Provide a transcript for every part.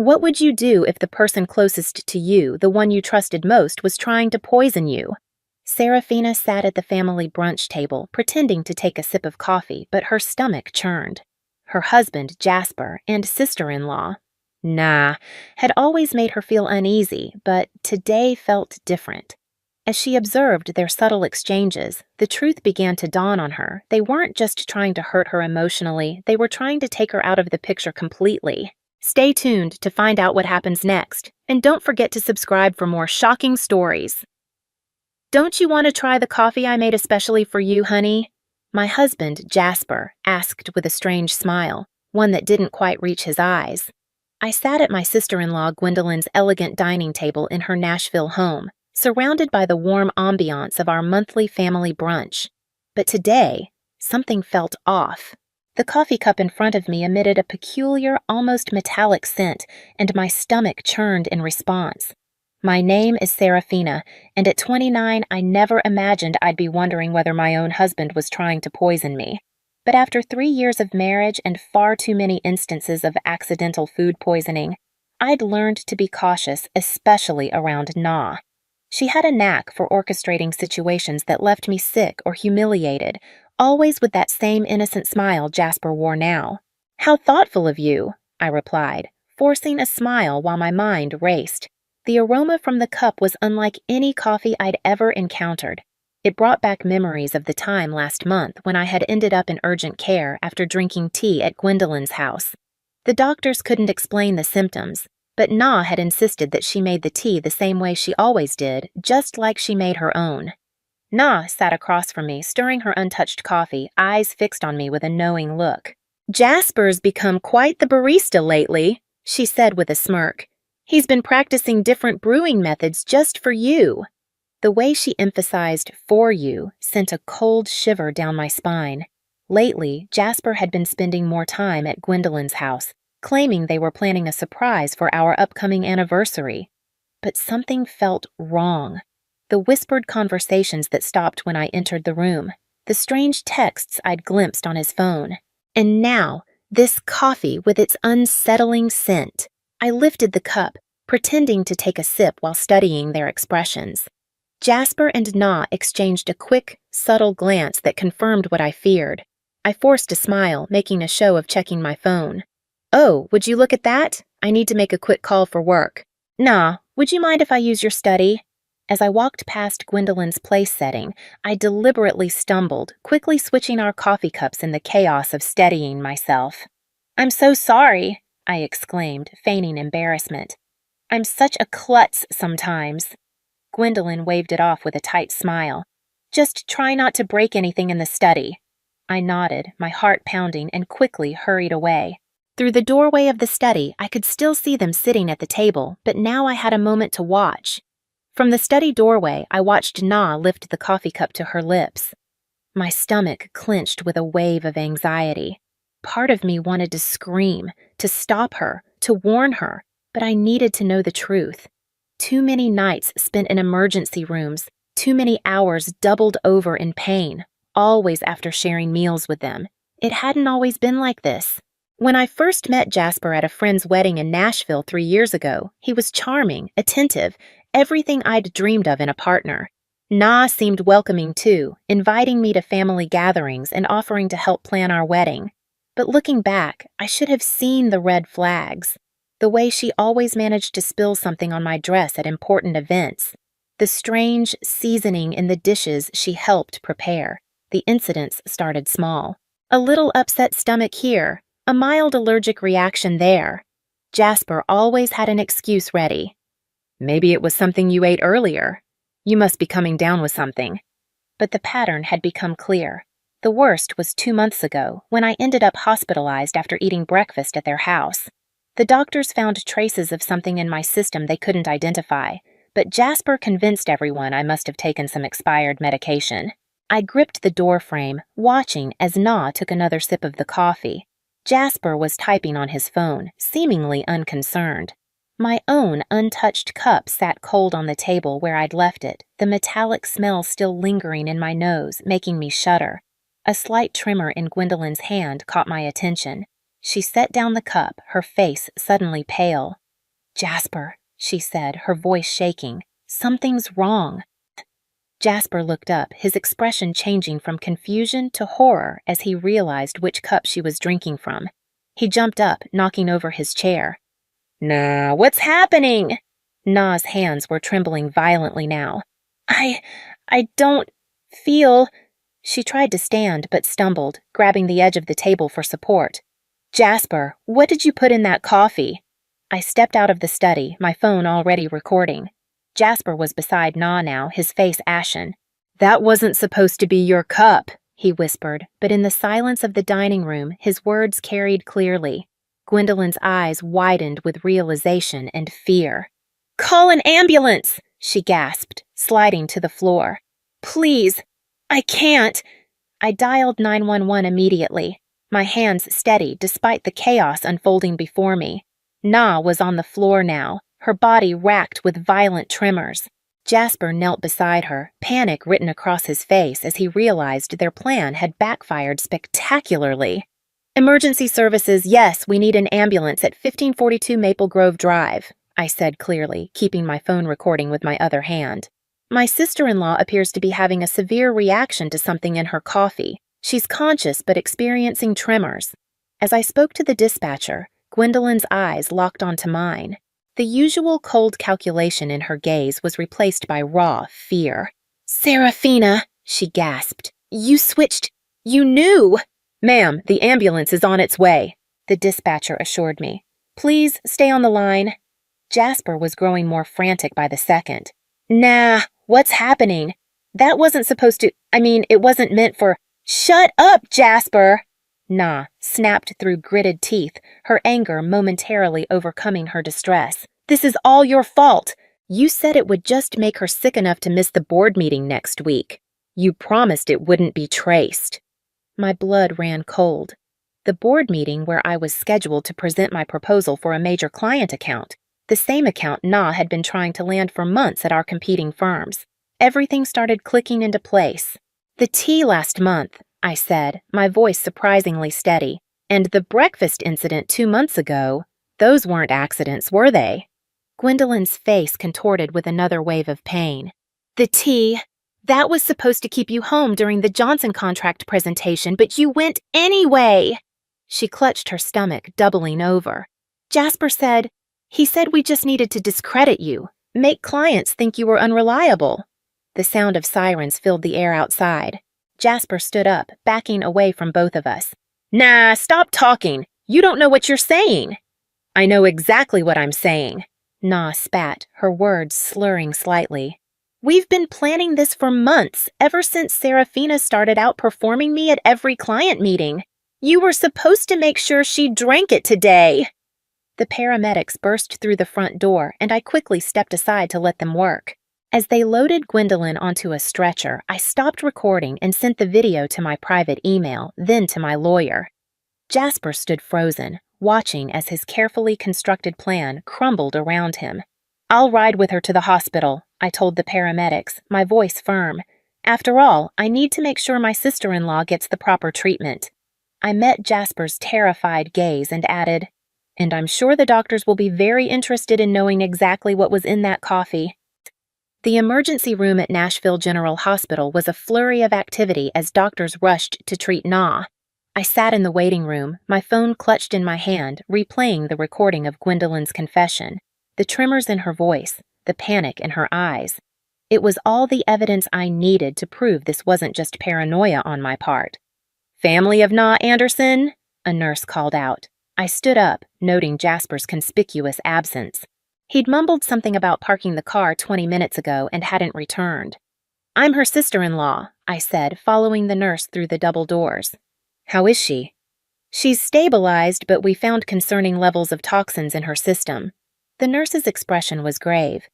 What would you do if the person closest to you, the one you trusted most, was trying to poison you? Serafina sat at the family brunch table, pretending to take a sip of coffee, but her stomach churned. Her husband, Jasper, and sister-in-law, Nah, had always made her feel uneasy, but today felt different. As she observed their subtle exchanges, the truth began to dawn on her. They weren't just trying to hurt her emotionally, they were trying to take her out of the picture completely. Stay tuned to find out what happens next, and don't forget to subscribe for more shocking stories. Don't you want to try the coffee I made especially for you, honey? My husband, Jasper, asked with a strange smile, one that didn't quite reach his eyes. I sat at my sister-in-law Gwendolyn's elegant dining table in her Nashville home, surrounded by the warm ambiance of our monthly family brunch. But today, something felt off. The coffee cup in front of me emitted a peculiar, almost metallic scent, and my stomach churned in response. My name is Serafina, and at 29, I never imagined I'd be wondering whether my own husband was trying to poison me. But after 3 years of marriage and far too many instances of accidental food poisoning, I'd learned to be cautious, especially around Na. She had a knack for orchestrating situations that left me sick or humiliated, always with that same innocent smile Jasper wore now. "How thoughtful of you," I replied, forcing a smile while my mind raced. The aroma from the cup was unlike any coffee I'd ever encountered. It brought back memories of the time last month when I had ended up in urgent care after drinking tea at Gwendolyn's house. The doctors couldn't explain the symptoms, but Na had insisted that she made the tea the same way she always did, just like she made her own. Na sat across from me, stirring her untouched coffee, eyes fixed on me with a knowing look. "Jasper's become quite the barista lately," she said with a smirk. "He's been practicing different brewing methods just for you." The way she emphasized "for you" sent a cold shiver down my spine. Lately, Jasper had been spending more time at Gwendolyn's house, claiming they were planning a surprise for our upcoming anniversary. But something felt wrong. The whispered conversations that stopped when I entered the room, the strange texts I'd glimpsed on his phone, and now, this coffee with its unsettling scent. I lifted the cup, pretending to take a sip while studying their expressions. Jasper and Na exchanged a quick, subtle glance that confirmed what I feared. I forced a smile, making a show of checking my phone. "Oh, would you look at that? I need to make a quick call for work." "Na, would you mind if I use your study?" As I walked past Gwendolyn's place setting, I deliberately stumbled, quickly switching our coffee cups in the chaos of steadying myself. "I'm so sorry," I exclaimed, feigning embarrassment. "I'm such a klutz sometimes." Gwendolyn waved it off with a tight smile. "Just try not to break anything in the study." I nodded, my heart pounding, and quickly hurried away. Through the doorway of the study, I could still see them sitting at the table, but now I had a moment to watch. From the study doorway, I watched Na lift the coffee cup to her lips. My stomach clenched with a wave of anxiety. Part of me wanted to scream, to stop her, to warn her, but I needed to know the truth. Too many nights spent in emergency rooms, too many hours doubled over in pain, always after sharing meals with them. It hadn't always been like this. When I first met Jasper at a friend's wedding in Nashville 3 years ago, he was charming, attentive, everything I'd dreamed of in a partner. Na seemed welcoming too, inviting me to family gatherings and offering to help plan our wedding. But looking back, I should have seen the red flags. The way she always managed to spill something on my dress at important events. The strange seasoning in the dishes she helped prepare. The incidents started small. A little upset stomach here, a mild allergic reaction there. Jasper always had an excuse ready. "Maybe it was something you ate earlier. You must be coming down with something." But the pattern had become clear. The worst was 2 months ago, when I ended up hospitalized after eating breakfast at their house. The doctors found traces of something in my system they couldn't identify, but Jasper convinced everyone I must have taken some expired medication. I gripped the doorframe, watching as Na took another sip of the coffee. Jasper was typing on his phone, seemingly unconcerned. My own untouched cup sat cold on the table where I'd left it, the metallic smell still lingering in my nose, making me shudder. A slight tremor in Gwendolyn's hand caught my attention. She set down the cup, her face suddenly pale. Jasper, she said, her voice shaking. Something's wrong. Jasper looked up, his expression changing from confusion to horror as he realized which cup she was drinking from. He jumped up, knocking over his chair. Nah, what's happening? Na's hands were trembling violently now. I don't feel... She tried to stand, but stumbled, grabbing the edge of the table for support. Jasper, what did you put in that coffee? I stepped out of the study, my phone already recording. Jasper was beside Na now, his face ashen. That wasn't supposed to be your cup, he whispered, but in the silence of the dining room, his words carried clearly. Gwendolyn's eyes widened with realization and fear. Call an ambulance, she gasped, sliding to the floor. Please, I can't. I dialed 911 immediately, my hands steady despite the chaos unfolding before me. Na was on the floor now, her body racked with violent tremors. Jasper knelt beside her, panic written across his face as he realized their plan had backfired spectacularly. Emergency services, yes, we need an ambulance at 1542 Maple Grove Drive, I said clearly, keeping my phone recording with my other hand. My sister-in-law appears to be having a severe reaction to something in her coffee. She's conscious but experiencing tremors. As I spoke to the dispatcher, Gwendolyn's eyes locked onto mine. The usual cold calculation in her gaze was replaced by raw fear. Serafina, she gasped. You switched. You knew. Ma'am, the ambulance is on its way, the dispatcher assured me. Please stay on the line. Jasper was growing more frantic by the second. Nah, what's happening? That wasn't supposed to, it wasn't meant for... Shut up, Jasper! Na snapped through gritted teeth, her anger momentarily overcoming her distress. This is all your fault. You said it would just make her sick enough to miss the board meeting next week. You promised it wouldn't be traced. My blood ran cold. The board meeting where I was scheduled to present my proposal for a major client account. The same account Na had been trying to land for months at our competing firms. Everything started clicking into place. The tea last month, I said, my voice surprisingly steady. And the breakfast incident 2 months ago, those weren't accidents, were they? Gwendolyn's face contorted with another wave of pain. The tea, that was supposed to keep you home during the Johnson contract presentation, but you went anyway. She clutched her stomach, doubling over. Jasper said, he said we just needed to discredit you, make clients think you were unreliable. The sound of sirens filled the air outside. Jasper stood up, backing away from both of us. Nah, stop talking. You don't know what you're saying. I know exactly what I'm saying. Na spat, her words slurring slightly. We've been planning this for months, ever since Serafina started outperforming me at every client meeting. You were supposed to make sure she drank it today. The paramedics burst through the front door, and I quickly stepped aside to let them work. As they loaded Gwendolyn onto a stretcher, I stopped recording and sent the video to my private email, then to my lawyer. Jasper stood frozen, watching as his carefully constructed plan crumbled around him. I'll ride with her to the hospital, I told the paramedics, my voice firm. After all, I need to make sure my sister-in-law gets the proper treatment. I met Jasper's terrified gaze and added, and I'm sure the doctors will be very interested in knowing exactly what was in that coffee. The emergency room at Nashville General Hospital was a flurry of activity as doctors rushed to treat Na. I sat in the waiting room, my phone clutched in my hand, replaying the recording of Gwendolyn's confession. The tremors in her voice, the panic in her eyes. It was all the evidence I needed to prove this wasn't just paranoia on my part. Family of Na Anderson? A nurse called out. I stood up, noting Jasper's conspicuous absence. He'd mumbled something about parking the car 20 minutes ago and hadn't returned. I'm her sister-in-law, I said, following the nurse through the double doors. How is she? She's stabilized, but we found concerning levels of toxins in her system. The nurse's expression was grave.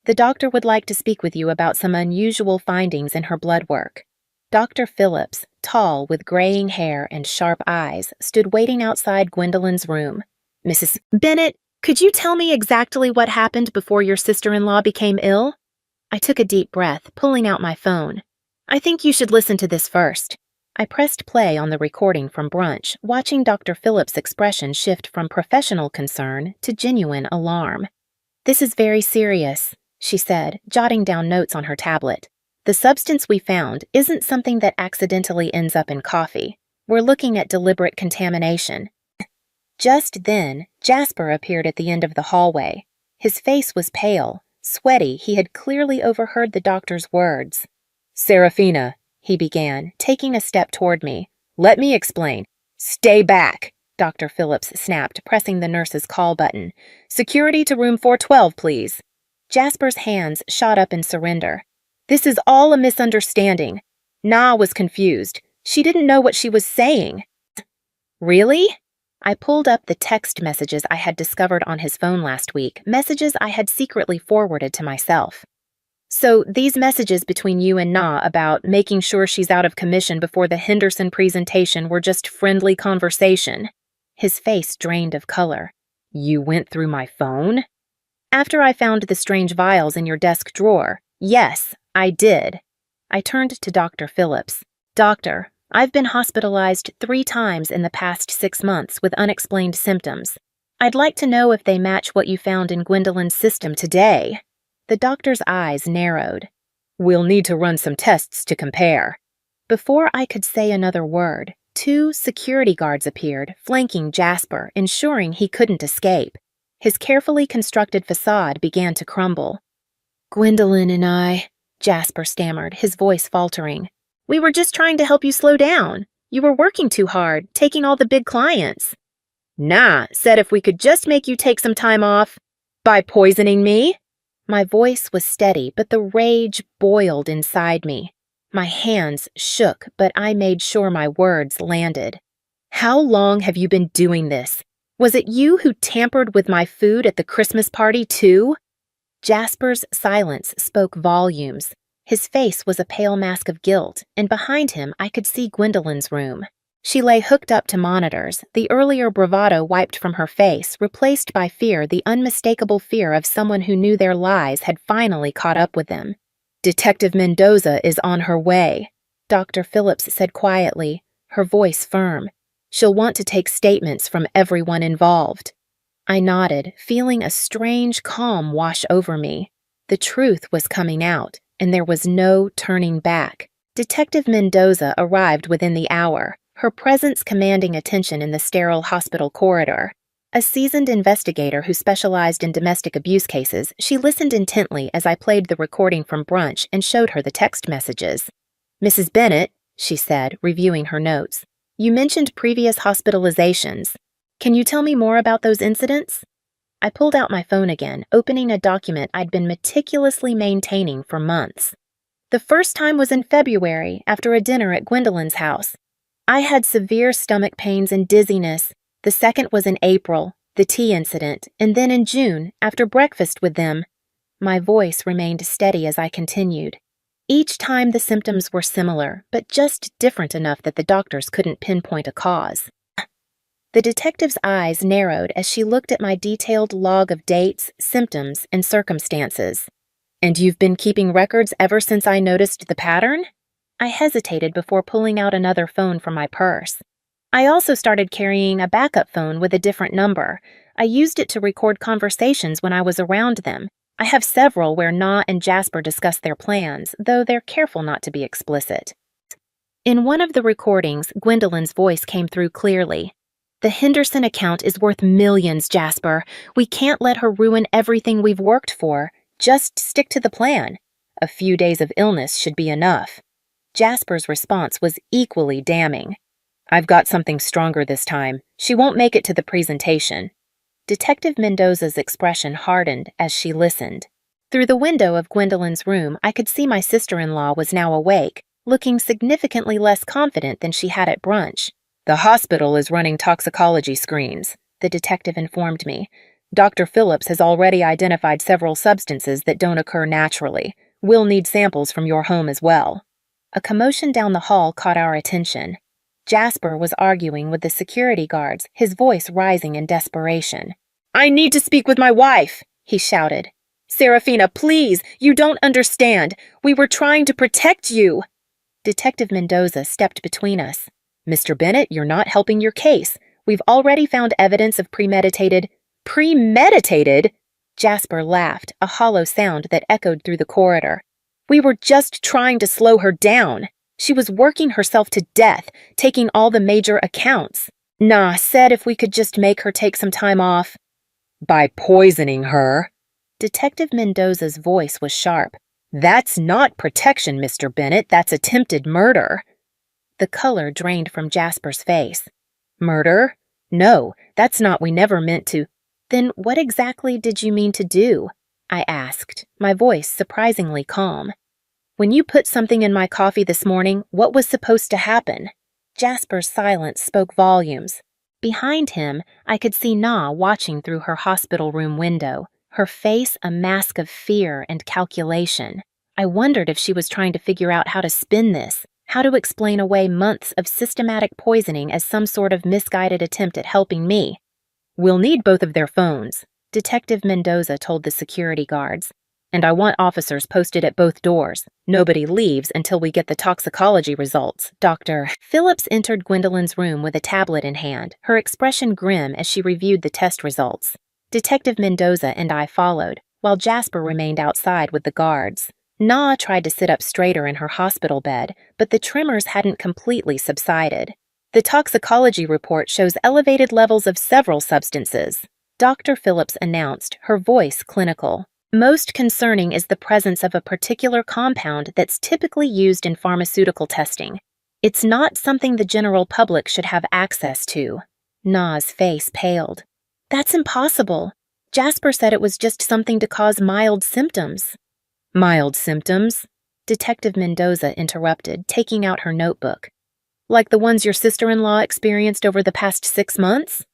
The doctor would like to speak with you about some unusual findings in her blood work. Dr. Phillips, tall with graying hair and sharp eyes, stood waiting outside Gwendolyn's room. Mrs. Bennett, could you tell me exactly what happened before your sister-in-law became ill? I took a deep breath, pulling out my phone. I think you should listen to this first. I pressed play on the recording from brunch, watching Dr. Phillips' expression shift from professional concern to genuine alarm. "This is very serious," she said, jotting down notes on her tablet. "The substance we found isn't something that accidentally ends up in coffee. We're looking at deliberate contamination." Just then, Jasper appeared at the end of the hallway. His face was pale, sweaty. He had clearly overheard the doctor's words. "Serafina," he began, taking a step toward me. "Let me explain." "Stay back," Dr. Phillips snapped, pressing the nurse's call button. "Security to room 412, please." Jasper's hands shot up in surrender. "This is all a misunderstanding. Na was confused. She didn't know what she was saying." "Really?" I pulled up the text messages I had discovered on his phone last week, messages I had secretly forwarded to myself. "So these messages between you and Na about making sure she's out of commission before the Henderson presentation were just friendly conversation." His face drained of color. "You went through my phone?" "After I found the strange vials in your desk drawer, yes, I did." I turned to Dr. Phillips. "Doctor, I've been hospitalized 3 times in the past 6 months with unexplained symptoms. I'd like to know if they match what you found in Gwendolyn's system today." The doctor's eyes narrowed. "We'll need to run some tests to compare." Before I could say another word, 2 security guards appeared, flanking Jasper, ensuring he couldn't escape. His carefully constructed facade began to crumble. "Gwendolyn and I," Jasper stammered, his voice faltering. "We were just trying to help you slow down. You were working too hard, taking all the big clients." "Na said if we could just make you take some time off." "By poisoning me?" My voice was steady, but the rage boiled inside me. My hands shook, but I made sure my words landed. "How long have you been doing this? Was it you who tampered with my food at the Christmas party, too?" Jasper's silence spoke volumes. His face was a pale mask of guilt, and behind him I could see Gwendolyn's room. She lay hooked up to monitors, the earlier bravado wiped from her face, replaced by fear, the unmistakable fear of someone who knew their lies had finally caught up with them. "Detective Mendoza is on her way," Dr. Phillips said quietly, her voice firm. "She'll want to take statements from everyone involved." I nodded, feeling a strange calm wash over me. The truth was coming out, and there was no turning back. Detective Mendoza arrived within the hour, her presence commanding attention in the sterile hospital corridor. A seasoned investigator who specialized in domestic abuse cases, she listened intently as I played the recording from brunch and showed her the text messages. "Mrs. Bennett," she said, reviewing her notes, "you mentioned previous hospitalizations. Can you tell me more about those incidents?" I pulled out my phone again, opening a document I'd been meticulously maintaining for months. "The first time was in February, after a dinner at Gwendolyn's house. I had severe stomach pains and dizziness. The second was in April, the tea incident, and then in June, after breakfast with them." My voice remained steady as I continued. Each time the symptoms were similar, but just different enough that the doctors couldn't pinpoint a cause. The detective's eyes narrowed as she looked at my detailed log of dates, symptoms, and circumstances. "And you've been keeping records ever since I noticed the pattern?" I hesitated before pulling out another phone from my purse. "I also started carrying a backup phone with a different number. I used it to record conversations when I was around them. I have several where Na and Jasper discuss their plans, though they're careful not to be explicit." In one of the recordings, Gwendolyn's voice came through clearly. "The Henderson account is worth millions, Jasper. We can't let her ruin everything we've worked for. Just stick to the plan. A few days of illness should be enough." Jasper's response was equally damning. "I've got something stronger this time. She won't make it to the presentation." Detective Mendoza's expression hardened as she listened. Through the window of Gwendolyn's room, I could see my sister-in-law was now awake, looking significantly less confident than she had at brunch. "The hospital is running toxicology screens," the detective informed me. "Dr. Phillips has already identified several substances that don't occur naturally. We'll need samples from your home as well." A commotion down the hall caught our attention. Jasper was arguing with the security guards, his voice rising in desperation. "I need to speak with my wife," he shouted. "Serafina, please, you don't understand. We were trying to protect you." Detective Mendoza stepped between us. "Mr. Bennett, you're not helping your case. We've already found evidence of premeditated..." "Premeditated?" Jasper laughed, a hollow sound that echoed through the corridor. We were just trying to slow her down. She was working herself to death, taking all the major accounts. Nah said if we could just make her take some time off. By poisoning her? Detective Mendoza's voice was sharp. That's not protection, Mr. Bennett. That's attempted murder. The color drained from Jasper's face. Murder? No, that's not. We never meant to. Then what exactly did you mean to do? I asked, my voice surprisingly calm. When you put something in my coffee this morning, what was supposed to happen? Jasper's silence spoke volumes. Behind him, I could see Na watching through her hospital room window, her face a mask of fear and calculation. I wondered if she was trying to figure out how to spin this, how to explain away months of systematic poisoning as some sort of misguided attempt at helping me. We'll need both of their phones, Detective Mendoza told the security guards. And I want officers posted at both doors. Nobody leaves until we get the toxicology results. Dr. Phillips entered Gwendolyn's room with a tablet in hand, her expression grim as she reviewed the test results. Detective Mendoza and I followed, while Jasper remained outside with the guards. Na tried to sit up straighter in her hospital bed, but the tremors hadn't completely subsided. The toxicology report shows elevated levels of several substances, Dr. Phillips announced, her voice clinical. Most concerning is the presence of a particular compound that's typically used in pharmaceutical testing. It's not something the general public should have access to. Na's face paled. That's impossible. Jasper said it was just something to cause mild symptoms. Mild symptoms? Detective Mendoza interrupted, taking out her notebook. Like the ones your sister-in-law experienced over the past 6 months?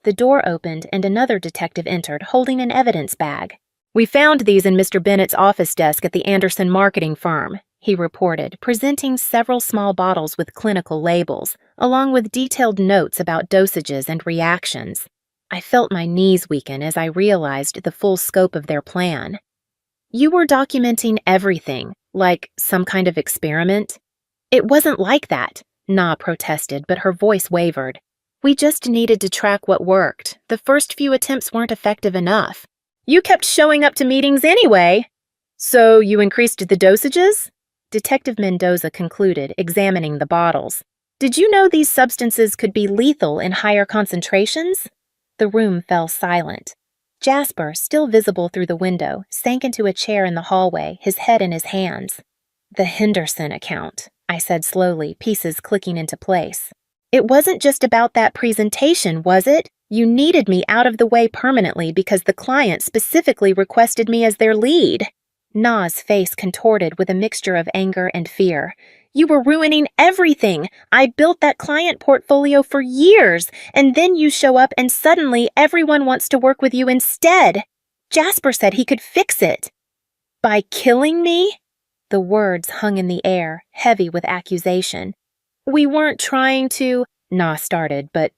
The door opened and another detective entered, holding an evidence bag. We found these in Mr. Bennett's office desk at the Anderson marketing firm, he reported, presenting several small bottles with clinical labels, along with detailed notes about dosages and reactions. I felt my knees weaken as I realized the full scope of their plan. You were documenting everything, like some kind of experiment? It wasn't like that, Na protested, but her voice wavered. We just needed to track what worked. The first few attempts weren't effective enough. You kept showing up to meetings anyway. So you increased the dosages? Detective Mendoza concluded, examining the bottles. Did you know these substances could be lethal in higher concentrations? The room fell silent. Jasper, still visible through the window, sank into a chair in the hallway, his head in his hands. The Henderson account, I said slowly, pieces clicking into place. It wasn't just about that presentation, was it? You needed me out of the way permanently because the client specifically requested me as their lead. Na's face contorted with a mixture of anger and fear. You were ruining everything. I built that client portfolio for years, and then you show up and suddenly everyone wants to work with you instead. Jasper said he could fix it. By killing me? The words hung in the air, heavy with accusation. We weren't trying to, Na started, but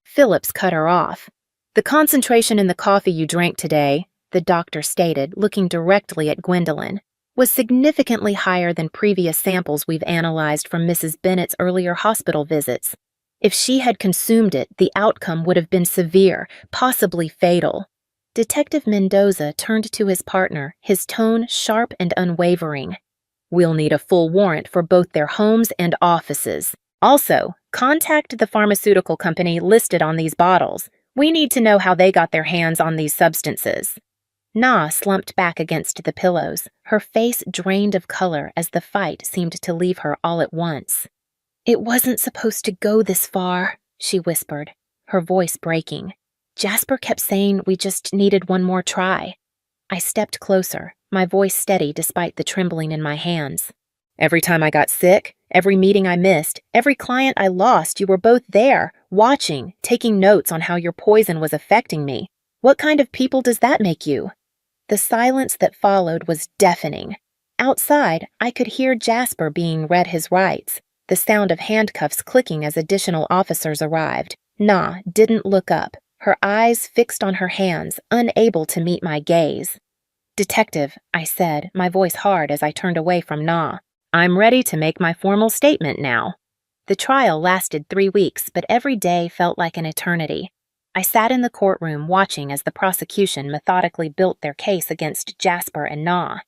Phillips cut her off. The concentration in the coffee you drank today, the doctor stated, looking directly at Gwendolyn, was significantly higher than previous samples we've analyzed from Mrs. Bennett's earlier hospital visits. If she had consumed it, the outcome would have been severe, possibly fatal. Detective Mendoza turned to his partner, his tone sharp and unwavering. We'll need a full warrant for both their homes and offices. Also, contact the pharmaceutical company listed on these bottles. We need to know how they got their hands on these substances. Na slumped back against the pillows, her face drained of color as the fight seemed to leave her all at once. It wasn't supposed to go this far, she whispered, her voice breaking. Jasper kept saying we just needed one more try. I stepped closer, my voice steady despite the trembling in my hands. Every time I got sick, every meeting I missed, every client I lost, you were both there, watching, taking notes on how your poison was affecting me. What kind of people does that make you? The silence that followed was deafening. Outside, I could hear Jasper being read his rights, the sound of handcuffs clicking as additional officers arrived. Na didn't look up, her eyes fixed on her hands, unable to meet my gaze. Detective, I said, my voice hard as I turned away from Na. I'm ready to make my formal statement now. The trial lasted 3 weeks, but every day felt like an eternity. I sat in the courtroom watching as the prosecution methodically built their case against Jasper and Na.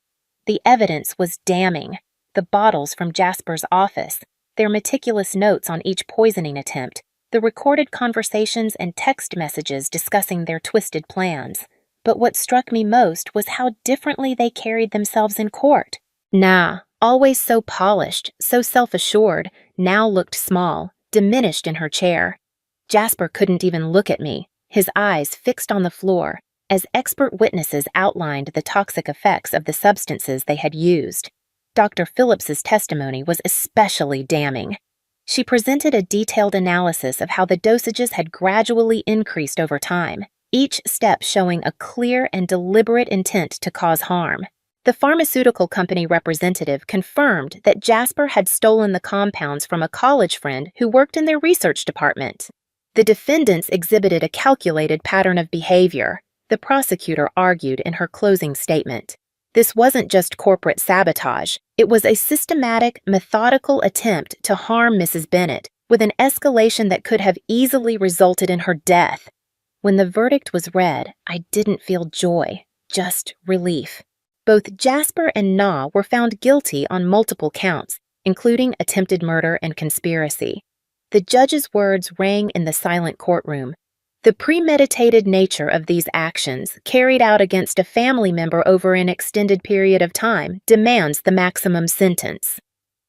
The evidence was damning. The bottles from Jasper's office, their meticulous notes on each poisoning attempt, the recorded conversations and text messages discussing their twisted plans. But what struck me most was how differently they carried themselves in court. Na, always so polished, so self-assured, now looked small, diminished in her chair. Jasper couldn't even look at me, his eyes fixed on the floor, as expert witnesses outlined the toxic effects of the substances they had used. Dr. Phillips's testimony was especially damning. She presented a detailed analysis of how the dosages had gradually increased over time, each step showing a clear and deliberate intent to cause harm. The pharmaceutical company representative confirmed that Jasper had stolen the compounds from a college friend who worked in their research department. The defendants exhibited a calculated pattern of behavior, the prosecutor argued in her closing statement. This wasn't just corporate sabotage, it was a systematic, methodical attempt to harm Mrs. Bennett, with an escalation that could have easily resulted in her death. When the verdict was read, I didn't feel joy, just relief. Both Jasper and Na were found guilty on multiple counts, including attempted murder and conspiracy. The judge's words rang in the silent courtroom. The premeditated nature of these actions, carried out against a family member over an extended period of time, demands the maximum sentence.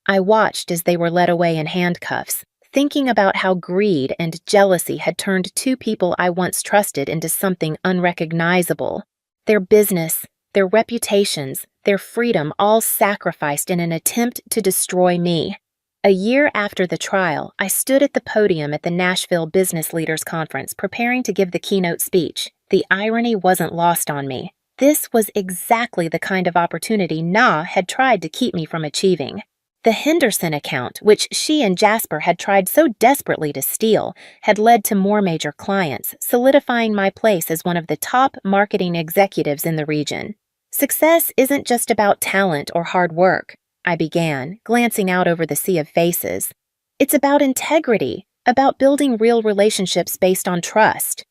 I watched as they were led away in handcuffs, thinking about how greed and jealousy had turned two people I once trusted into something unrecognizable. Their business, their reputations, their freedom all sacrificed in an attempt to destroy me. A year after the trial, I stood at the podium at the Nashville Business Leaders Conference preparing to give the keynote speech. The irony wasn't lost on me. This was exactly the kind of opportunity Na had tried to keep me from achieving. The Henderson account, which she and Jasper had tried so desperately to steal, had led to more major clients, solidifying my place as one of the top marketing executives in the region. Success isn't just about talent or hard work, I began, glancing out over the sea of faces. It's about integrity, about building real relationships based on trust.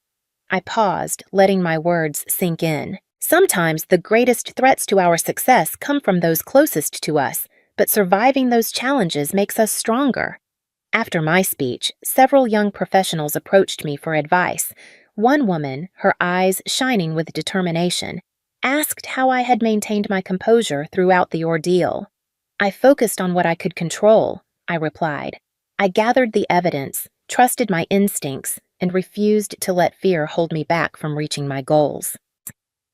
I paused, letting my words sink in. Sometimes the greatest threats to our success come from those closest to us, but surviving those challenges makes us stronger. After my speech, several young professionals approached me for advice. One woman, her eyes shining with determination, asked how I had maintained my composure throughout the ordeal. I focused on what I could control, I replied. I gathered the evidence, trusted my instincts, and refused to let fear hold me back from reaching my goals.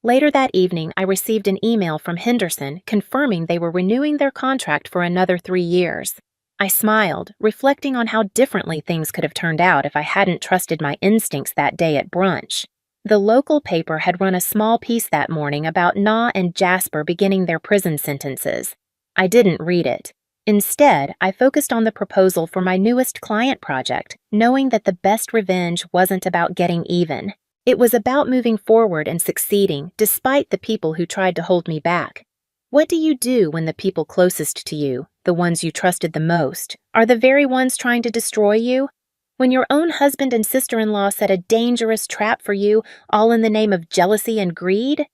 Later that evening, I received an email from Henderson confirming they were renewing their contract for another 3 years. I smiled, reflecting on how differently things could have turned out if I hadn't trusted my instincts that day at brunch. The local paper had run a small piece that morning about Na and Jasper beginning their prison sentences. I didn't read it. Instead, I focused on the proposal for my newest client project, knowing that the best revenge wasn't about getting even. It was about moving forward and succeeding, despite the people who tried to hold me back. What do you do when the people closest to you, the ones you trusted the most, are the very ones trying to destroy you? When your own husband and sister-in-law set a dangerous trap for you, all in the name of jealousy and greed?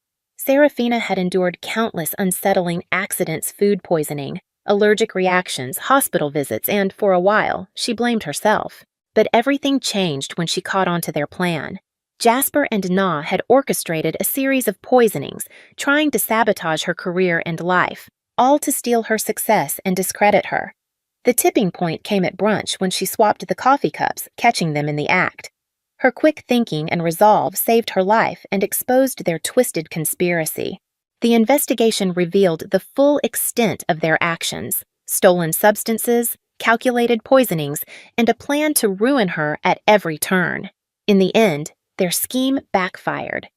Serafina had endured countless unsettling accidents, food poisoning, allergic reactions, hospital visits, and, for a while, she blamed herself. But everything changed when she caught on to their plan. Jasper and Na had orchestrated a series of poisonings, trying to sabotage her career and life, all to steal her success and discredit her. The tipping point came at brunch when she swapped the coffee cups, catching them in the act. Her quick thinking and resolve saved her life and exposed their twisted conspiracy. The investigation revealed the full extent of their actions: stolen substances, calculated poisonings, and a plan to ruin her at every turn. In the end, their scheme backfired.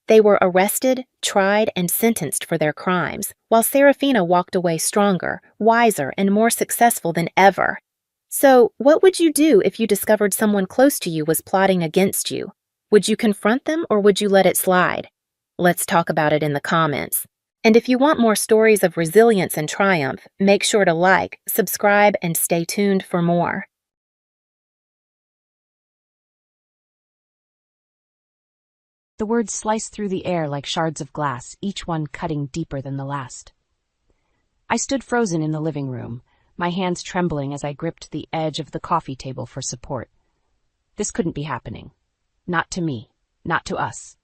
They were arrested, tried, and sentenced for their crimes, while Serafina walked away stronger, wiser, and more successful than ever. So, what would you do if you discovered someone close to you was plotting against you? Would you confront them or would you let it slide? Let's talk about it in the comments. And if you want more stories of resilience and triumph, make sure to like, subscribe, and stay tuned for more. The words sliced through the air like shards of glass, each one cutting deeper than the last. I stood frozen in the living room, my hands trembling as I gripped the edge of the coffee table for support. This couldn't be happening. Not to me. Not to us.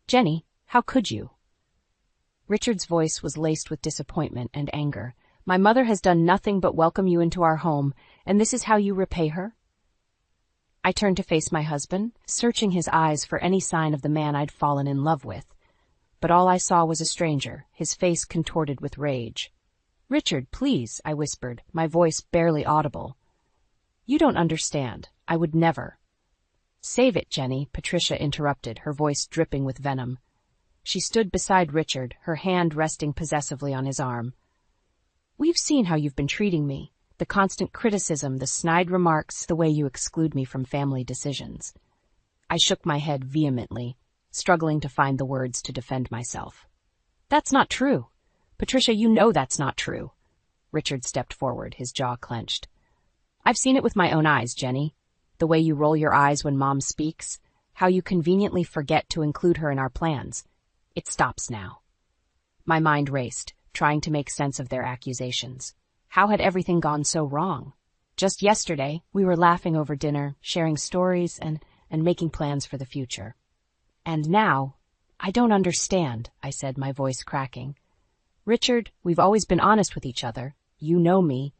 Jenny, how could you? Richard's voice was laced with disappointment and anger. My mother has done nothing but welcome you into our home, and this is how you repay her? I turned to face my husband, searching his eyes for any sign of the man I'd fallen in love with. But all I saw was a stranger, his face contorted with rage. Richard, please, I whispered, my voice barely audible. You don't understand. I would never. Save it, Jenny, Patricia interrupted, her voice dripping with venom. She stood beside Richard, her hand resting possessively on his arm. We've seen how you've been treating me. The constant criticism, the snide remarks, the way you exclude me from family decisions. I shook my head vehemently, struggling to find the words to defend myself. That's not true. Patricia, you know that's not true. Richard stepped forward, his jaw clenched. I've seen it with my own eyes, Jenny. The way you roll your eyes when Mom speaks, how you conveniently forget to include her in our plans. It stops now. My mind raced, trying to make sense of their accusations. How had everything gone so wrong? Just yesterday, we were laughing over dinner, sharing stories, and making plans for the future. And now, I don't understand, I said, my voice cracking. Richard, we've always been honest with each other. You know me.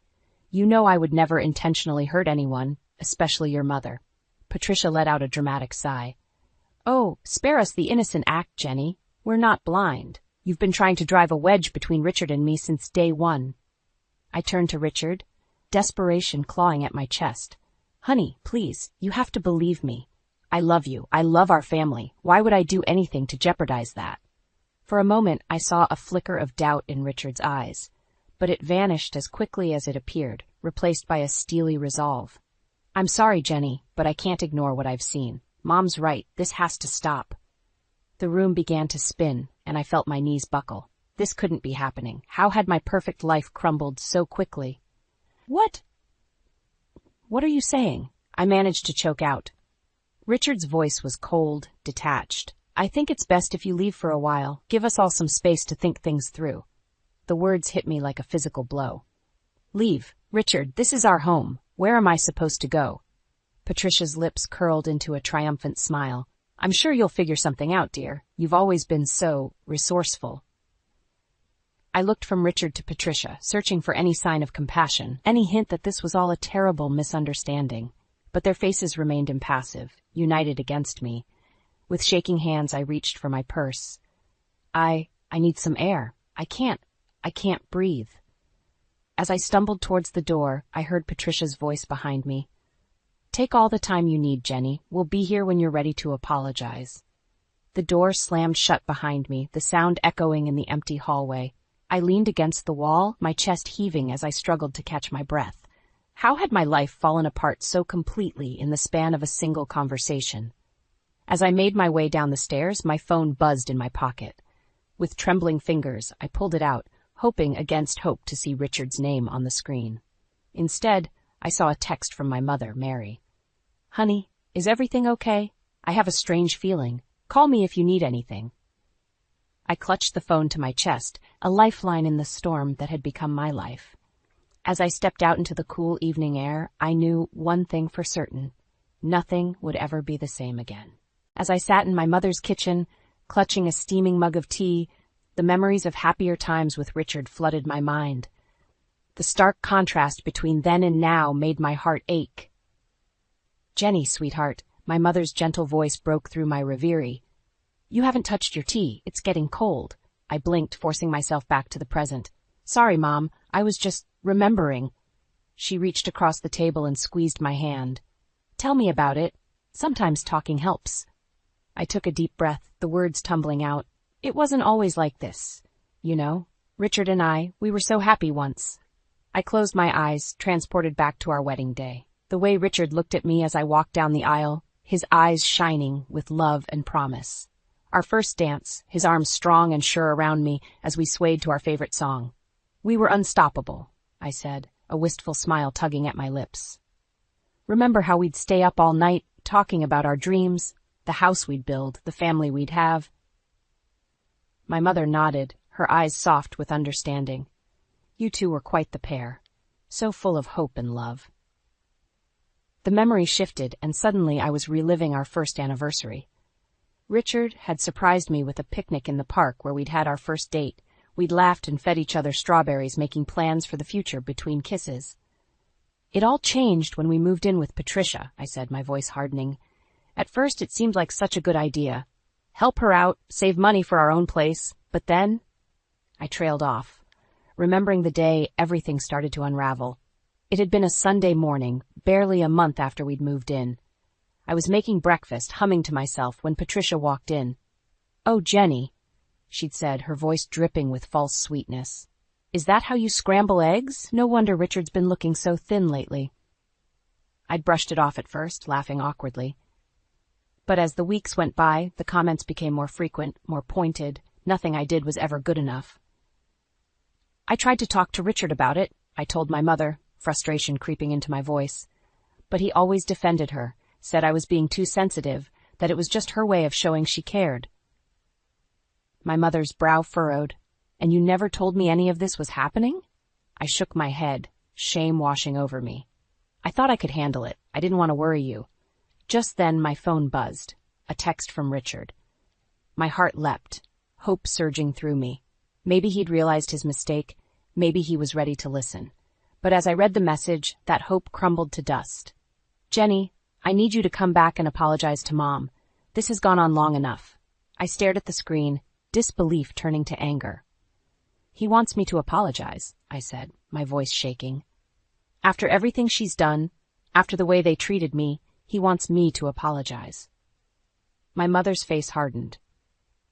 You know I would never intentionally hurt anyone, especially your mother. Patricia let out a dramatic sigh. Oh, spare us the innocent act, Jenny. We're not blind. You've been trying to drive a wedge between Richard and me since day one. I turned to Richard, desperation clawing at my chest. Honey, please, you have to believe me. I love you. I love our family. Why would I do anything to jeopardize that? For a moment, I saw a flicker of doubt in Richard's eyes, but it vanished as quickly as it appeared, replaced by a steely resolve. I'm sorry, Jenny, but I can't ignore what I've seen. Mom's right. This has to stop. The room began to spin, and I felt my knees buckle. This couldn't be happening. How had my perfect life crumbled so quickly? What are you saying? I managed to choke out. Richard's voice was cold, detached. I think it's best if you leave for a while. Give us all some space to think things through. The words hit me like a physical blow. Leave. Richard, this is our home. Where am I supposed to go? Patricia's lips curled into a triumphant smile. I'm sure you'll figure something out, dear. You've always been so resourceful. I looked from Richard to Patricia, searching for any sign of compassion, any hint that this was all a terrible misunderstanding. But their faces remained impassive, united against me. With shaking hands, I reached for my purse. I need some air. I can't breathe. As I stumbled towards the door, I heard Patricia's voice behind me. Take all the time you need, Jenny. We'll be here when you're ready to apologize. The door slammed shut behind me, the sound echoing in the empty hallway. I leaned against the wall, my chest heaving as I struggled to catch my breath. How had my life fallen apart so completely in the span of a single conversation? As I made my way down the stairs, my phone buzzed in my pocket. With trembling fingers, I pulled it out, hoping against hope to see Richard's name on the screen. Instead, I saw a text from my mother, Mary. Honey, is everything okay? I have a strange feeling. Call me if you need anything. I clutched the phone to my chest, a lifeline in the storm that had become my life. As I stepped out into the cool evening air, I knew one thing for certain. Nothing would ever be the same again. As I sat in my mother's kitchen, clutching a steaming mug of tea, the memories of happier times with Richard flooded my mind. The stark contrast between then and now made my heart ache. Jenny, sweetheart, my mother's gentle voice broke through my reverie. You haven't touched your tea. It's getting cold. I blinked, forcing myself back to the present. Sorry, Mom. I was just remembering. She reached across the table and squeezed my hand. Tell me about it. Sometimes talking helps. I took a deep breath, the words tumbling out. It wasn't always like this. You know, Richard and I, we were so happy once. I closed my eyes, transported back to our wedding day. The way Richard looked at me as I walked down the aisle, his eyes shining with love and promise. Our first dance, his arms strong and sure around me as we swayed to our favorite song. We were unstoppable, I said, a wistful smile tugging at my lips. Remember how we'd stay up all night, talking about our dreams? the house we'd build, the family we'd have. My mother nodded, her eyes soft with understanding. You two were quite the pair, so full of hope and love. The memory shifted, and suddenly I was reliving our first anniversary. Richard had surprised me with a picnic in the park where we'd had our first date. We'd laughed and fed each other strawberries, making plans for the future between kisses. It all changed when we moved in with Patricia, I said, my voice hardening. At first it seemed like such a good idea. Help her out, save money for our own place, but then I trailed off. Remembering the day everything started to unravel. It had been a Sunday morning, barely a month after we'd moved in. I was making breakfast, humming to myself, when Patricia walked in. "Oh, Jenny," she'd said, her voice dripping with false sweetness. "Is that how you scramble eggs? No wonder Richard's been looking so thin lately." I'd brushed it off at first, laughing awkwardly. But as the weeks went by, the comments became more frequent, more pointed. Nothing I did was ever good enough. I tried to talk to Richard about it, I told my mother, frustration creeping into my voice. But he always defended her, said I was being too sensitive, that it was just her way of showing she cared. My mother's brow furrowed. "And you never told me any of this was happening?" I shook my head, shame washing over me. I thought I could handle it. I didn't want to worry you. Just then my phone buzzed, a text from Richard. My heart leapt, hope surging through me. Maybe he'd realized his mistake, maybe he was ready to listen. But as I read the message, that hope crumbled to dust. "Jenny, I need you to come back and apologize to Mom. This has gone on long enough." I stared at the screen, disbelief turning to anger. "He wants me to apologize," I said, my voice shaking. "After everything she's done, after the way they treated me, he wants me to apologize." My mother's face hardened.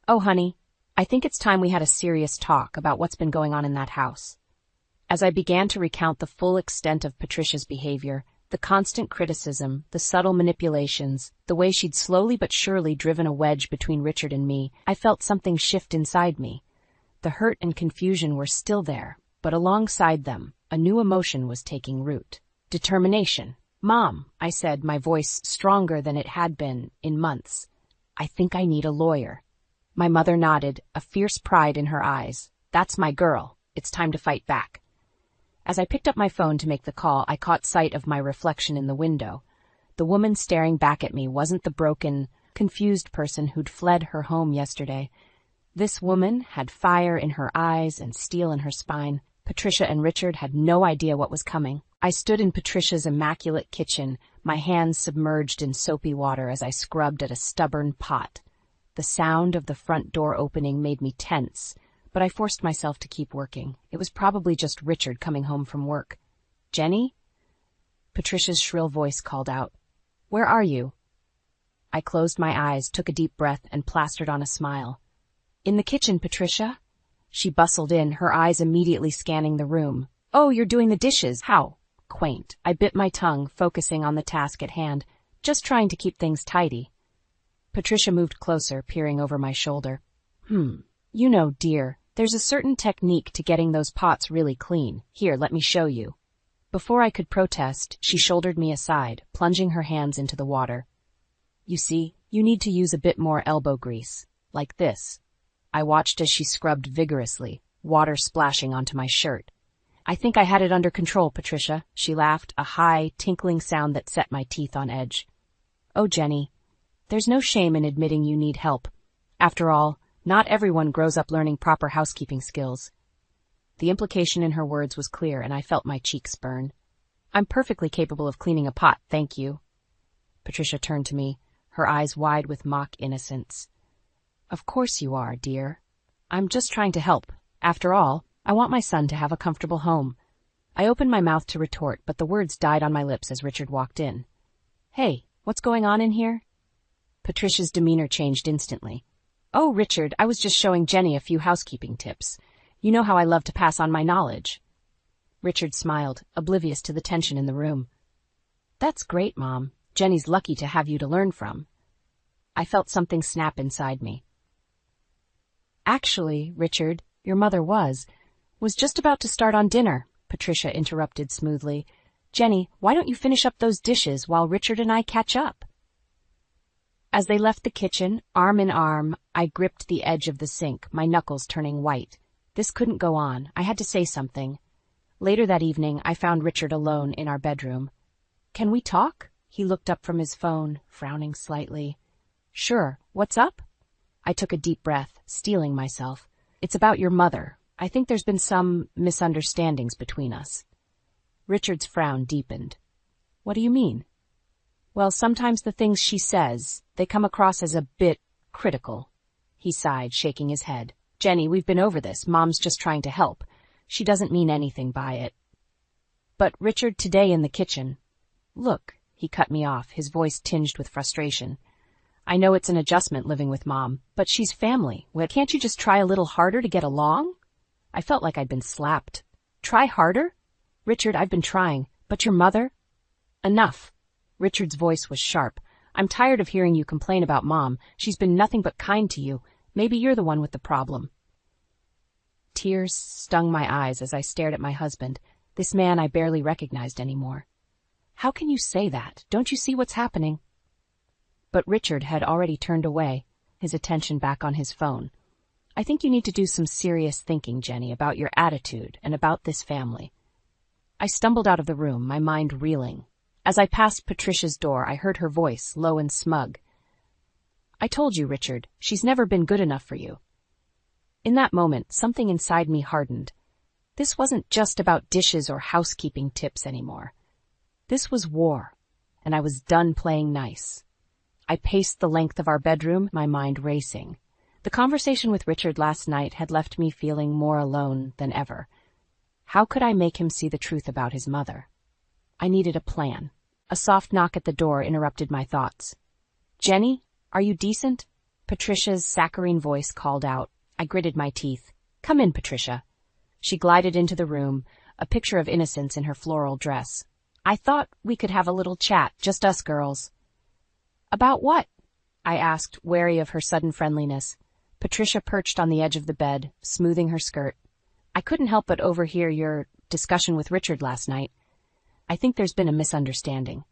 "Oh, honey, I think it's time we had a serious talk about what's been going on in that house." As I began to recount the full extent of Patricia's behavior, the constant criticism, the subtle manipulations, the way she'd slowly but surely driven a wedge between Richard and me, I felt something shift inside me. The hurt and confusion were still there, but alongside them, a new emotion was taking root. Determination. "Mom," I said, my voice stronger than it had been in months, "I think I need a lawyer." My mother nodded, a fierce pride in her eyes. "That's my girl. It's time to fight back." As I picked up my phone to make the call, I caught sight of my reflection in the window. The woman staring back at me wasn't the broken, confused person who'd fled her home yesterday. This woman had fire in her eyes and steel in her spine. Patricia and Richard had no idea what was coming. I stood in Patricia's immaculate kitchen, my hands submerged in soapy water as I scrubbed at a stubborn pot. The sound of the front door opening made me tense, but I forced myself to keep working. It was probably just Richard coming home from work. "Jenny?" Patricia's shrill voice called out. "Where are you?" I closed my eyes, took a deep breath, and plastered on a smile. "In the kitchen, Patricia." She bustled in, her eyes immediately scanning the room. "Oh, you're doing the dishes. How quaint." I bit my tongue, focusing on the task at hand, just trying to keep things tidy. Patricia moved closer, peering over my shoulder. You know, dear, there's a certain technique to getting those pots really clean. Here, let me show you." Before I could protest, she shouldered me aside, plunging her hands into the water. "You see, you need to use a bit more elbow grease. Like this." I watched as she scrubbed vigorously, water splashing onto my shirt. "I think I had it under control, Patricia," she laughed, a high, tinkling sound that set my teeth on edge. "Oh, Jenny, there's no shame in admitting you need help. After all, not everyone grows up learning proper housekeeping skills." The implication in her words was clear, and I felt my cheeks burn. "I'm perfectly capable of cleaning a pot, thank you." Patricia turned to me, her eyes wide with mock innocence. "Of course you are, dear. I'm just trying to help. After all, I want my son to have a comfortable home." I opened my mouth to retort, but the words died on my lips as Richard walked in. "Hey, what's going on in here?" Patricia's demeanor changed instantly. "Oh, Richard, I was just showing Jenny a few housekeeping tips. You know how I love to pass on my knowledge." Richard smiled, oblivious to the tension in the room. "That's great, Mom. Jenny's lucky to have you to learn from." I felt something snap inside me. "Actually, Richard, your mother was just about to start on dinner," Patricia interrupted smoothly. "Jenny, why don't you finish up those dishes while Richard and I catch up?" As they left the kitchen, arm in arm, I gripped the edge of the sink, my knuckles turning white. This couldn't go on. I had to say something. Later that evening, I found Richard alone in our bedroom. "Can we talk?" He looked up from his phone, frowning slightly. "Sure. What's up?" I took a deep breath, steeling myself. "It's about your mother. I think there's been some misunderstandings between us." Richard's frown deepened. "What do you mean?" "Well, sometimes the things she says, they come across as a bit critical." He sighed, shaking his head. "Jenny, we've been over this. Mom's just trying to help. She doesn't mean anything by it." "But Richard, today in the kitchen—" "Look," he cut me off, his voice tinged with frustration. "I know it's an adjustment living with Mom, but she's family. Well, can't you just try a little harder to get along?" I felt like I'd been slapped. "Try harder?" "Richard, I've been trying. But your mother—" "Enough." Richard's voice was sharp. "I'm tired of hearing you complain about Mom. She's been nothing but kind to you. Maybe you're the one with the problem." Tears stung my eyes as I stared at my husband, this man I barely recognized anymore. "How can you say that? Don't you see what's happening?" But Richard had already turned away, his attention back on his phone. "I think you need to do some serious thinking, Jenny, about your attitude and about this family." I stumbled out of the room, my mind reeling. As I passed Patricia's door, I heard her voice, low and smug. "I told you, Richard, she's never been good enough for you." In that moment, something inside me hardened. This wasn't just about dishes or housekeeping tips anymore. This was war, and I was done playing nice. I paced the length of our bedroom, my mind racing. The conversation with Richard last night had left me feeling more alone than ever. How could I make him see the truth about his mother? I needed a plan. A soft knock at the door interrupted my thoughts. "Jenny, are you decent?" Patricia's saccharine voice called out. I gritted my teeth. "Come in, Patricia." She glided into the room, a picture of innocence in her floral dress. "I thought we could have a little chat, just us girls." "About what?" I asked, wary of her sudden friendliness. Patricia perched on the edge of the bed, smoothing her skirt. "I couldn't help but overhear your discussion with Richard last night. I think there's been a misunderstanding."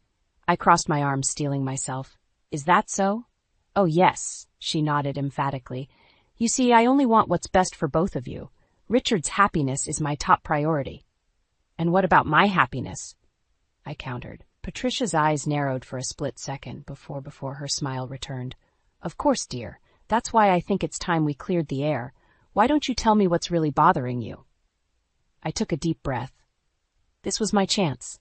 I crossed my arms, steeling myself. "Is that so?" "Oh, yes," she nodded emphatically. "You see, I only want what's best for both of you. Richard's happiness is my top priority." "And what about my happiness?" I countered. Patricia's eyes narrowed for a split second before her smile returned. "Of course, dear. That's why I think it's time we cleared the air. Why don't you tell me what's really bothering you?" I took a deep breath. This was my chance.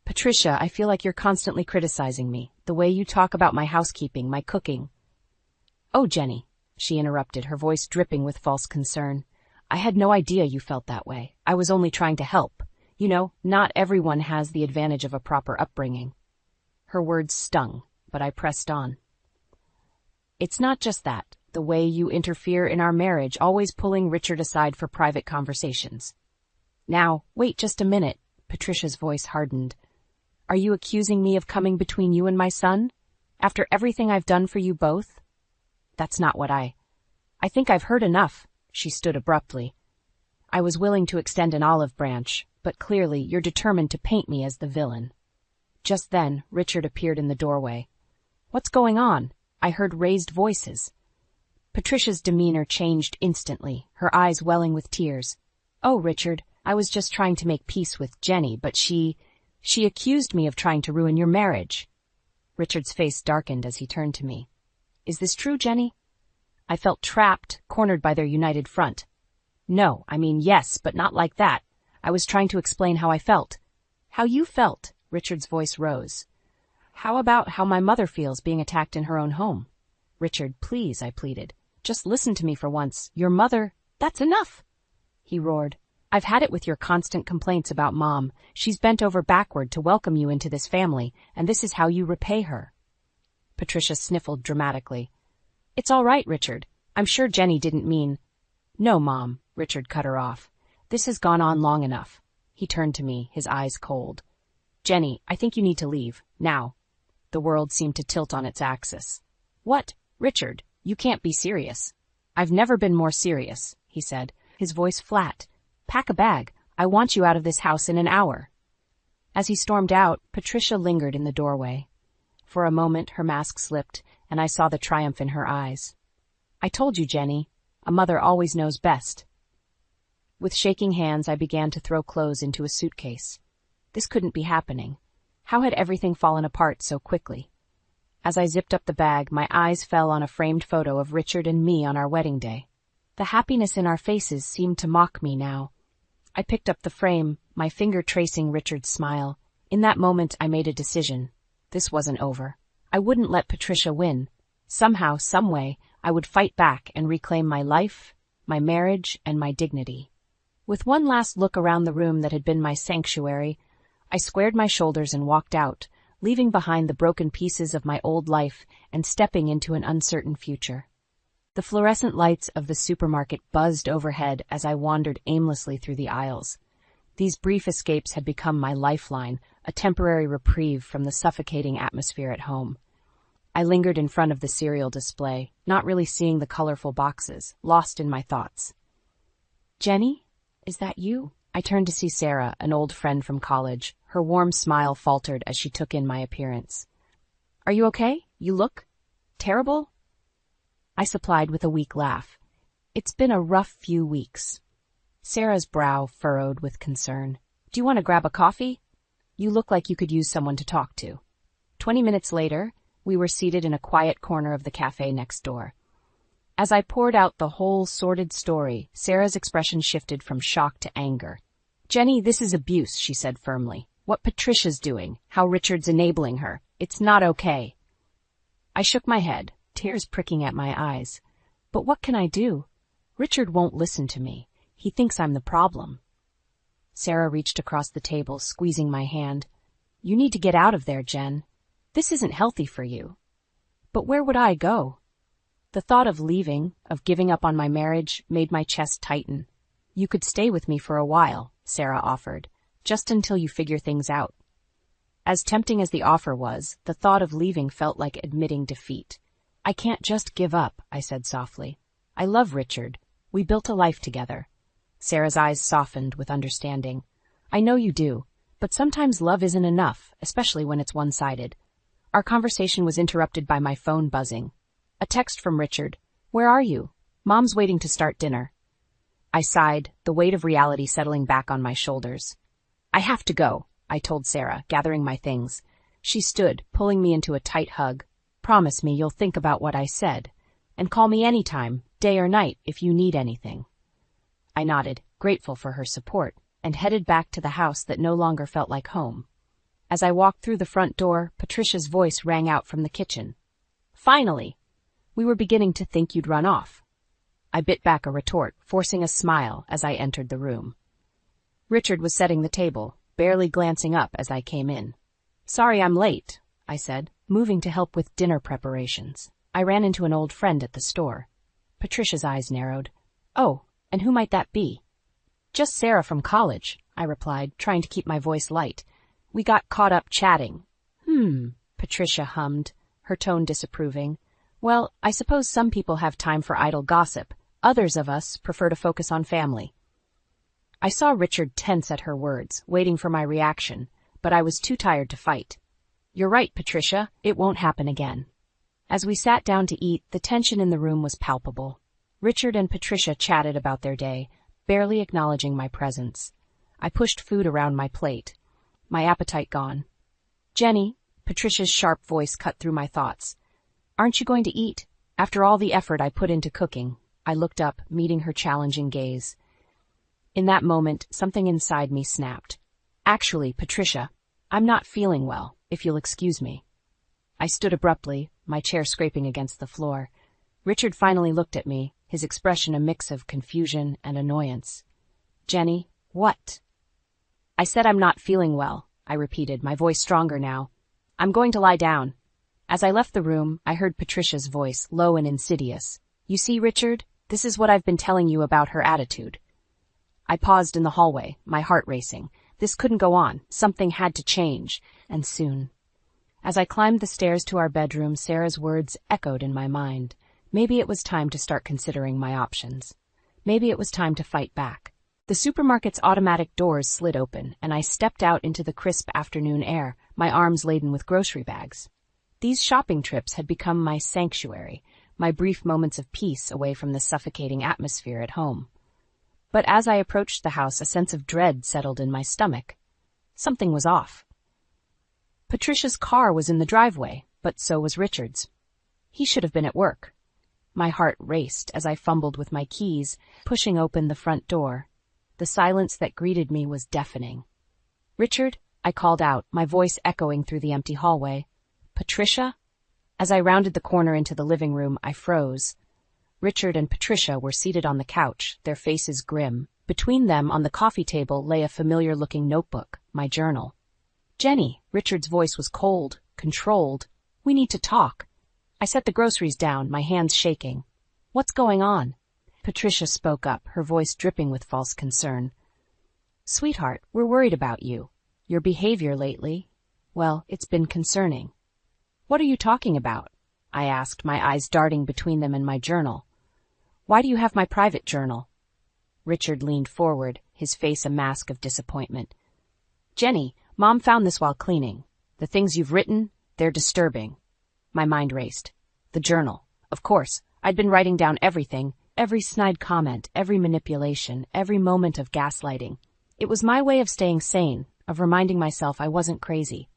"Patricia, I feel like you're constantly criticizing me, the way you talk about my housekeeping, my cooking." "Oh, Jenny," she interrupted, her voice dripping with false concern. "I had no idea you felt that way. I was only trying to help. You know, not everyone has the advantage of a proper upbringing." Her words stung, but I pressed on. "It's not just that. The way you interfere in our marriage, always pulling Richard aside for private conversations." "Now, wait just a minute." Patricia's voice hardened. "Are you accusing me of coming between you and my son? After everything I've done for you both?" "That's not what I think I've heard enough." She stood abruptly. I was willing to extend an olive branch, but clearly you're determined to paint me as the villain. Just then, Richard appeared in the doorway. "What's going on?" I heard raised voices. Patricia's demeanor changed instantly, her eyes welling with tears. "Oh, Richard, I was just trying to make peace with Jenny, but she accused me of trying to ruin your marriage." Richard's face darkened as he turned to me. "Is this true, Jenny?" I felt trapped, cornered by their united front. "No, I mean yes, but not like that. I was trying to explain how I felt." "How you felt?" Richard's voice rose. "How about how my mother feels being attacked in her own home?" "Richard, please," I pleaded. "Just listen to me for once. Your mother—" "That's enough!" he roared. "I've had it with your constant complaints about Mom. She's bent over backward to welcome you into this family, and this is how you repay her." Patricia sniffled dramatically. "It's all right, Richard. I'm sure Jenny didn't mean—" "No, Mom," Richard cut her off. "This has gone on long enough." He turned to me, his eyes cold. "Jenny, I think you need to leave. Now." The world seemed to tilt on its axis. "What? Richard, you can't be serious." "I've never been more serious," he said, his voice flat. "Pack a bag. I want you out of this house in an hour." As he stormed out, Patricia lingered in the doorway. For a moment her mask slipped, and I saw the triumph in her eyes. "I told you, Jenny. A mother always knows best." With shaking hands, I began to throw clothes into a suitcase. This couldn't be happening. How had everything fallen apart so quickly? As I zipped up the bag, my eyes fell on a framed photo of Richard and me on our wedding day. The happiness in our faces seemed to mock me now. I picked up the frame, my finger tracing Richard's smile. In that moment, I made a decision. This wasn't over. I wouldn't let Patricia win. Somehow, someway, I would fight back and reclaim my life, my marriage, and my dignity. With one last look around the room that had been my sanctuary, I squared my shoulders and walked out, leaving behind the broken pieces of my old life and stepping into an uncertain future. The fluorescent lights of the supermarket buzzed overhead as I wandered aimlessly through the aisles. These brief escapes had become my lifeline, a temporary reprieve from the suffocating atmosphere at home. I lingered in front of the cereal display, not really seeing the colorful boxes, lost in my thoughts. "Jenny, is that you?" I turned to see Sarah, an old friend from college. Her warm smile faltered as she took in my appearance. "Are you okay? You look terrible." I supplied with a weak laugh. "It's been a rough few weeks." Sarah's brow furrowed with concern. "Do you want to grab a coffee? You look like you could use someone to talk to." 20 minutes later, we were seated in a quiet corner of the cafe next door. As I poured out the whole sordid story, Sarah's expression shifted from shock to anger. "Jenny, this is abuse," she said firmly. "What Patricia's doing, how Richard's enabling her. It's not okay." I shook my head, tears pricking at my eyes. "But what can I do? Richard won't listen to me. He thinks I'm the problem." Sarah reached across the table, squeezing my hand. "You need to get out of there, Jen. This isn't healthy for you." But where would I go? The thought of leaving, of giving up on my marriage, made my chest tighten. "You could stay with me for a while," Sarah offered, "just until you figure things out." As tempting as the offer was, the thought of leaving felt like admitting defeat. "I can't just give up," I said softly. "I love Richard. We built a life together." Sarah's eyes softened with understanding. "I know you do, but sometimes love isn't enough, especially when it's one-sided." Our conversation was interrupted by my phone buzzing. A text from Richard. "Where are you? Mom's waiting to start dinner." I sighed, the weight of reality settling back on my shoulders. "I have to go," I told Sarah, gathering my things. She stood, pulling me into a tight hug. "Promise me you'll think about what I said, and call me anytime, day or night, if you need anything." I nodded, grateful for her support, and headed back to the house that no longer felt like home. As I walked through the front door, Patricia's voice rang out from the kitchen. "Finally! We were beginning to think you'd run off." I bit back a retort, forcing a smile as I entered the room. Richard was setting the table, barely glancing up as I came in. "Sorry I'm late," I said, moving to help with dinner preparations. "I ran into an old friend at the store." Patricia's eyes narrowed. "Oh, and who might that be?" "Just Sarah from college," I replied, trying to keep my voice light. "We got caught up chatting." Patricia hummed, her tone disapproving. "Well, I suppose some people have time for idle gossip. Others of us prefer to focus on family." I saw Richard tense at her words, waiting for my reaction, but I was too tired to fight. "You're right, Patricia. It won't happen again." As we sat down to eat, the tension in the room was palpable. Richard and Patricia chatted about their day, barely acknowledging my presence. I pushed food around my plate, my appetite gone. "Jenny," Patricia's sharp voice cut through my thoughts. "Aren't you going to eat?" After all the effort I put into cooking, I looked up, meeting her challenging gaze. In that moment, something inside me snapped. "Actually, Patricia, I'm not feeling well, if you'll excuse me." I stood abruptly, my chair scraping against the floor. Richard finally looked at me, his expression a mix of confusion and annoyance. "Jenny, what?" "I said I'm not feeling well," I repeated, my voice stronger now. "I'm going to lie down." As I left the room, I heard Patricia's voice, low and insidious. "You see, Richard, this is what I've been telling you about her attitude." I paused in the hallway, my heart racing. This couldn't go on. Something had to change, and soon. As I climbed the stairs to our bedroom, Sarah's words echoed in my mind. Maybe it was time to start considering my options. Maybe it was time to fight back. The supermarket's automatic doors slid open, and I stepped out into the crisp afternoon air, my arms laden with grocery bags. These shopping trips had become my sanctuary, my brief moments of peace away from the suffocating atmosphere at home. But as I approached the house, a sense of dread settled in my stomach. Something was off. Patricia's car was in the driveway, but so was Richard's. He should have been at work. My heart raced as I fumbled with my keys, pushing open the front door. The silence that greeted me was deafening. "Richard," I called out, my voice echoing through the empty hallway. "Patricia?" As I rounded the corner into the living room, I froze. Richard and Patricia were seated on the couch, their faces grim. Between them, on the coffee table, lay a familiar-looking notebook, my journal. "Jenny," Richard's voice was cold, controlled. "We need to talk." I set the groceries down, my hands shaking. "What's going on?" Patricia spoke up, her voice dripping with false concern. "Sweetheart, we're worried about you. Your behavior lately, well, it's been concerning." "What are you talking about?" I asked, my eyes darting between them and my journal. "Why do you have my private journal?" Richard leaned forward, his face a mask of disappointment. "Jenny, Mom found this while cleaning. The things you've written, they're disturbing." My mind raced. The journal. Of course, I'd been writing down everything, every snide comment, every manipulation, every moment of gaslighting. It was my way of staying sane, of reminding myself I wasn't crazy.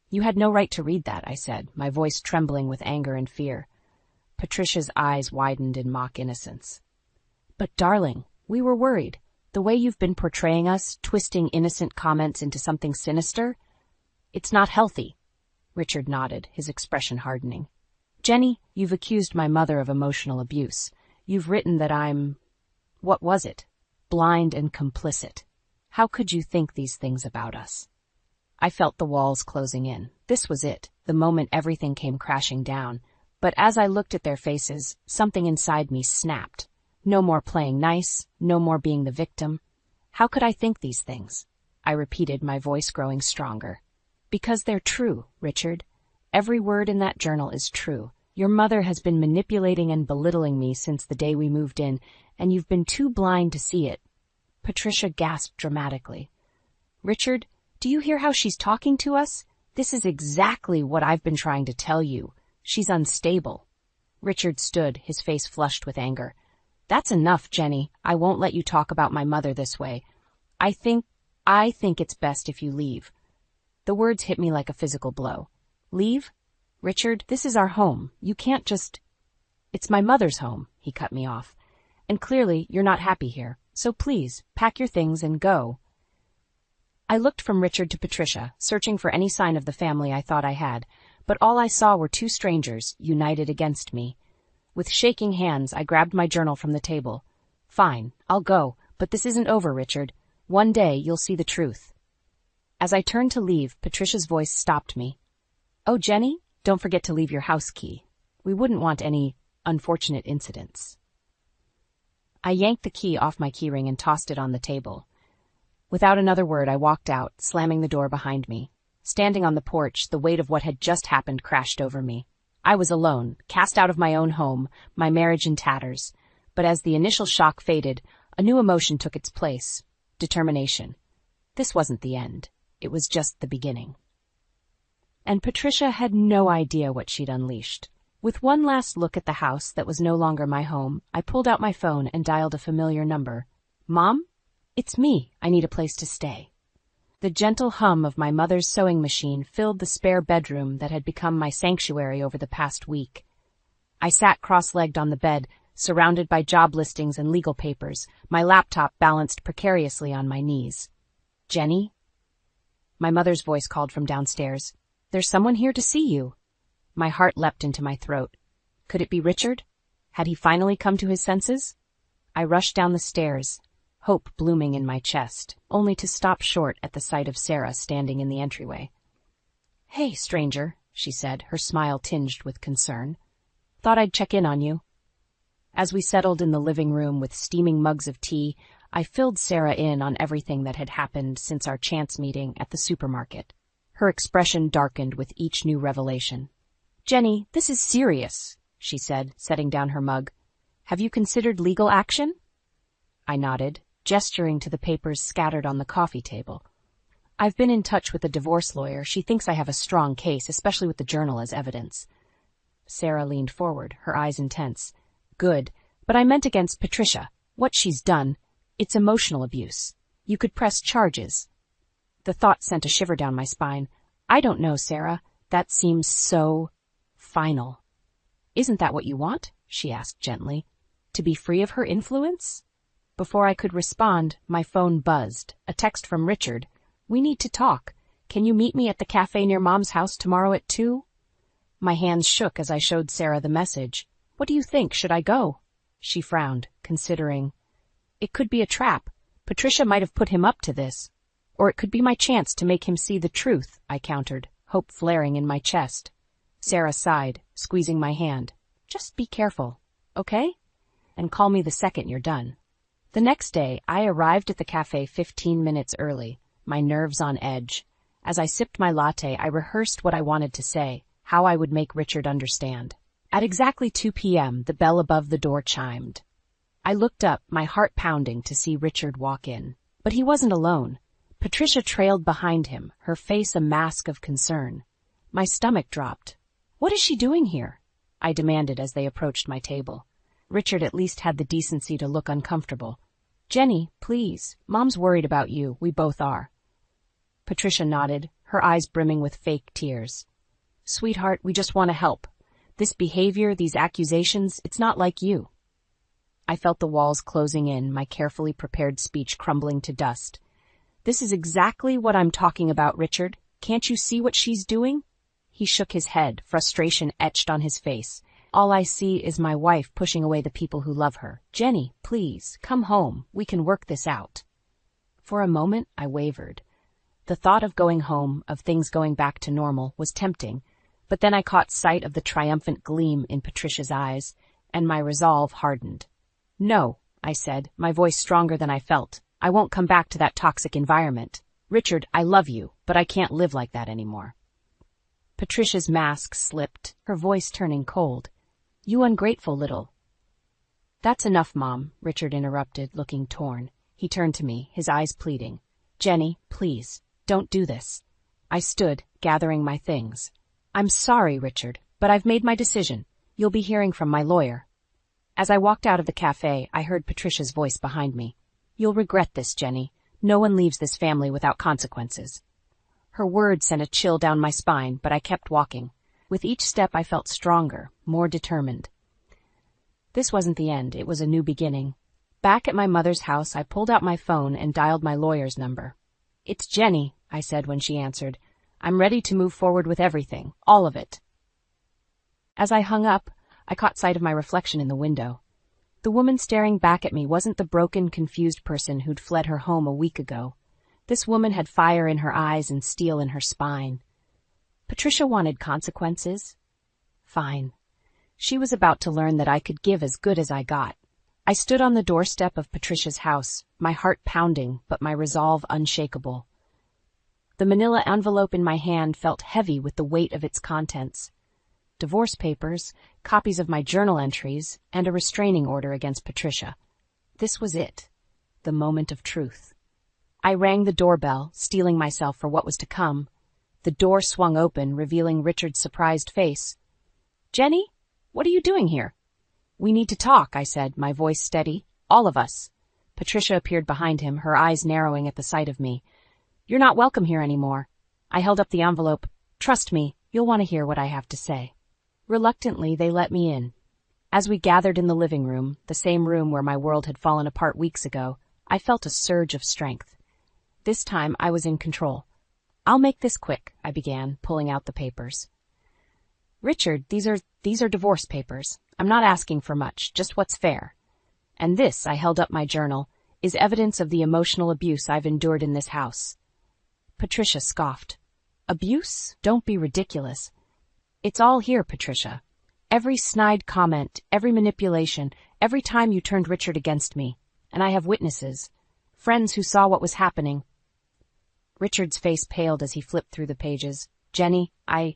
"You had no right to read that," I said, my voice trembling with anger and fear. Patricia's eyes widened in mock innocence. "But darling, we were worried. The way you've been portraying us, twisting innocent comments into something sinister, it's not healthy." Richard nodded, his expression hardening. "Jenny, you've accused my mother of emotional abuse. You've written that I'm... what was it? Blind and complicit. How could you think these things about us?" I felt the walls closing in. This was it, the moment everything came crashing down. But as I looked at their faces, something inside me snapped. No more playing nice, no more being the victim. How could I think these things? I repeated, my voice growing stronger. "Because they're true, Richard. Every word in that journal is true. Your mother has been manipulating and belittling me since the day we moved in, and you've been too blind to see it." Patricia gasped dramatically. "Richard, do you hear how she's talking to us? This is exactly what I've been trying to tell you. She's unstable." Richard stood, his face flushed with anger. "That's enough, Jenny. I won't let you talk about my mother this way. I think it's best if you leave." The words hit me like a physical blow. "Leave? Richard, this is our home. You can't just..." "It's my mother's home," he cut me off. "And clearly you're not happy here. So please, pack your things and go." I looked from Richard to Patricia, searching for any sign of the family I thought I had, but all I saw were two strangers, united against me. With shaking hands, I grabbed my journal from the table. "Fine, I'll go, but this isn't over, Richard. One day you'll see the truth." As I turned to leave, Patricia's voice stopped me. "Oh, Jenny, don't forget to leave your house key. We wouldn't want any unfortunate incidents." I yanked the key off my keyring and tossed it on the table. Without another word, I walked out, slamming the door behind me. Standing on the porch, the weight of what had just happened crashed over me. I was alone, cast out of my own home, my marriage in tatters. But as the initial shock faded, a new emotion took its place: determination. This wasn't the end. It was just the beginning. And Patricia had no idea what she'd unleashed. With one last look at the house that was no longer my home, I pulled out my phone and dialed a familiar number. "Mom? It's me. I need a place to stay." The gentle hum of my mother's sewing machine filled the spare bedroom that had become my sanctuary over the past week. I sat cross-legged on the bed, surrounded by job listings and legal papers, my laptop balanced precariously on my knees. "Jenny?" My mother's voice called from downstairs. "There's someone here to see you." My heart leapt into my throat. Could it be Richard? Had he finally come to his senses? I rushed down the stairs, hope blooming in my chest, only to stop short at the sight of Sarah standing in the entryway. "Hey, stranger," she said, her smile tinged with concern. "Thought I'd check in on you." As we settled in the living room with steaming mugs of tea, I filled Sarah in on everything that had happened since our chance meeting at the supermarket. Her expression darkened with each new revelation. "Jenny, this is serious," she said, setting down her mug. "Have you considered legal action?" I nodded, gesturing to the papers scattered on the coffee table. I've been in touch with a divorce lawyer. She thinks I have a strong case, especially with the journal as evidence. Sarah leaned forward, her eyes intense. Good, but I meant against Patricia. What she's done, it's emotional abuse. You could press charges. The thought sent a shiver down my spine. I don't know, Sarah. That seems so final. Isn't that what you want? She asked gently. To be free of her influence? Before I could respond, my phone buzzed. A text from Richard. We need to talk. Can you meet me at the cafe near Mom's house tomorrow at 2? My hands shook as I showed Sarah the message. What do you think? Should I go? She frowned, considering. It could be a trap. Patricia might have put him up to this. Or it could be my chance to make him see the truth, I countered, hope flaring in my chest. Sarah sighed, squeezing my hand. Just be careful, okay? And call me the second you're done. The next day, I arrived at the cafe 15 minutes early, my nerves on edge. As I sipped my latte, I rehearsed what I wanted to say, how I would make Richard understand. At exactly 2 p.m., the bell above the door chimed. I looked up, my heart pounding, to see Richard walk in. But he wasn't alone. Patricia trailed behind him, her face a mask of concern. My stomach dropped. What is she doing here? I demanded as they approached my table. Richard at least had the decency to look uncomfortable. Jenny, please. Mom's worried about you. We both are. Patricia nodded, her eyes brimming with fake tears. Sweetheart, we just want to help. This behavior, these accusations, it's not like you. I felt the walls closing in, my carefully prepared speech crumbling to dust. This is exactly what I'm talking about, Richard. Can't you see what she's doing? He shook his head, frustration etched on his face. All I see is my wife pushing away the people who love her. Jenny, please, come home. We can work this out. For a moment, I wavered. The thought of going home, of things going back to normal, was tempting, but then I caught sight of the triumphant gleam in Patricia's eyes, and my resolve hardened. No, I said, my voice stronger than I felt. I won't come back to that toxic environment. Richard, I love you, but I can't live like that anymore. Patricia's mask slipped, her voice turning cold. You ungrateful little. That's enough, Mom, Richard interrupted, looking torn. He turned to me, his eyes pleading. Jenny, please, don't do this. I stood, gathering my things. I'm sorry, Richard, but I've made my decision. You'll be hearing from my lawyer. As I walked out of the cafe, I heard Patricia's voice behind me. You'll regret this, Jenny. No one leaves this family without consequences. Her words sent a chill down my spine, but I kept walking. With each step I felt stronger, more determined. This wasn't the end, it was a new beginning. Back at my mother's house, I pulled out my phone and dialed my lawyer's number. It's Jenny, I said when she answered. I'm ready to move forward with everything, all of it. As I hung up, I caught sight of my reflection in the window. The woman staring back at me wasn't the broken, confused person who'd fled her home a week ago. This woman had fire in her eyes and steel in her spine. Patricia wanted consequences. Fine. She was about to learn that I could give as good as I got. I stood on the doorstep of Patricia's house, my heart pounding, but my resolve unshakable. The manila envelope in my hand felt heavy with the weight of its contents. Divorce papers, copies of my journal entries, and a restraining order against Patricia. This was it, the moment of truth. I rang the doorbell, steeling myself for what was to come. The door swung open, revealing Richard's surprised face. Jenny, what are you doing here? We need to talk, I said, my voice steady. All of us. Patricia appeared behind him, her eyes narrowing at the sight of me. You're not welcome here anymore. I held up the envelope. Trust me, you'll want to hear what I have to say. Reluctantly, they let me in. As we gathered in the living room, the same room where my world had fallen apart weeks ago, I felt a surge of strength. This time, I was in control. I'll make this quick, I began, pulling out the papers. Richard, these are divorce papers. I'm not asking for much, just what's fair. And this, I held up my journal, is evidence of the emotional abuse I've endured in this house. Patricia scoffed. Abuse? Don't be ridiculous. It's all here, Patricia. Every snide comment, every manipulation, every time you turned Richard against me. And I have witnesses. Friends who saw what was happening. Richard's face paled as he flipped through the pages. Jenny, I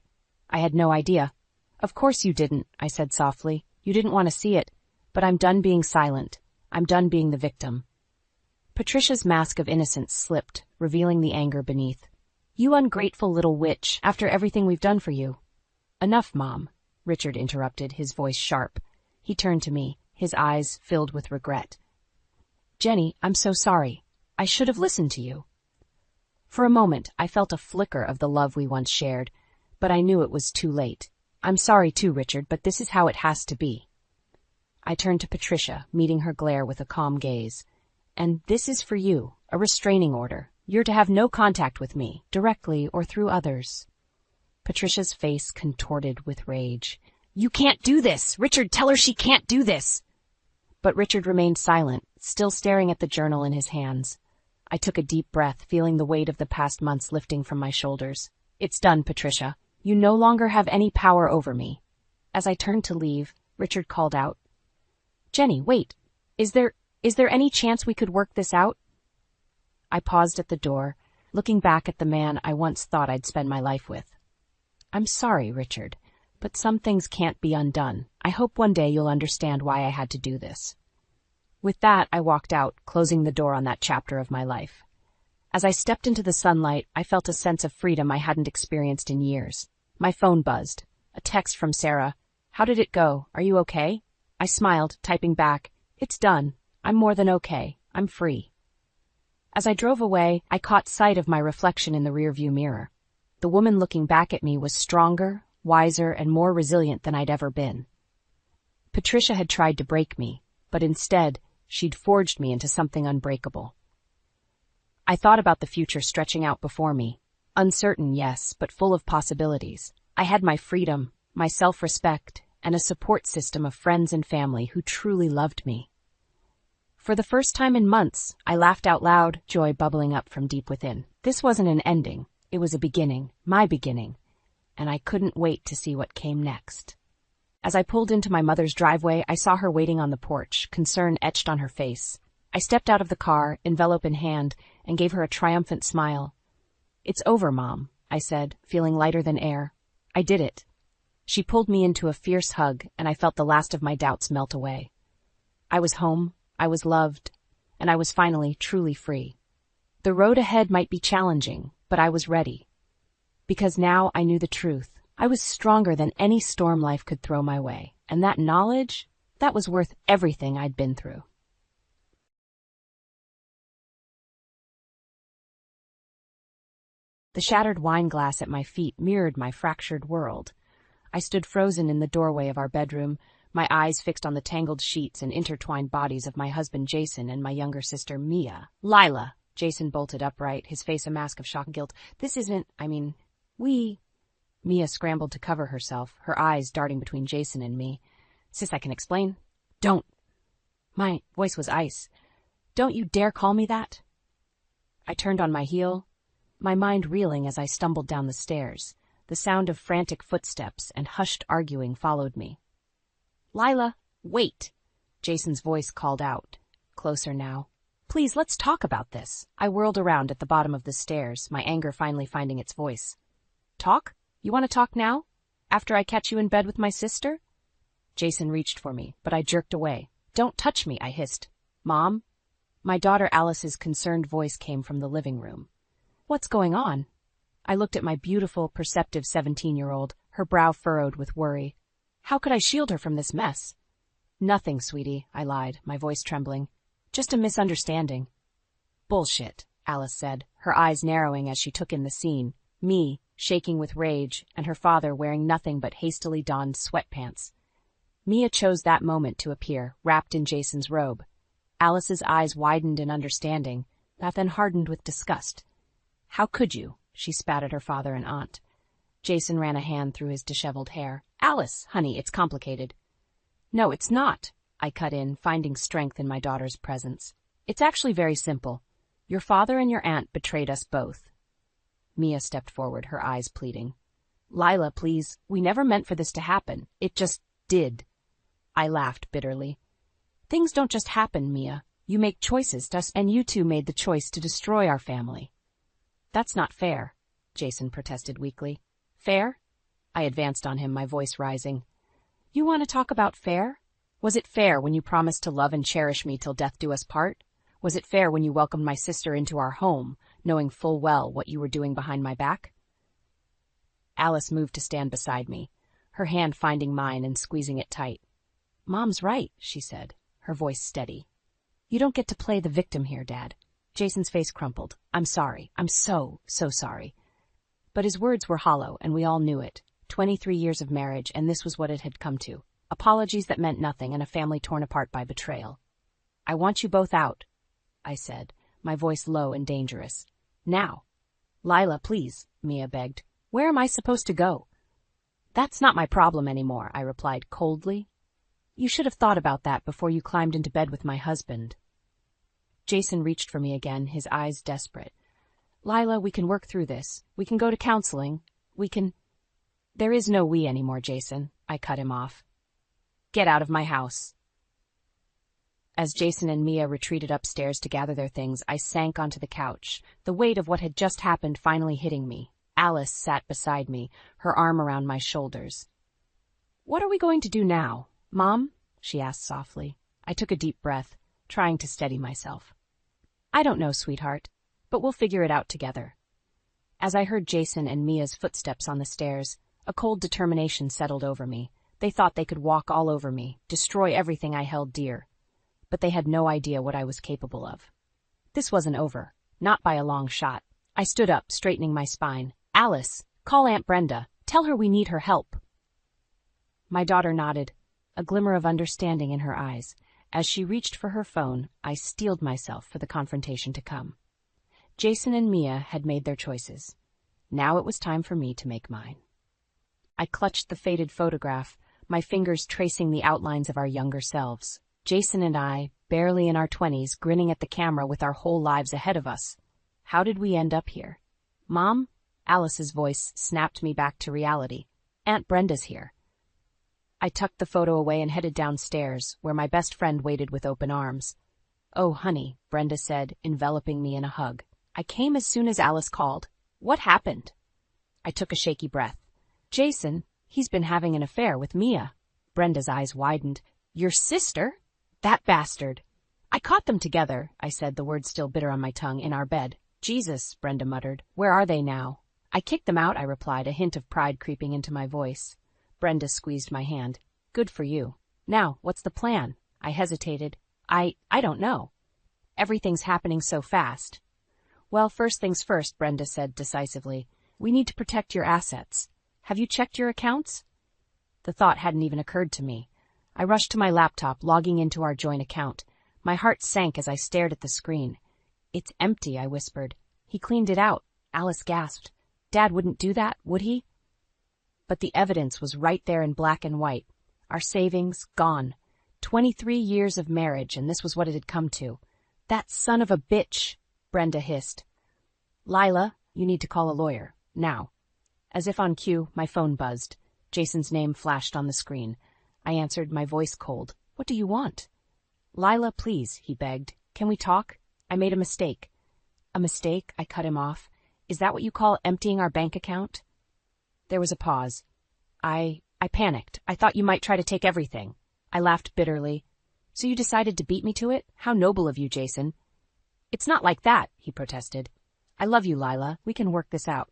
had no idea. Of course you didn't, I said softly. You didn't want to see it. But I'm done being silent. I'm done being the victim. Patricia's mask of innocence slipped, revealing the anger beneath. You ungrateful little witch, after everything we've done for you. Enough, Mom, Richard interrupted, his voice sharp. He turned to me, his eyes filled with regret. Jenny, I'm so sorry. I should have listened to you. For a moment, I felt a flicker of the love we once shared, but I knew it was too late. I'm sorry too, Richard, but this is how it has to be. I turned to Patricia, meeting her glare with a calm gaze. And this is for you, a restraining order. You're to have no contact with me, directly or through others. Patricia's face contorted with rage. You can't do this! Richard, tell her she can't do this! But Richard remained silent, still staring at the journal in his hands. I took a deep breath, feeling the weight of the past months lifting from my shoulders. It's done, Patricia. You no longer have any power over me. As I turned to leave, Richard called out. Jenny, wait. Is there any chance we could work this out? I paused at the door, looking back at the man I once thought I'd spend my life with. I'm sorry, Richard, but some things can't be undone. I hope one day you'll understand why I had to do this. With that, I walked out, closing the door on that chapter of my life. As I stepped into the sunlight, I felt a sense of freedom I hadn't experienced in years. My phone buzzed. A text from Sarah. How did it go? Are you okay? I smiled, typing back. It's done. I'm more than okay. I'm free. As I drove away, I caught sight of my reflection in the rearview mirror. The woman looking back at me was stronger, wiser, and more resilient than I'd ever been. Patricia had tried to break me, but instead, she'd forged me into something unbreakable. I thought about the future stretching out before me. Uncertain, yes, but full of possibilities. I had my freedom, my self-respect, and a support system of friends and family who truly loved me. For the first time in months, I laughed out loud, joy bubbling up from deep within. This wasn't an ending. It was a beginning, my beginning, and I couldn't wait to see what came next. As I pulled into my mother's driveway, I saw her waiting on the porch, concern etched on her face. I stepped out of the car, envelope in hand, and gave her a triumphant smile. It's over, Mom, I said, feeling lighter than air. I did it. She pulled me into a fierce hug, and I felt the last of my doubts melt away. I was home, I was loved, and I was finally truly free. The road ahead might be challenging, but I was ready. Because now I knew the truth. I was stronger than any storm life could throw my way, and that knowledge, that was worth everything I'd been through. The shattered wine glass at my feet mirrored my fractured world. I stood frozen in the doorway of our bedroom, my eyes fixed on the tangled sheets and intertwined bodies of my husband Jason and my younger sister Mia. Lila! Jason bolted upright, his face a mask of shock and guilt. This isn't, we... Mia scrambled to cover herself, her eyes darting between Jason and me. Sis, I can explain. Don't. My voice was ice. Don't you dare call me that. I turned on my heel, my mind reeling as I stumbled down the stairs. The sound of frantic footsteps and hushed arguing followed me. Lila, wait! Jason's voice called out, closer now. Please, let's talk about this. I whirled around at the bottom of the stairs, my anger finally finding its voice. Talk? You want to talk now? After I catch you in bed with my sister? Jason reached for me, but I jerked away. Don't touch me, I hissed. Mom? My daughter Alice's concerned voice came from the living room. What's going on? I looked at my beautiful, perceptive 17-year-old, her brow furrowed with worry. How could I shield her from this mess? Nothing, sweetie, I lied, my voice trembling. Just a misunderstanding. Bullshit, Alice said, her eyes narrowing as she took in the scene. Me, shaking with rage, and her father wearing nothing but hastily donned sweatpants. Mia chose that moment to appear, wrapped in Jason's robe. Alice's eyes widened in understanding, that then hardened with disgust. How could you? She spat at her father and aunt. Jason ran a hand through his disheveled hair. Alice, honey, it's complicated. No, it's not, I cut in, finding strength in my daughter's presence. It's actually very simple. Your father and your aunt betrayed us both. Mia stepped forward, her eyes pleading. Lila, please, we never meant for this to happen. It just did. I laughed bitterly. Things don't just happen, Mia. You make choices, and you two made the choice to destroy our family. That's not fair, Jason protested weakly. Fair? I advanced on him, my voice rising. You want to talk about fair? Was it fair when you promised to love and cherish me till death do us part? Was it fair when you welcomed my sister into our home, knowing full well what you were doing behind my back? Alice moved to stand beside me, her hand finding mine and squeezing it tight. Mom's right, she said, her voice steady. You don't get to play the victim here, Dad. Jason's face crumpled. I'm sorry. I'm so sorry. But his words were hollow, and we all knew it. 23 years of marriage, and this was what it had come to. Apologies that meant nothing, and a family torn apart by betrayal. I want you both out, I said, my voice low and dangerous. Now. Lila, please, Mia begged. Where am I supposed to go? That's not my problem anymore, I replied coldly. You should have thought about that before you climbed into bed with my husband. Jason reached for me again, his eyes desperate. Lila, we can work through this. We can go to counseling. We can... There is no we anymore, Jason. I cut him off. Get out of my house. As Jason and Mia retreated upstairs to gather their things, I sank onto the couch, the weight of what had just happened finally hitting me. Alice sat beside me, her arm around my shoulders. What are we going to do now, Mom? She asked softly. I took a deep breath, trying to steady myself. I don't know, sweetheart, but we'll figure it out together. As I heard Jason and Mia's footsteps on the stairs, a cold determination settled over me. They thought they could walk all over me, destroy everything I held dear. But they had no idea what I was capable of. This wasn't over, not by a long shot. I stood up, straightening my spine. Alice, call Aunt Brenda. Tell her we need her help. My daughter nodded, a glimmer of understanding in her eyes. As she reached for her phone, I steeled myself for the confrontation to come. Jason and Mia had made their choices. Now it was time for me to make mine. I clutched the faded photograph, my fingers tracing the outlines of our younger selves. Jason and I, barely in our 20s, grinning at the camera with our whole lives ahead of us. How did we end up here? Mom? Alice's voice snapped me back to reality. Aunt Brenda's here. I tucked the photo away and headed downstairs, where my best friend waited with open arms. Oh, honey, Brenda said, enveloping me in a hug. I came as soon as Alice called. What happened? I took a shaky breath. Jason, he's been having an affair with Mia. Brenda's eyes widened. Your sister? That bastard. I caught them together, I said, the words still bitter on my tongue, in our bed. Jesus, Brenda muttered. Where are they now? I kicked them out, I replied, a hint of pride creeping into my voice. Brenda squeezed my hand. Good for you. Now, what's the plan? I hesitated. I don't know. Everything's happening so fast. Well, first things first, Brenda said decisively. We need to protect your assets. Have you checked your accounts? The thought hadn't even occurred to me. I rushed to my laptop, logging into our joint account. My heart sank as I stared at the screen. It's empty, I whispered. He cleaned it out. Alice gasped. Dad wouldn't do that, would he? But the evidence was right there in black and white. Our savings, gone. 23 years of marriage, and this was what it had come to. That son of a bitch, Brenda hissed. Lila, you need to call a lawyer, now. As if on cue, my phone buzzed. Jason's name flashed on the screen. I answered, my voice cold. What do you want? Lila, please, he begged. Can we talk? I made a mistake. A mistake? I cut him off. Is that what you call emptying our bank account? There was a pause. I panicked. I thought you might try to take everything. I laughed bitterly. So you decided to beat me to it? How noble of you, Jason. It's not like that, he protested. I love you, Lila. We can work this out.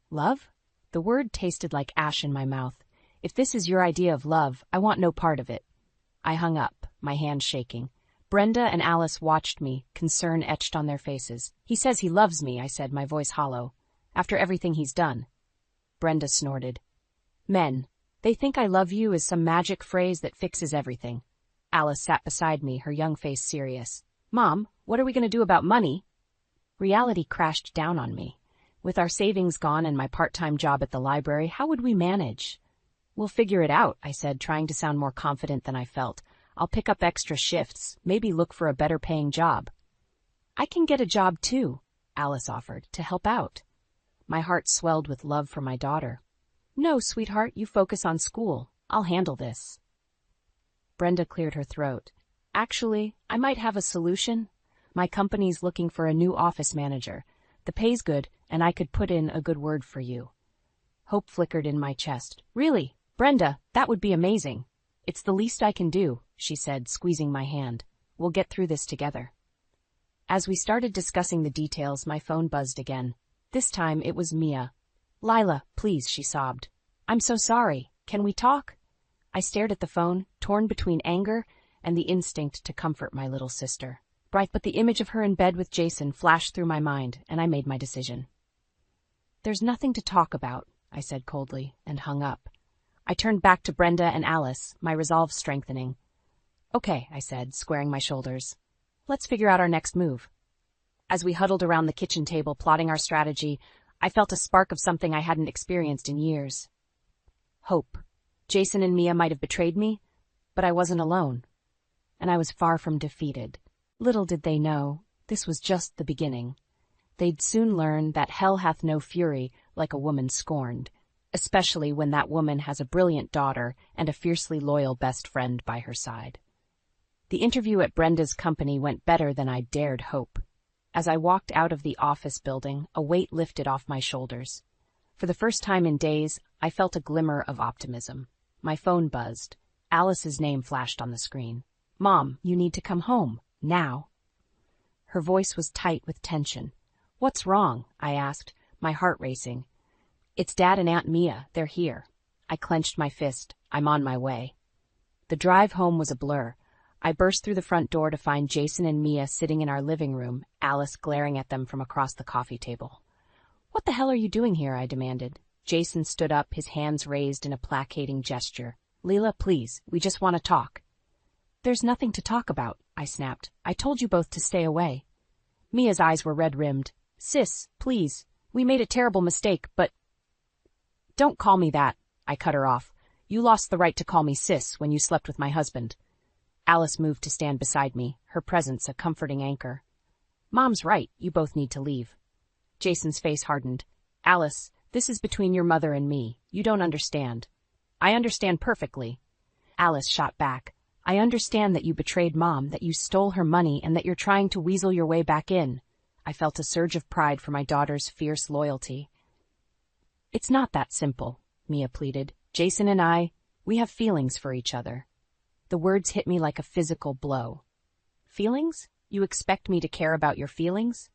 Love? The word tasted like ash in my mouth. If this is your idea of love, I want no part of it. I hung up, my hand shaking. Brenda and Alice watched me, concern etched on their faces. He says he loves me, I said, my voice hollow. After everything he's done. Brenda snorted. Men, they think I love you is some magic phrase that fixes everything. Alice sat beside me, her young face serious. Mom, what are we going to do about money? Reality crashed down on me. With our savings gone and my part-time job at the library, how would we manage? We'll figure it out, I said, trying to sound more confident than I felt. I'll pick up extra shifts, maybe look for a better-paying job. I can get a job too, Alice offered, to help out. My heart swelled with love for my daughter. No, sweetheart, you focus on school. I'll handle this. Brenda cleared her throat. Actually, I might have a solution. My company's looking for a new office manager. The pay's good, and I could put in a good word for you. Hope flickered in my chest. Really, Brenda, that would be amazing. It's the least I can do, she said, squeezing my hand. We'll get through this together. As we started discussing the details, my phone buzzed again. This time it was Mia. "Lila, please," she sobbed. "I'm so sorry. Can we talk?" I stared at the phone, torn between anger and the instinct to comfort my little sister. But the image of her in bed with Jason flashed through my mind, and I made my decision. "There's nothing to talk about," I said coldly, and hung up. I turned back to Brenda and Alice, my resolve strengthening. "Okay," I said, squaring my shoulders. "Let's figure out our next move." As we huddled around the kitchen table plotting our strategy, I felt a spark of something I hadn't experienced in years. Hope. Jason and Mia might have betrayed me, but I wasn't alone. And I was far from defeated. Little did they know, this was just the beginning. They'd soon learn that hell hath no fury like a woman scorned, especially when that woman has a brilliant daughter and a fiercely loyal best friend by her side. The interview at Brenda's company went better than I dared hope. As I walked out of the office building, a weight lifted off my shoulders. For the first time in days, I felt a glimmer of optimism. My phone buzzed. Alice's name flashed on the screen. "Mom, you need to come home. Now." Her voice was tight with tension. "What's wrong?" I asked, my heart racing. "It's Dad and Aunt Mia. They're here." I clenched my fist. "I'm on my way." The drive home was a blur. I burst through the front door to find Jason and Mia sitting in our living room, Alice glaring at them from across the coffee table. "What the hell are you doing here?" I demanded. Jason stood up, his hands raised in a placating gesture. "Lila, please, we just want to talk." "There's nothing to talk about," I snapped. "I told you both to stay away." Mia's eyes were red-rimmed. "Sis, please, we made a terrible mistake, but—" "Don't call me that," I cut her off. "You lost the right to call me sis when you slept with my husband." Alice moved to stand beside me, her presence a comforting anchor. "Mom's right, you both need to leave." Jason's face hardened. "Alice, this is between your mother and me. You don't understand." "I understand perfectly." Alice shot back. "I understand that you betrayed Mom, that you stole her money, and that you're trying to weasel your way back in." I felt a surge of pride for my daughter's fierce loyalty. "It's not that simple," Mia pleaded. "Jason and we have feelings for each other." The words hit me like a physical blow. "Feelings? You expect me to care about your feelings?"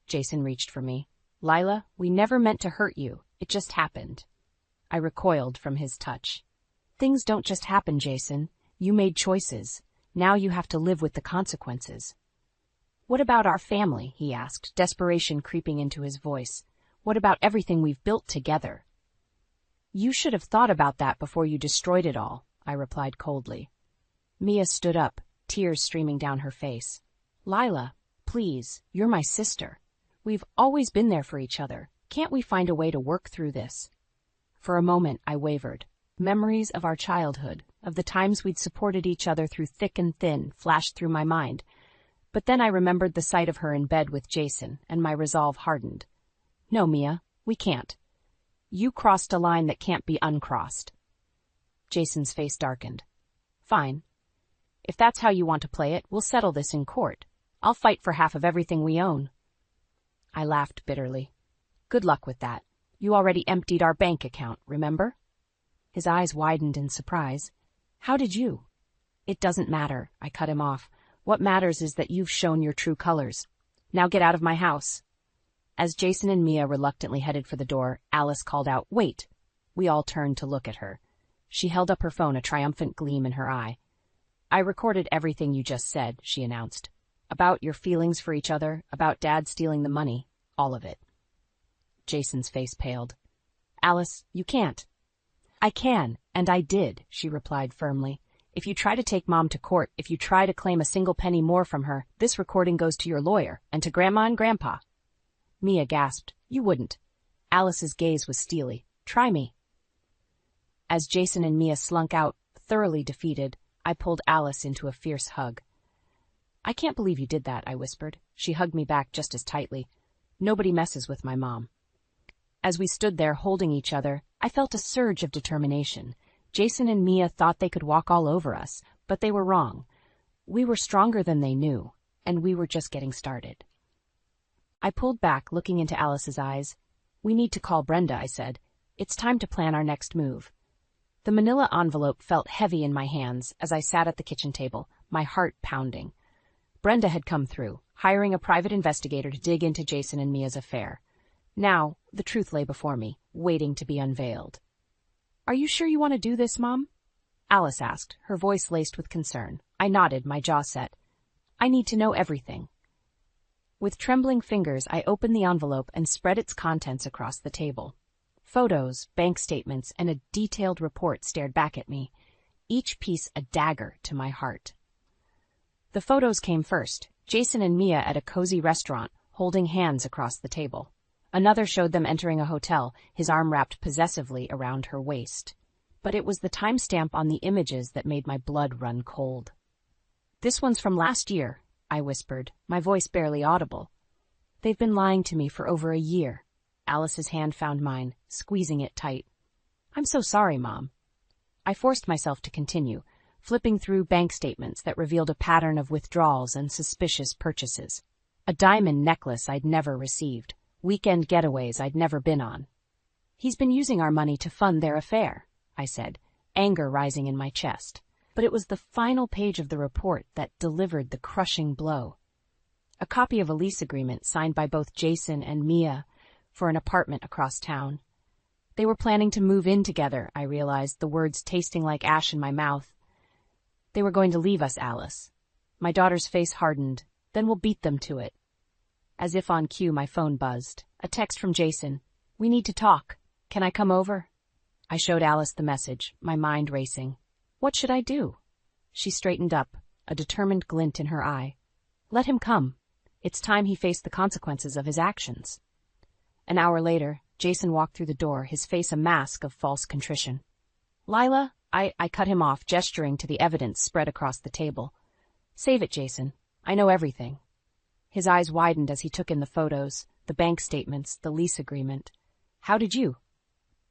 Jason reached for me. "Lila, we never meant to hurt you. It just happened." I recoiled from his touch. "Things don't just happen, Jason. You made choices. Now you have to live with the consequences." "What about our family?" he asked, desperation creeping into his voice. "What about everything we've built together?" "You should have thought about that before you destroyed it all," I replied coldly. Mia stood up, tears streaming down her face. "Lila, please, you're my sister. We've always been there for each other. Can't we find a way to work through this?" For a moment, I wavered. Memories of our childhood, of the times we'd supported each other through thick and thin, flashed through my mind. But then I remembered the sight of her in bed with Jason, and my resolve hardened. "No, Mia, we can't. You crossed a line that can't be uncrossed." Jason's face darkened. "Fine. If that's how you want to play it, we'll settle this in court. I'll fight for half of everything we own." I laughed bitterly. "Good luck with that. You already emptied our bank account, remember?" His eyes widened in surprise. "How did you?" "It doesn't matter," I cut him off. "What matters is that you've shown your true colors. Now get out of my house." As Jason and Mia reluctantly headed for the door, Alice called out, "Wait." We all turned to look at her. She held up her phone, a triumphant gleam in her eye. "I recorded everything you just said," she announced. "About your feelings for each other, about Dad stealing the money, all of it." Jason's face paled. "Alice, you can't." "I can, and I did," she replied firmly. "If you try to take Mom to court, if you try to claim a single penny more from her, this recording goes to your lawyer, and to Grandma and Grandpa." Mia gasped. "You wouldn't." Alice's gaze was steely. "Try me." As Jason and Mia slunk out, thoroughly defeated, I pulled Alice into a fierce hug. "I can't believe you did that," I whispered. She hugged me back just as tightly. "Nobody messes with my mom." As we stood there holding each other, I felt a surge of determination. Jason and Mia thought they could walk all over us, but they were wrong. We were stronger than they knew, and we were just getting started. I pulled back, looking into Alice's eyes. "We need to call Brenda," I said. "It's time to plan our next move." The manila envelope felt heavy in my hands as I sat at the kitchen table, my heart pounding. Brenda had come through, hiring a private investigator to dig into Jason and Mia's affair. Now, the truth lay before me, waiting to be unveiled. "Are you sure you want to do this, Mom?" Alice asked, her voice laced with concern. I nodded, my jaw set. "I need to know everything." With trembling fingers, I opened the envelope and spread its contents across the table. Photos, bank statements, and a detailed report stared back at me, each piece a dagger to my heart. The photos came first, Jason and Mia at a cozy restaurant, holding hands across the table. Another showed them entering a hotel, his arm wrapped possessively around her waist. But it was the timestamp on the images that made my blood run cold. "This one's from last year," I whispered, my voice barely audible. "They've been lying to me for over a year." Alice's hand found mine, squeezing it tight. "I'm so sorry, Mom." I forced myself to continue, flipping through bank statements that revealed a pattern of withdrawals and suspicious purchases. A diamond necklace I'd never received, weekend getaways I'd never been on. "He's been using our money to fund their affair," I said, anger rising in my chest. But it was the final page of the report that delivered the crushing blow. A copy of a lease agreement signed by both Jason and Mia for an apartment across town. They were planning to move in together, I realized, the words tasting like ash in my mouth. "They were going to leave us, Alice." My daughter's face hardened. "Then we'll beat them to it." As if on cue, my phone buzzed. A text from Jason. "We need to talk. Can I come over?" I showed Alice the message, my mind racing. What should I do? She straightened up, a determined glint in her eye. Let him come. It's time he faced the consequences of his actions. An hour later, Jason walked through the door, his face a mask of false contrition. "Lila," I cut him off, gesturing to the evidence spread across the table. "Save it, Jason. I know everything." His eyes widened as he took in the photos, the bank statements, the lease agreement. "How did you?"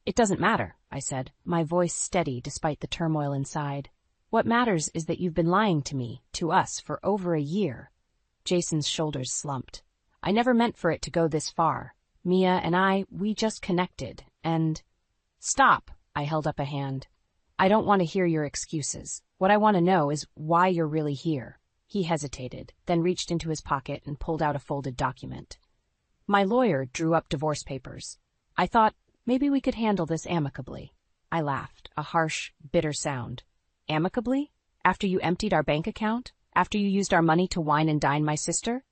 "It doesn't matter," I said, my voice steady despite the turmoil inside. "What matters is that you've been lying to me, to us, for over a year." Jason's shoulders slumped. "I never meant for it to go this far. Mia and we just connected, and—" "Stop!" I held up a hand. "I don't want to hear your excuses. What I want to know is why you're really here." He hesitated, then reached into his pocket and pulled out a folded document. "My lawyer drew up divorce papers. I thought maybe we could handle this amicably." I laughed, a harsh, bitter sound. "Amicably? After you emptied our bank account? After you used our money to wine and dine my sister?"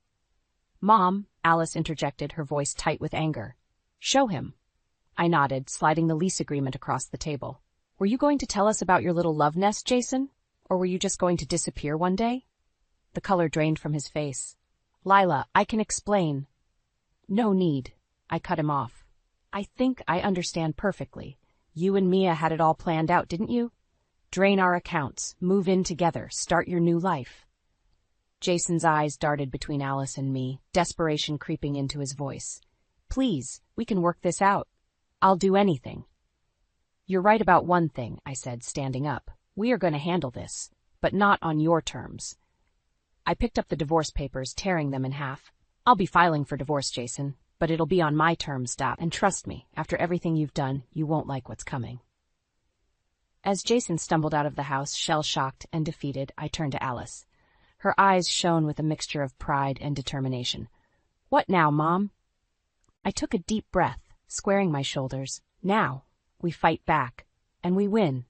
"Mom," Alice interjected, her voice tight with anger. "Show him." I nodded, sliding the lease agreement across the table. "Were you going to tell us about your little love nest, Jason? Or were you just going to disappear one day?" The color drained from his face. "Lila, I can explain." "No need." I cut him off. "I think I understand perfectly. You and Mia had it all planned out, didn't you? Drain our accounts, move in together, start your new life." Jason's eyes darted between Alice and me, desperation creeping into his voice. "Please, we can work this out. I'll do anything." "You're right about one thing," I said, standing up. "We are going to handle this, but not on your terms." I picked up the divorce papers, tearing them in half. "I'll be filing for divorce, Jason, but it'll be on my terms, Dot, and trust me, after everything you've done, you won't like what's coming." As Jason stumbled out of the house, shell-shocked and defeated, I turned to Alice. Her eyes shone with a mixture of pride and determination. "What now, Mom?" I took a deep breath, squaring my shoulders. "Now, we fight back, and we win."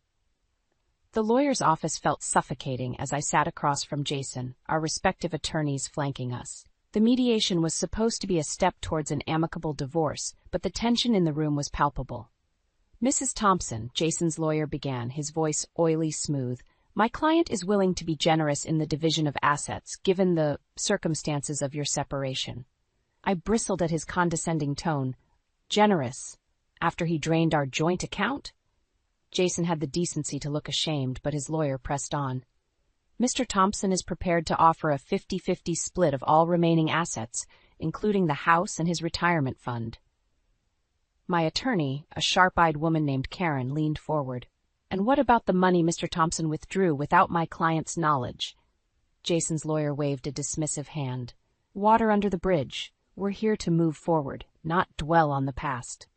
The lawyer's office felt suffocating as I sat across from Jason, our respective attorneys flanking us. The mediation was supposed to be a step towards an amicable divorce, but the tension in the room was palpable. "Mrs. Thompson," Jason's lawyer began, his voice oily smooth, "my client is willing to be generous in the division of assets, given the circumstances of your separation." I bristled at his condescending tone. Generous? After he drained our joint account? Jason had the decency to look ashamed, but his lawyer pressed on. "Mr. Thompson is prepared to offer a 50-50 split of all remaining assets, including the house and his retirement fund." My attorney, a sharp-eyed woman named Karen, leaned forward. "And what about the money Mr. Thompson withdrew without my client's knowledge?" Jason's lawyer waved a dismissive hand. "Water under the bridge. We're here to move forward, not dwell on the past."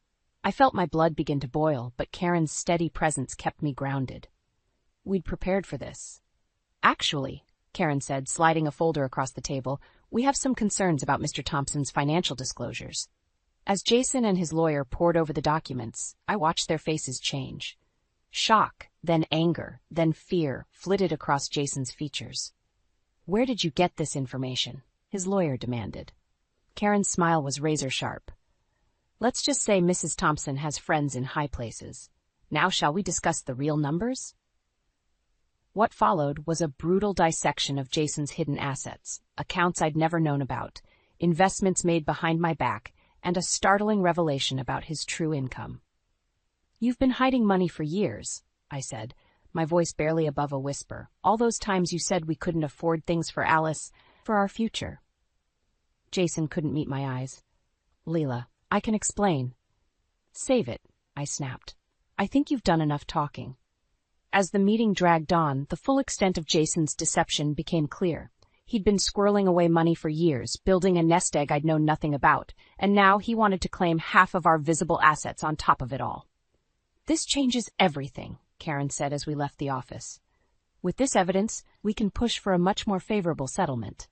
I felt my blood begin to boil, but Karen's steady presence kept me grounded. "We'd prepared for this." "Actually," Karen said, sliding a folder across the table, We have some concerns about Mr. Thompson's financial disclosures. As Jason and his lawyer pored over the documents, I watched their faces change. Shock, then anger, then fear flitted across Jason's features. "Where did you get this information?" his lawyer demanded. Karen's smile was razor-sharp. "Let's just say Mrs. Thompson has friends in high places. Now shall we discuss the real numbers?" What followed was a brutal dissection of Jason's hidden assets, accounts I'd never known about, investments made behind my back, and a startling revelation about his true income. "You've been hiding money for years," I said, my voice barely above a whisper. "All those times you said we couldn't afford things for Alice, for our future." Jason couldn't meet my eyes. "Leela, I can explain." "Save it," I snapped. "I think you've done enough talking." As the meeting dragged on, the full extent of Jason's deception became clear. He'd been squirreling away money for years, building a nest egg I'd known nothing about, and now he wanted to claim half of our visible assets on top of it all. "This changes everything," Karen said as we left the office. "With this evidence, we can push for a much more favorable settlement."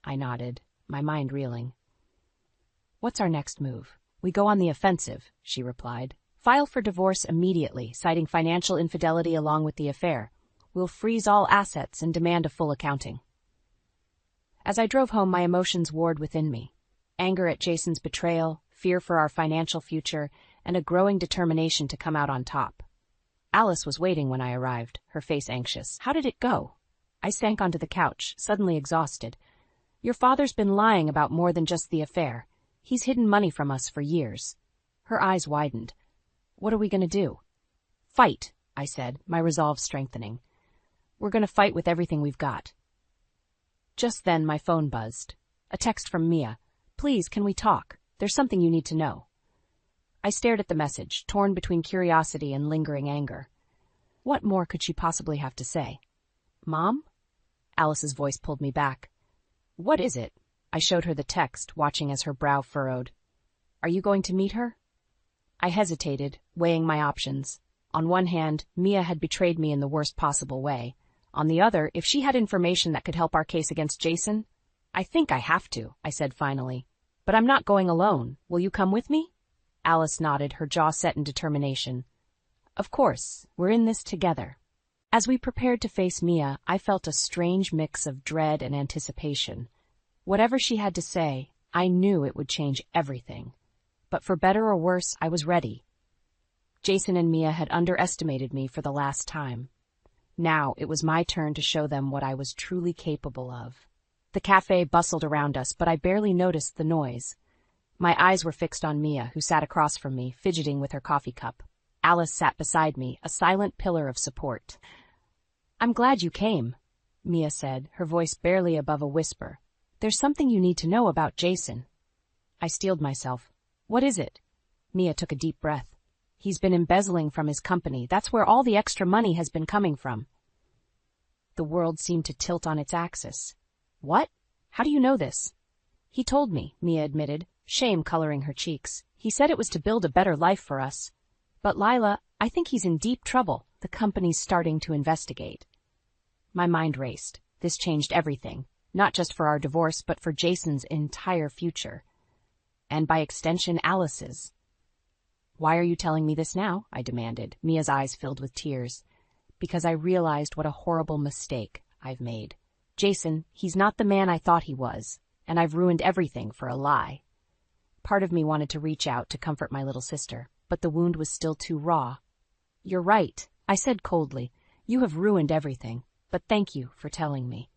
I nodded, my mind reeling. "What's our next move?" "We go on the offensive," she replied. "File for divorce immediately, citing financial infidelity along with the affair. We'll freeze all assets and demand a full accounting." As I drove home, my emotions warred within me. Anger at Jason's betrayal, fear for our financial future, and a growing determination to come out on top. Alice was waiting when I arrived, her face anxious. "How did it go?" I sank onto the couch, suddenly exhausted. "Your father's been lying about more than just the affair. He's hidden money from us for years." Her eyes widened. "What are we going to do?" "Fight," I said, my resolve strengthening. "We're going to fight with everything we've got." Just then my phone buzzed. A text from Mia. "Please, can we talk? There's something you need to know." I stared at the message, torn between curiosity and lingering anger. What more could she possibly have to say? "Mom?" Alice's voice pulled me back. "What is it?" I showed her the text, watching as her brow furrowed. "Are you going to meet her?" I hesitated, weighing my options. On one hand, Mia had betrayed me in the worst possible way. On the other, if she had information that could help our case against Jason, "I think I have to," I said finally. "But I'm not going alone. Will you come with me?" Alice nodded, her jaw set in determination. "Of course, we're in this together." As we prepared to face Mia, I felt a strange mix of dread and anticipation. Whatever she had to say, I knew it would change everything. But for better or worse, I was ready. Jason and Mia had underestimated me for the last time. Now it was my turn to show them what I was truly capable of. The cafe bustled around us, but I barely noticed the noise. My eyes were fixed on Mia, who sat across from me, fidgeting with her coffee cup. Alice sat beside me, a silent pillar of support. "I'm glad you came," Mia said, her voice barely above a whisper. "There's something you need to know about Jason." I steeled myself. "What is it?" Mia took a deep breath. "He's been embezzling from his company. That's where all the extra money has been coming from." The world seemed to tilt on its axis. "What? How do you know this?" "He told me," Mia admitted, shame coloring her cheeks. "He said it was to build a better life for us. But Lila, I think he's in deep trouble. The company's starting to investigate." My mind raced. This changed everything, not just for our divorce, but for Jason's entire future. And by extension, Alice's. "Why are you telling me this now?" I demanded, Mia's eyes filled with tears. "Because I realized what a horrible mistake I've made. Jason, he's not the man I thought he was, and I've ruined everything for a lie." Part of me wanted to reach out to comfort my little sister, but the wound was still too raw. "You're right," I said coldly. "You have ruined everything, but thank you for telling me."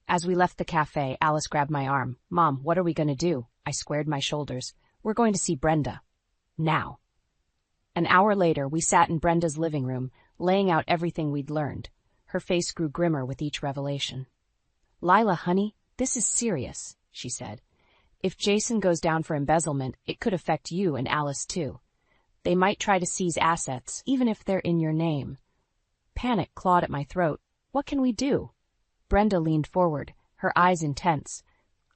As we left the cafe, Alice grabbed my arm. "Mom, what are we going to do?" I squared my shoulders. "We're going to see Brenda. Now." An hour later, we sat in Brenda's living room, laying out everything we'd learned. Her face grew grimmer with each revelation. "Lila, honey, this is serious," she said. "If Jason goes down for embezzlement, it could affect you and Alice too. They might try to seize assets, even if they're in your name." Panic clawed at my throat. "What can we do?" Brenda leaned forward, her eyes intense.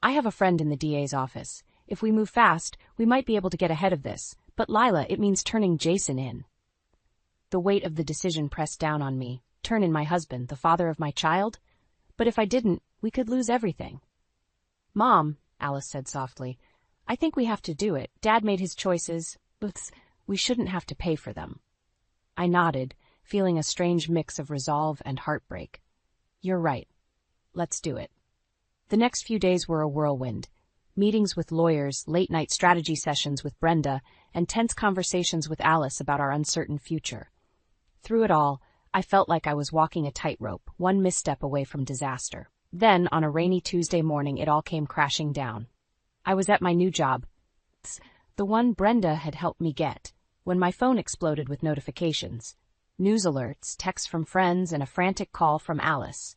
"I have a friend in the DA's office. If we move fast, we might be able to get ahead of this. But Lila, it means turning Jason in." The weight of the decision pressed down on me. Turn in my husband, the father of my child? But if I didn't, We could lose everything. Mom, Alice said softly, I think we have to do it. Dad made his choices. We shouldn't have to pay for them. I nodded, feeling a strange mix of resolve and heartbreak. You're right. Let's do it. The next few days were a whirlwind. Meetings with lawyers, late-night strategy sessions with Brenda, and tense conversations with Alice about our uncertain future. Through it all, I felt like I was walking a tightrope, one misstep away from disaster. Then, on a rainy Tuesday morning, it all came crashing down. I was at my new job, the one Brenda had helped me get, when my phone exploded with notifications. News alerts, texts from friends, and a frantic call from Alice.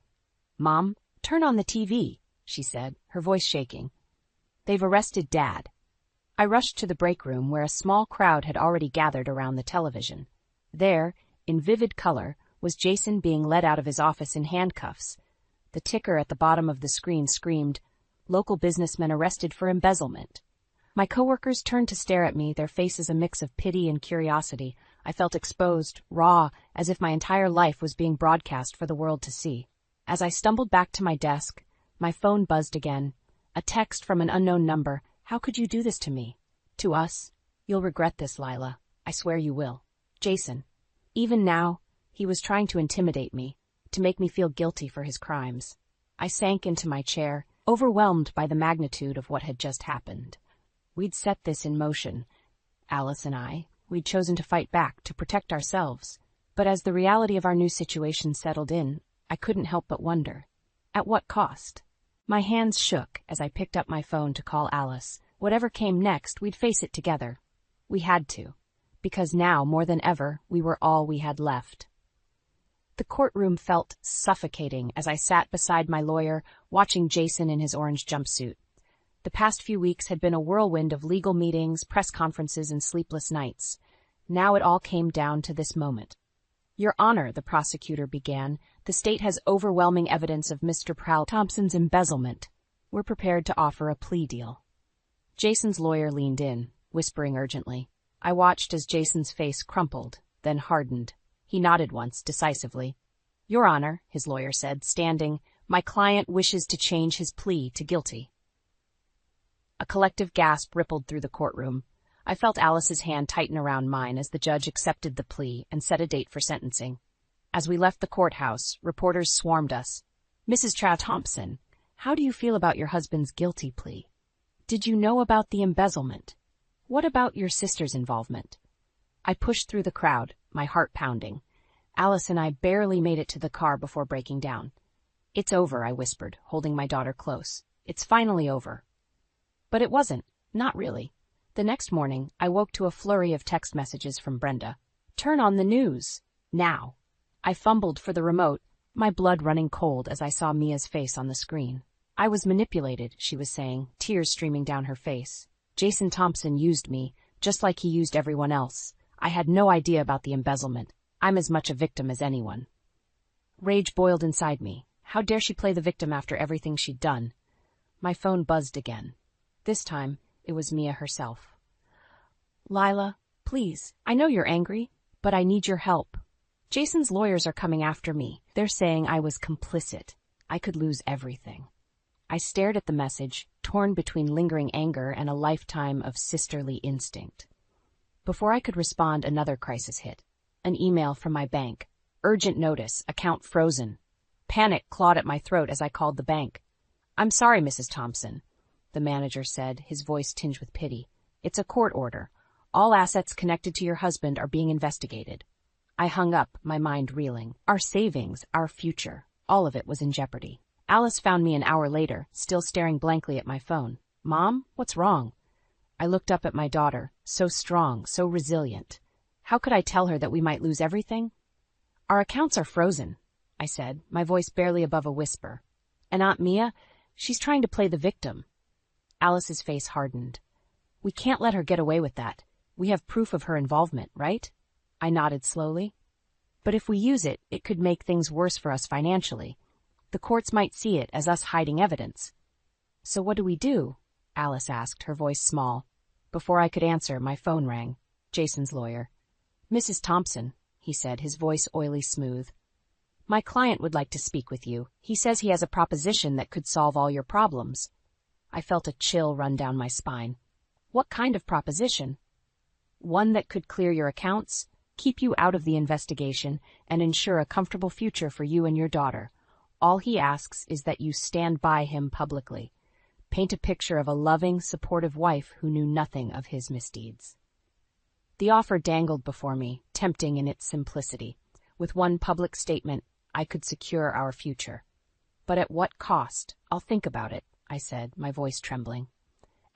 Mom, turn on the TV, she said, her voice shaking. They've arrested Dad. I rushed to the break room where a small crowd had already gathered around the television. There, in vivid color, was Jason being led out of his office in handcuffs. The ticker at the bottom of the screen screamed, "Local businessman arrested for embezzlement." My coworkers turned to stare at me, their faces a mix of pity and curiosity. I felt exposed, raw, as if my entire life was being broadcast for the world to see. As I stumbled back to my desk, my phone buzzed again. A text from an unknown number. How could you do this to me? To us? You'll regret this, Lila. I swear you will. Jason. Even now, he was trying to intimidate me, to make me feel guilty for his crimes. I sank into my chair, overwhelmed by the magnitude of what had just happened. We'd set this in motion. Alice and I. We'd chosen to fight back, to protect ourselves. But as the reality of our new situation settled in, I couldn't help but wonder. At what cost? My hands shook as I picked up my phone to call Alice. Whatever came next, we'd face it together. We had to. Because now, more than ever, we were all we had left. The courtroom felt suffocating as I sat beside my lawyer, watching Jason in his orange jumpsuit. The past few weeks had been a whirlwind of legal meetings, press conferences, and sleepless nights. Now it all came down to this moment. Your Honor, the prosecutor began, the state has overwhelming evidence of Mr. Prowl Thompson's embezzlement. We're prepared to offer a plea deal. Jason's lawyer leaned in, whispering urgently. I watched as Jason's face crumpled, then hardened. He nodded once, decisively. Your Honor, his lawyer said, standing, my client wishes to change his plea to guilty. A collective gasp rippled through the courtroom. I felt Alice's hand tighten around mine as the judge accepted the plea and set a date for sentencing. As we left the courthouse, reporters swarmed us. Mrs. Thompson, how do you feel about your husband's guilty plea? Did you know about the embezzlement? What about your sister's involvement? I pushed through the crowd, my heart pounding. Alice and I barely made it to the car before breaking down. It's over, I whispered, holding my daughter close. It's finally over. But it wasn't. Not really. The next morning, I woke to a flurry of text messages from Brenda. Turn on the news. Now. I fumbled for the remote, my blood running cold as I saw Mia's face on the screen. I was manipulated, she was saying, tears streaming down her face. Jason Thompson used me, just like he used everyone else. I had no idea about the embezzlement. I'm as much a victim as anyone. Rage boiled inside me. How dare she play the victim after everything she'd done? My phone buzzed again. This time, it was Mia herself. Lila, please, I know you're angry, but I need your help. Jason's lawyers are coming after me. They're saying I was complicit. I could lose everything. I stared at the message, torn between lingering anger and a lifetime of sisterly instinct. Before I could respond, another crisis hit. An email from my bank. Urgent notice, account frozen. Panic clawed at my throat as I called the bank. I'm sorry, Mrs. Thompson, the manager said, his voice tinged with pity. It's a court order. All assets connected to your husband are being investigated. I hung up, my mind reeling. Our savings, our future, all of it was in jeopardy. Alice found me an hour later, still staring blankly at my phone. Mom, what's wrong? I looked up at my daughter, so strong, so resilient. How could I tell her that we might lose everything? Our accounts are frozen, I said, my voice barely above a whisper. And Aunt Mia, she's trying to play the victim. Alice's face hardened. We can't let her get away with that. We have proof of her involvement, right? I nodded slowly. But if we use it, it could make things worse for us financially. The courts might see it as us hiding evidence. So what do we do? Alice asked, her voice small. Before I could answer, my phone rang. Jason's lawyer. Mrs. Thompson, he said, his voice oily smooth. My client would like to speak with you. He says he has a proposition that could solve all your problems. I felt a chill run down my spine. What kind of proposition? One that could clear your accounts, keep you out of the investigation, and ensure a comfortable future for you and your daughter. All he asks is that you stand by him publicly. Paint a picture of a loving, supportive wife who knew nothing of his misdeeds. The offer dangled before me, tempting in its simplicity. With one public statement, I could secure our future. But at what cost? I'll think about it, I said, my voice trembling.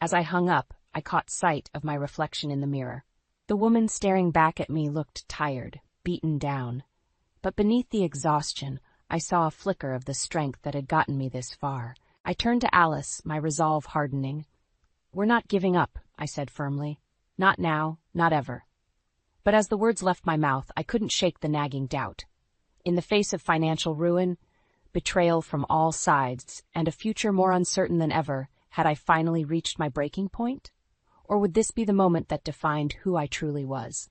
As I hung up, I caught sight of my reflection in the mirror. The woman staring back at me looked tired, beaten down. But beneath the exhaustion, I saw a flicker of the strength that had gotten me this far. I turned to Alice, my resolve hardening. We're not giving up, I said firmly. Not now, not ever. But as the words left my mouth, I couldn't shake the nagging doubt. In the face of financial ruin, betrayal from all sides, and a future more uncertain than ever, had I finally reached my breaking point? Or would this be the moment that defined who I truly was?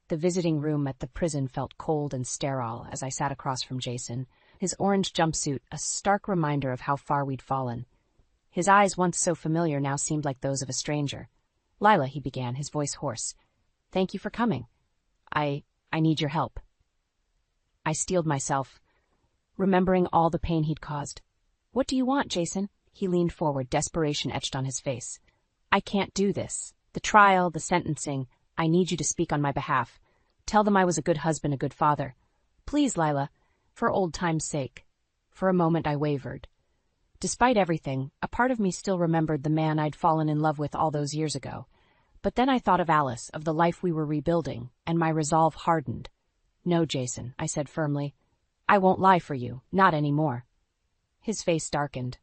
The visiting room at the prison felt cold and sterile as I sat across from Jason, his orange jumpsuit a stark reminder of how far we'd fallen. His eyes, once so familiar, now seemed like those of a stranger. "Lila," he began, his voice hoarse. "Thank you for coming. I need your help." I steeled myself, remembering all the pain he'd caused. "What do you want, Jason?" He leaned forward, desperation etched on his face. "I can't do this. The trial, the sentencing. I need you to speak on my behalf. Tell them I was a good husband, a good father. Please, Lila, for old time's sake." For a moment I wavered. Despite everything, a part of me still remembered the man I'd fallen in love with all those years ago. But then I thought of Alice, of the life we were rebuilding, and my resolve hardened. "No, Jason," I said firmly. "I won't lie for you, not anymore." His face darkened.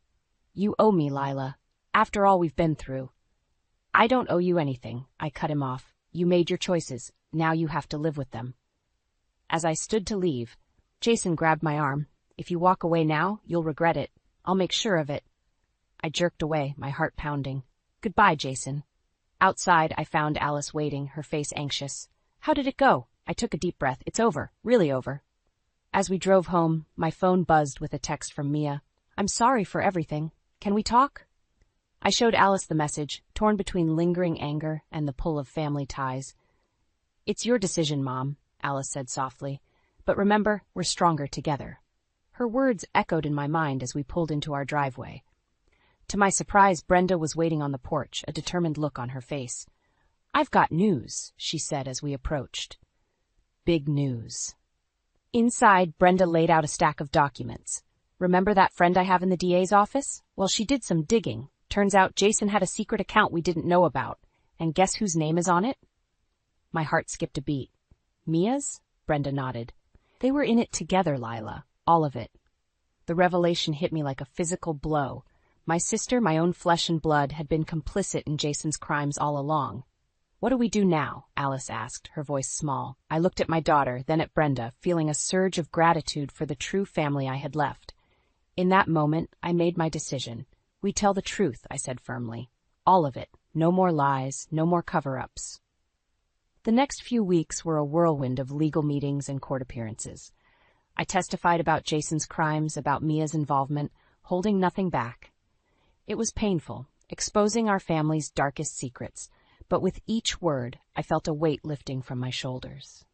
"You owe me, Lila. After all we've been through." "I don't owe you anything," I cut him off. "You made your choices. Now you have to live with them." As I stood to leave, Jason grabbed my arm. "If you walk away now, you'll regret it. I'll make sure of it." I jerked away, my heart pounding. "Goodbye, Jason." Outside, I found Alice waiting, her face anxious. "How did it go?" I took a deep breath. "It's over. Really over." As we drove home, my phone buzzed with a text from Mia. "I'm sorry for everything. Can we talk?" I showed Alice the message, torn between lingering anger and the pull of family ties. "It's your decision, Mom," Alice said softly. "But remember, we're stronger together." Her words echoed in my mind as we pulled into our driveway. To my surprise, Brenda was waiting on the porch, a determined look on her face. "I've got news," she said as we approached. Big news. Inside, Brenda laid out a stack of documents. "Remember that friend I have in the DA's office? Well, she did some digging. Turns out Jason had a secret account we didn't know about. And guess whose name is on it?" My heart skipped a beat. "Mia's?" Brenda nodded. "They were in it together, Lila. All of it." The revelation hit me like a physical blow. My sister, my own flesh and blood, had been complicit in Jason's crimes all along. "What do we do now?" Alice asked, her voice small. I looked at my daughter, then at Brenda, feeling a surge of gratitude for the true family I had left. In that moment, I made my decision. "We tell the truth," I said firmly. "All of it. No more lies, no more cover-ups." The next few weeks were a whirlwind of legal meetings and court appearances. I testified about Jason's crimes, about Mia's involvement, holding nothing back. It was painful, exposing our family's darkest secrets, but with each word, I felt a weight lifting from my shoulders.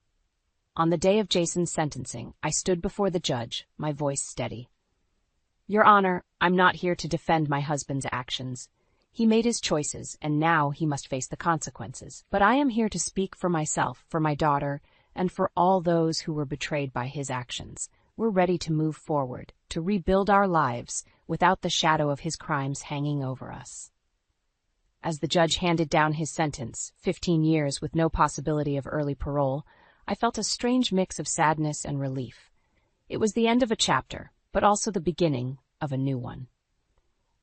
On the day of Jason's sentencing, I stood before the judge, my voice steady. "Your Honor, I'm not here to defend my husband's actions. He made his choices, and now he must face the consequences. But I am here to speak for myself, for my daughter, and for all those who were betrayed by his actions. We're ready to move forward, to rebuild our lives, without the shadow of his crimes hanging over us." As the judge handed down his sentence, 15 years with no possibility of early parole, I felt a strange mix of sadness and relief. It was the end of a chapter, but also the beginning of a new one.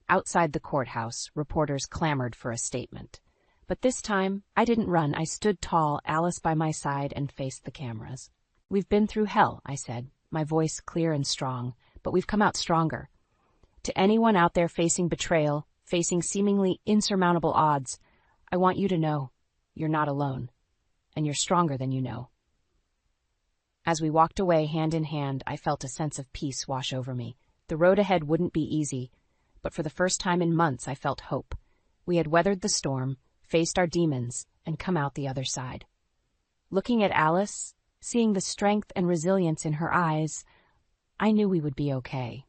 Outside the courthouse, reporters clamored for a statement. But this time, I didn't run. I stood tall, Alice by my side, and faced the cameras. "We've been through hell," I said, my voice clear and strong, "but we've come out stronger. To anyone out there facing betrayal, facing seemingly insurmountable odds, I want you to know you're not alone, and you're stronger than you know." As we walked away hand in hand, I felt a sense of peace wash over me. The road ahead wouldn't be easy, but for the first time in months I felt hope. We had weathered the storm, faced our demons, and come out the other side. Looking at Alice, seeing the strength and resilience in her eyes, I knew we would be okay.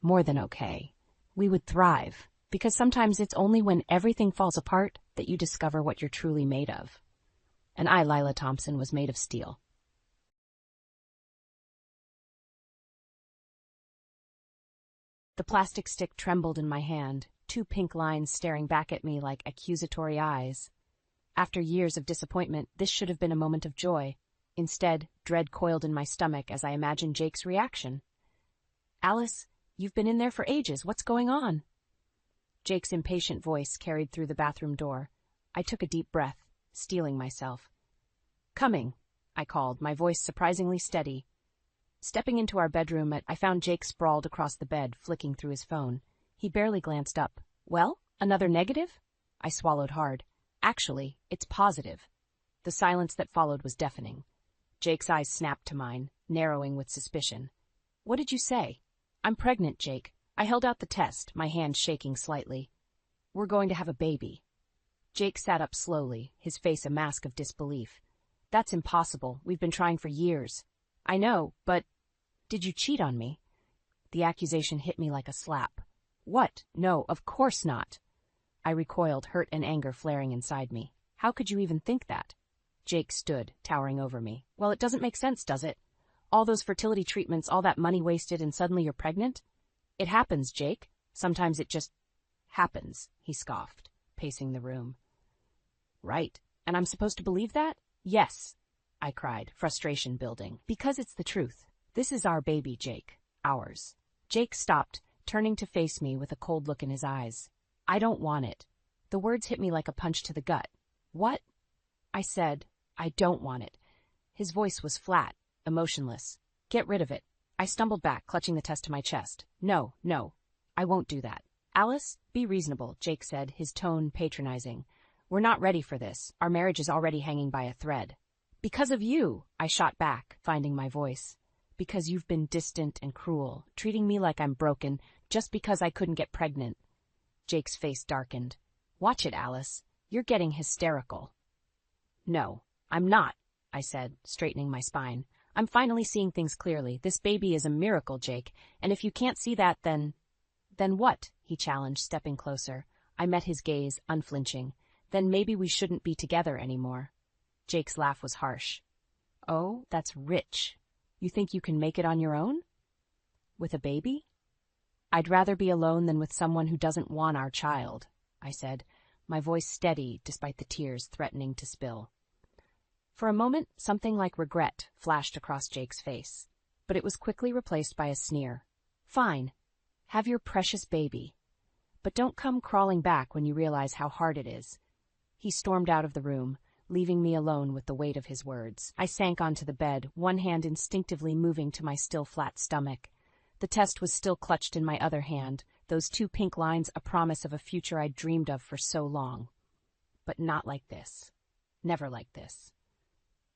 More than okay. We would thrive, because sometimes it's only when everything falls apart that you discover what you're truly made of. And I, Lila Thompson, was made of steel. The plastic stick trembled in my hand, 2 pink lines staring back at me like accusatory eyes. After years of disappointment, this should have been a moment of joy. Instead, dread coiled in my stomach as I imagined Jake's reaction. "Alice, you've been in there for ages. What's going on?" Jake's impatient voice carried through the bathroom door. I took a deep breath, steeling myself. "Coming," I called, my voice surprisingly steady. Stepping into our bedroom, I found Jake sprawled across the bed, flicking through his phone. He barely glanced up. "Well, another negative?" I swallowed hard. "Actually, it's positive." The silence that followed was deafening. Jake's eyes snapped to mine, narrowing with suspicion. "What did you say?" "I'm pregnant, Jake. I held out the test, my hand shaking slightly. We're going to have a baby." Jake sat up slowly, his face a mask of disbelief. "That's impossible. We've been trying for years." "I know, but did you cheat on me?" The accusation hit me like a slap. "What? No, of course not." I recoiled, hurt and anger flaring inside me. "How could you even think that?" Jake stood, towering over me. "Well, it doesn't make sense, does it? All those fertility treatments, all that money wasted, and suddenly you're pregnant? It happens, Jake. Sometimes it just happens," he scoffed, pacing the room. "Right. And I'm supposed to believe that?" "Yes," I cried, frustration building. "Because it's the truth. This is our baby, Jake. Ours." Jake stopped, turning to face me with a cold look in his eyes. "I don't want it." The words hit me like a punch to the gut. "What?" I said. "I don't want it." His voice was flat, emotionless. "Get rid of it." I stumbled back, clutching the test to my chest. No, I won't do that." "Alice, be reasonable," Jake said, his tone patronizing. "We're not ready for this. Our marriage is already hanging by a thread." "Because of you," I shot back, finding my voice. "Because you've been distant and cruel, treating me like I'm broken just because I couldn't get pregnant." Jake's face darkened. "Watch it, Alice. You're getting hysterical." "No, I'm not," I said, straightening my spine. "I'm finally seeing things clearly. This baby is a miracle, Jake, and if you can't see that, then..." "Then what?" he challenged, stepping closer. I met his gaze, unflinching. "Then maybe we shouldn't be together anymore." Jake's laugh was harsh. "Oh, that's rich. You think you can make it on your own? With a baby?" "I'd rather be alone than with someone who doesn't want our child," I said, my voice steady despite the tears threatening to spill. For a moment, something like regret flashed across Jake's face, but it was quickly replaced by a sneer. "Fine. Have your precious baby. But don't come crawling back when you realize how hard it is." He stormed out of the room, leaving me alone with the weight of his words. I sank onto the bed, one hand instinctively moving to my still flat stomach. The test was still clutched in my other hand, those 2 pink lines a promise of a future I'd dreamed of for so long. But not like this. Never like this.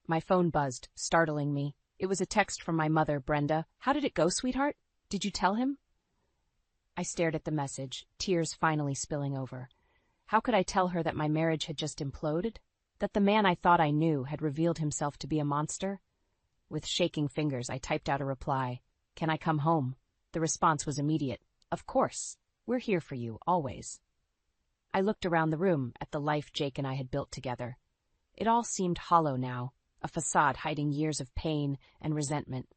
My phone buzzed, startling me. It was a text from my mother, Brenda. "How did it go, sweetheart? Did you tell him?" I stared at the message, tears finally spilling over. How could I tell her that my marriage had just imploded? That the man I thought I knew had revealed himself to be a monster? With shaking fingers, I typed out a reply. "Can I come home?" The response was immediate. "Of course. We're here for you, always." I looked around the room at the life Jake and I had built together. It all seemed hollow now, a facade hiding years of pain and resentment.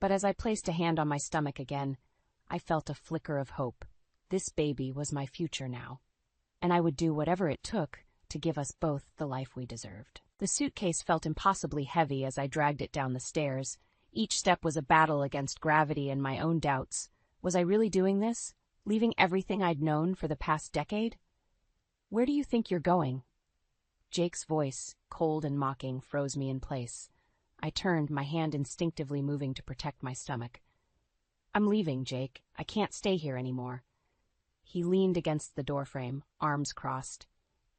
But as I placed a hand on my stomach again, I felt a flicker of hope. This baby was my future now, and I would do whatever it took to give us both the life we deserved. The suitcase felt impossibly heavy as I dragged it down the stairs. Each step was a battle against gravity and my own doubts. Was I really doing this? Leaving everything I'd known for the past decade? "Where do you think you're going?" Jake's voice, cold and mocking, froze me in place. I turned, my hand instinctively moving to protect my stomach. "I'm leaving, Jake. I can't stay here anymore." He leaned against the doorframe, arms crossed.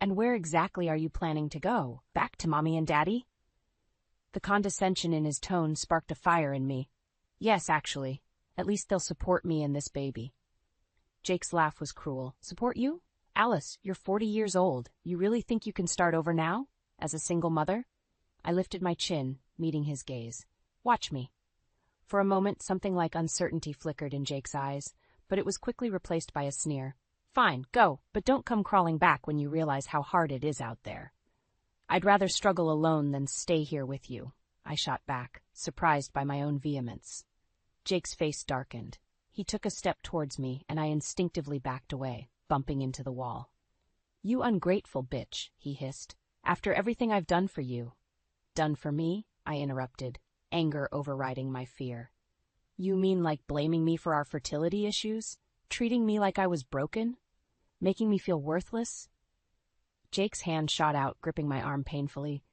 "And where exactly are you planning to go? Back to Mommy and Daddy?" The condescension in his tone sparked a fire in me. Yes, actually. At least they'll support me and this baby. Jake's laugh was cruel. Support you? Alice, you're 40 years old. You really think you can start over now? As a single mother? I lifted my chin, meeting his gaze. Watch me. For a moment, something like uncertainty flickered in Jake's eyes, but it was quickly replaced by a sneer. Fine, go, but don't come crawling back when you realize how hard it is out there. I'd rather struggle alone than stay here with you, I shot back, surprised by my own vehemence. Jake's face darkened. He took a step towards me, and I instinctively backed away, bumping into the wall. You ungrateful bitch, he hissed. After everything I've done for you. Done for me? I interrupted, anger overriding my fear. You mean like blaming me for our fertility issues? Treating me like I was broken? Making me feel worthless? Jake's hand shot out, gripping my arm painfully.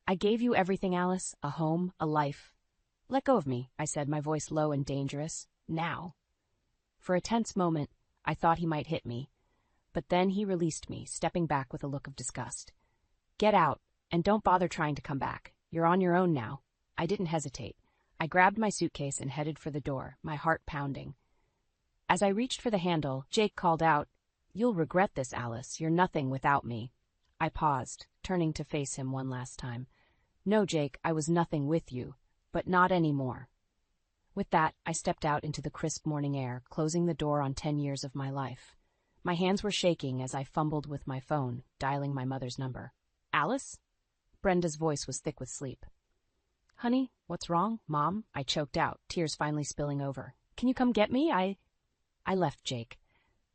I gave you everything, Alice. A home, a life. Let go of me, I said, my voice low and dangerous. Now. For a tense moment, I thought he might hit me, but then he released me, stepping back with a look of disgust. Get out, and don't bother trying to come back. You're on your own now. I didn't hesitate. I grabbed my suitcase and headed for the door, my heart pounding. As I reached for the handle, Jake called out, You'll regret this, Alice. You're nothing without me. I paused, turning to face him one last time. No, Jake, I was nothing with you, but not anymore. With that, I stepped out into the crisp morning air, closing the door on 10 years of my life. My hands were shaking as I fumbled with my phone, dialing my mother's number. Alice? Brenda's voice was thick with sleep. Honey, what's wrong? Mom? I choked out, tears finally spilling over. Can you come get me? I left Jake.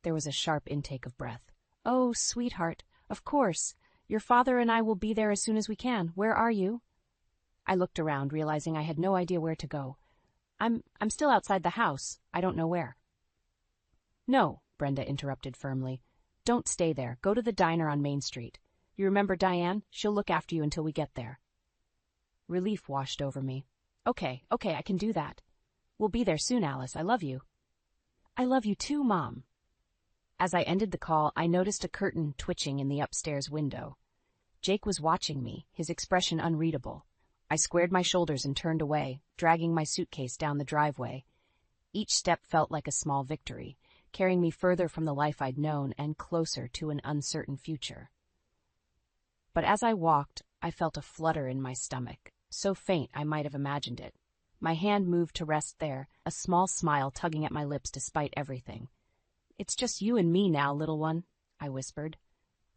There was a sharp intake of breath. Oh, sweetheart, of course. Your father and I will be there as soon as we can. Where are you? I looked around, realizing I had no idea where to go. I'm still outside the house. I don't know where. No, Brenda interrupted firmly. Don't stay there. Go to the diner on Main Street. You remember Diane? She'll look after you until we get there. Relief washed over me. Okay, I can do that. We'll be there soon, Alice. I love you. I love you too, Mom. As I ended the call, I noticed a curtain twitching in the upstairs window. Jake was watching me, his expression unreadable. I squared my shoulders and turned away, dragging my suitcase down the driveway. Each step felt like a small victory, carrying me further from the life I'd known and closer to an uncertain future. But as I walked, I felt a flutter in my stomach, so faint I might have imagined it. My hand moved to rest there, a small smile tugging at my lips despite everything. It's just you and me now, little one, I whispered.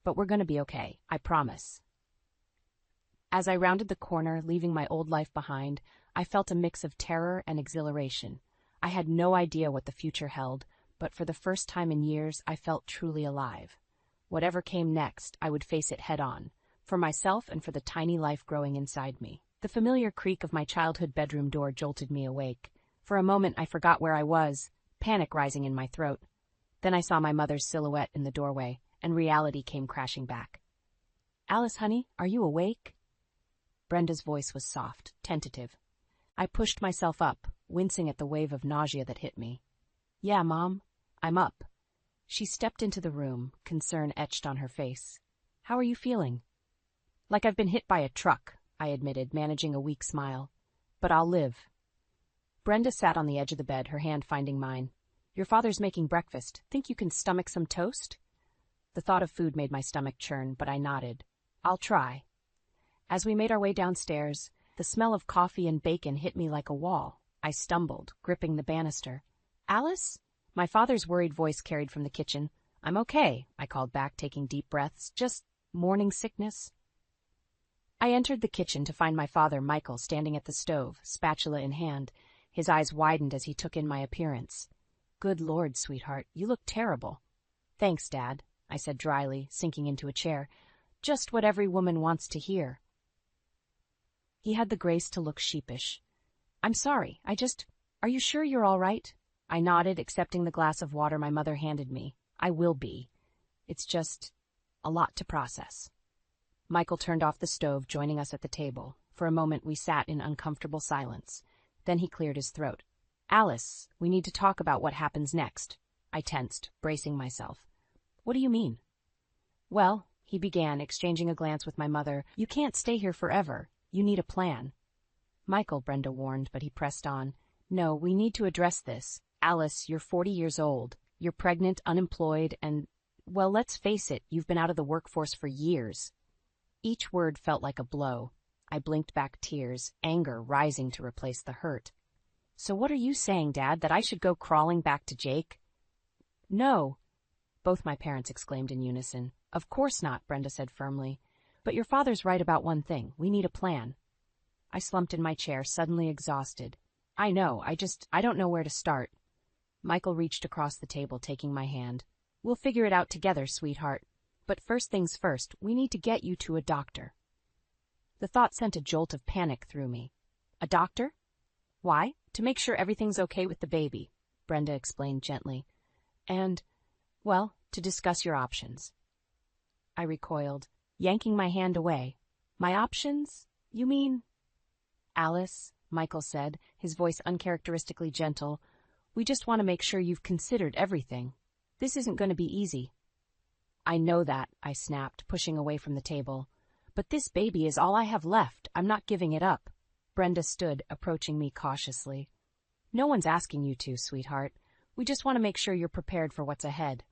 But we're going to be okay, I promise. As I rounded the corner, leaving my old life behind, I felt a mix of terror and exhilaration. I had no idea what the future held, but for the first time in years, I felt truly alive. Whatever came next, I would face it head-on, for myself and for the tiny life growing inside me. The familiar creak of my childhood bedroom door jolted me awake. For a moment, I forgot where I was, panic rising in my throat. Then I saw my mother's silhouette in the doorway, and reality came crashing back. Alice, honey, are you awake? Brenda's voice was soft, tentative. I pushed myself up, wincing at the wave of nausea that hit me. Yeah, Mom, I'm up. She stepped into the room, concern etched on her face. How are you feeling? Like I've been hit by a truck, I admitted, managing a weak smile. But I'll live. Brenda sat on the edge of the bed, her hand finding mine. Your father's making breakfast. Think you can stomach some toast? The thought of food made my stomach churn, but I nodded. I'll try. As we made our way downstairs, the smell of coffee and bacon hit me like a wall. I stumbled, gripping the banister. Alice? My father's worried voice carried from the kitchen. I'm okay, I called back, taking deep breaths. Just morning sickness. I entered the kitchen to find my father, Michael, standing at the stove, spatula in hand. His eyes widened as he took in my appearance. Good Lord, sweetheart, you look terrible. Thanks, Dad, I said dryly, sinking into a chair. Just what every woman wants to hear. He had the grace to look sheepish. I'm sorry, Are you sure you're all right? I nodded, accepting the glass of water my mother handed me. I will be. It's just a lot to process. Michael turned off the stove, joining us at the table. For a moment, we sat in uncomfortable silence. Then he cleared his throat. Alice, we need to talk about what happens next. I tensed, bracing myself. What do you mean? Well, he began, exchanging a glance with my mother, you can't stay here forever. You need a plan. Michael, Brenda warned, but he pressed on. No, we need to address this. Alice, you're 40 years old. You're pregnant, unemployed, and, well, let's face it, you've been out of the workforce for years. Each word felt like a blow. I blinked back tears, anger rising to replace the hurt. So what are you saying, Dad, that I should go crawling back to Jake? No, both my parents exclaimed in unison. Of course not, Brenda said firmly. But your father's right about one thing. We need a plan. I slumped in my chair, suddenly exhausted. I know, I don't know where to start. Michael reached across the table, taking my hand. We'll figure it out together, sweetheart. But first things first, we need to get you to a doctor. The thought sent a jolt of panic through me. A doctor? Why? To make sure everything's okay with the baby, Brenda explained gently. And, well, to discuss your options. I recoiled, yanking my hand away. My options? You mean? Alice, Michael said, his voice uncharacteristically gentle, we just want to make sure you've considered everything. This isn't going to be easy. I know that, I snapped, pushing away from the table. But this baby is all I have left. I'm not giving it up. Brenda stood, approaching me cautiously. No one's asking you to, sweetheart. We just want to make sure you're prepared for what's ahead.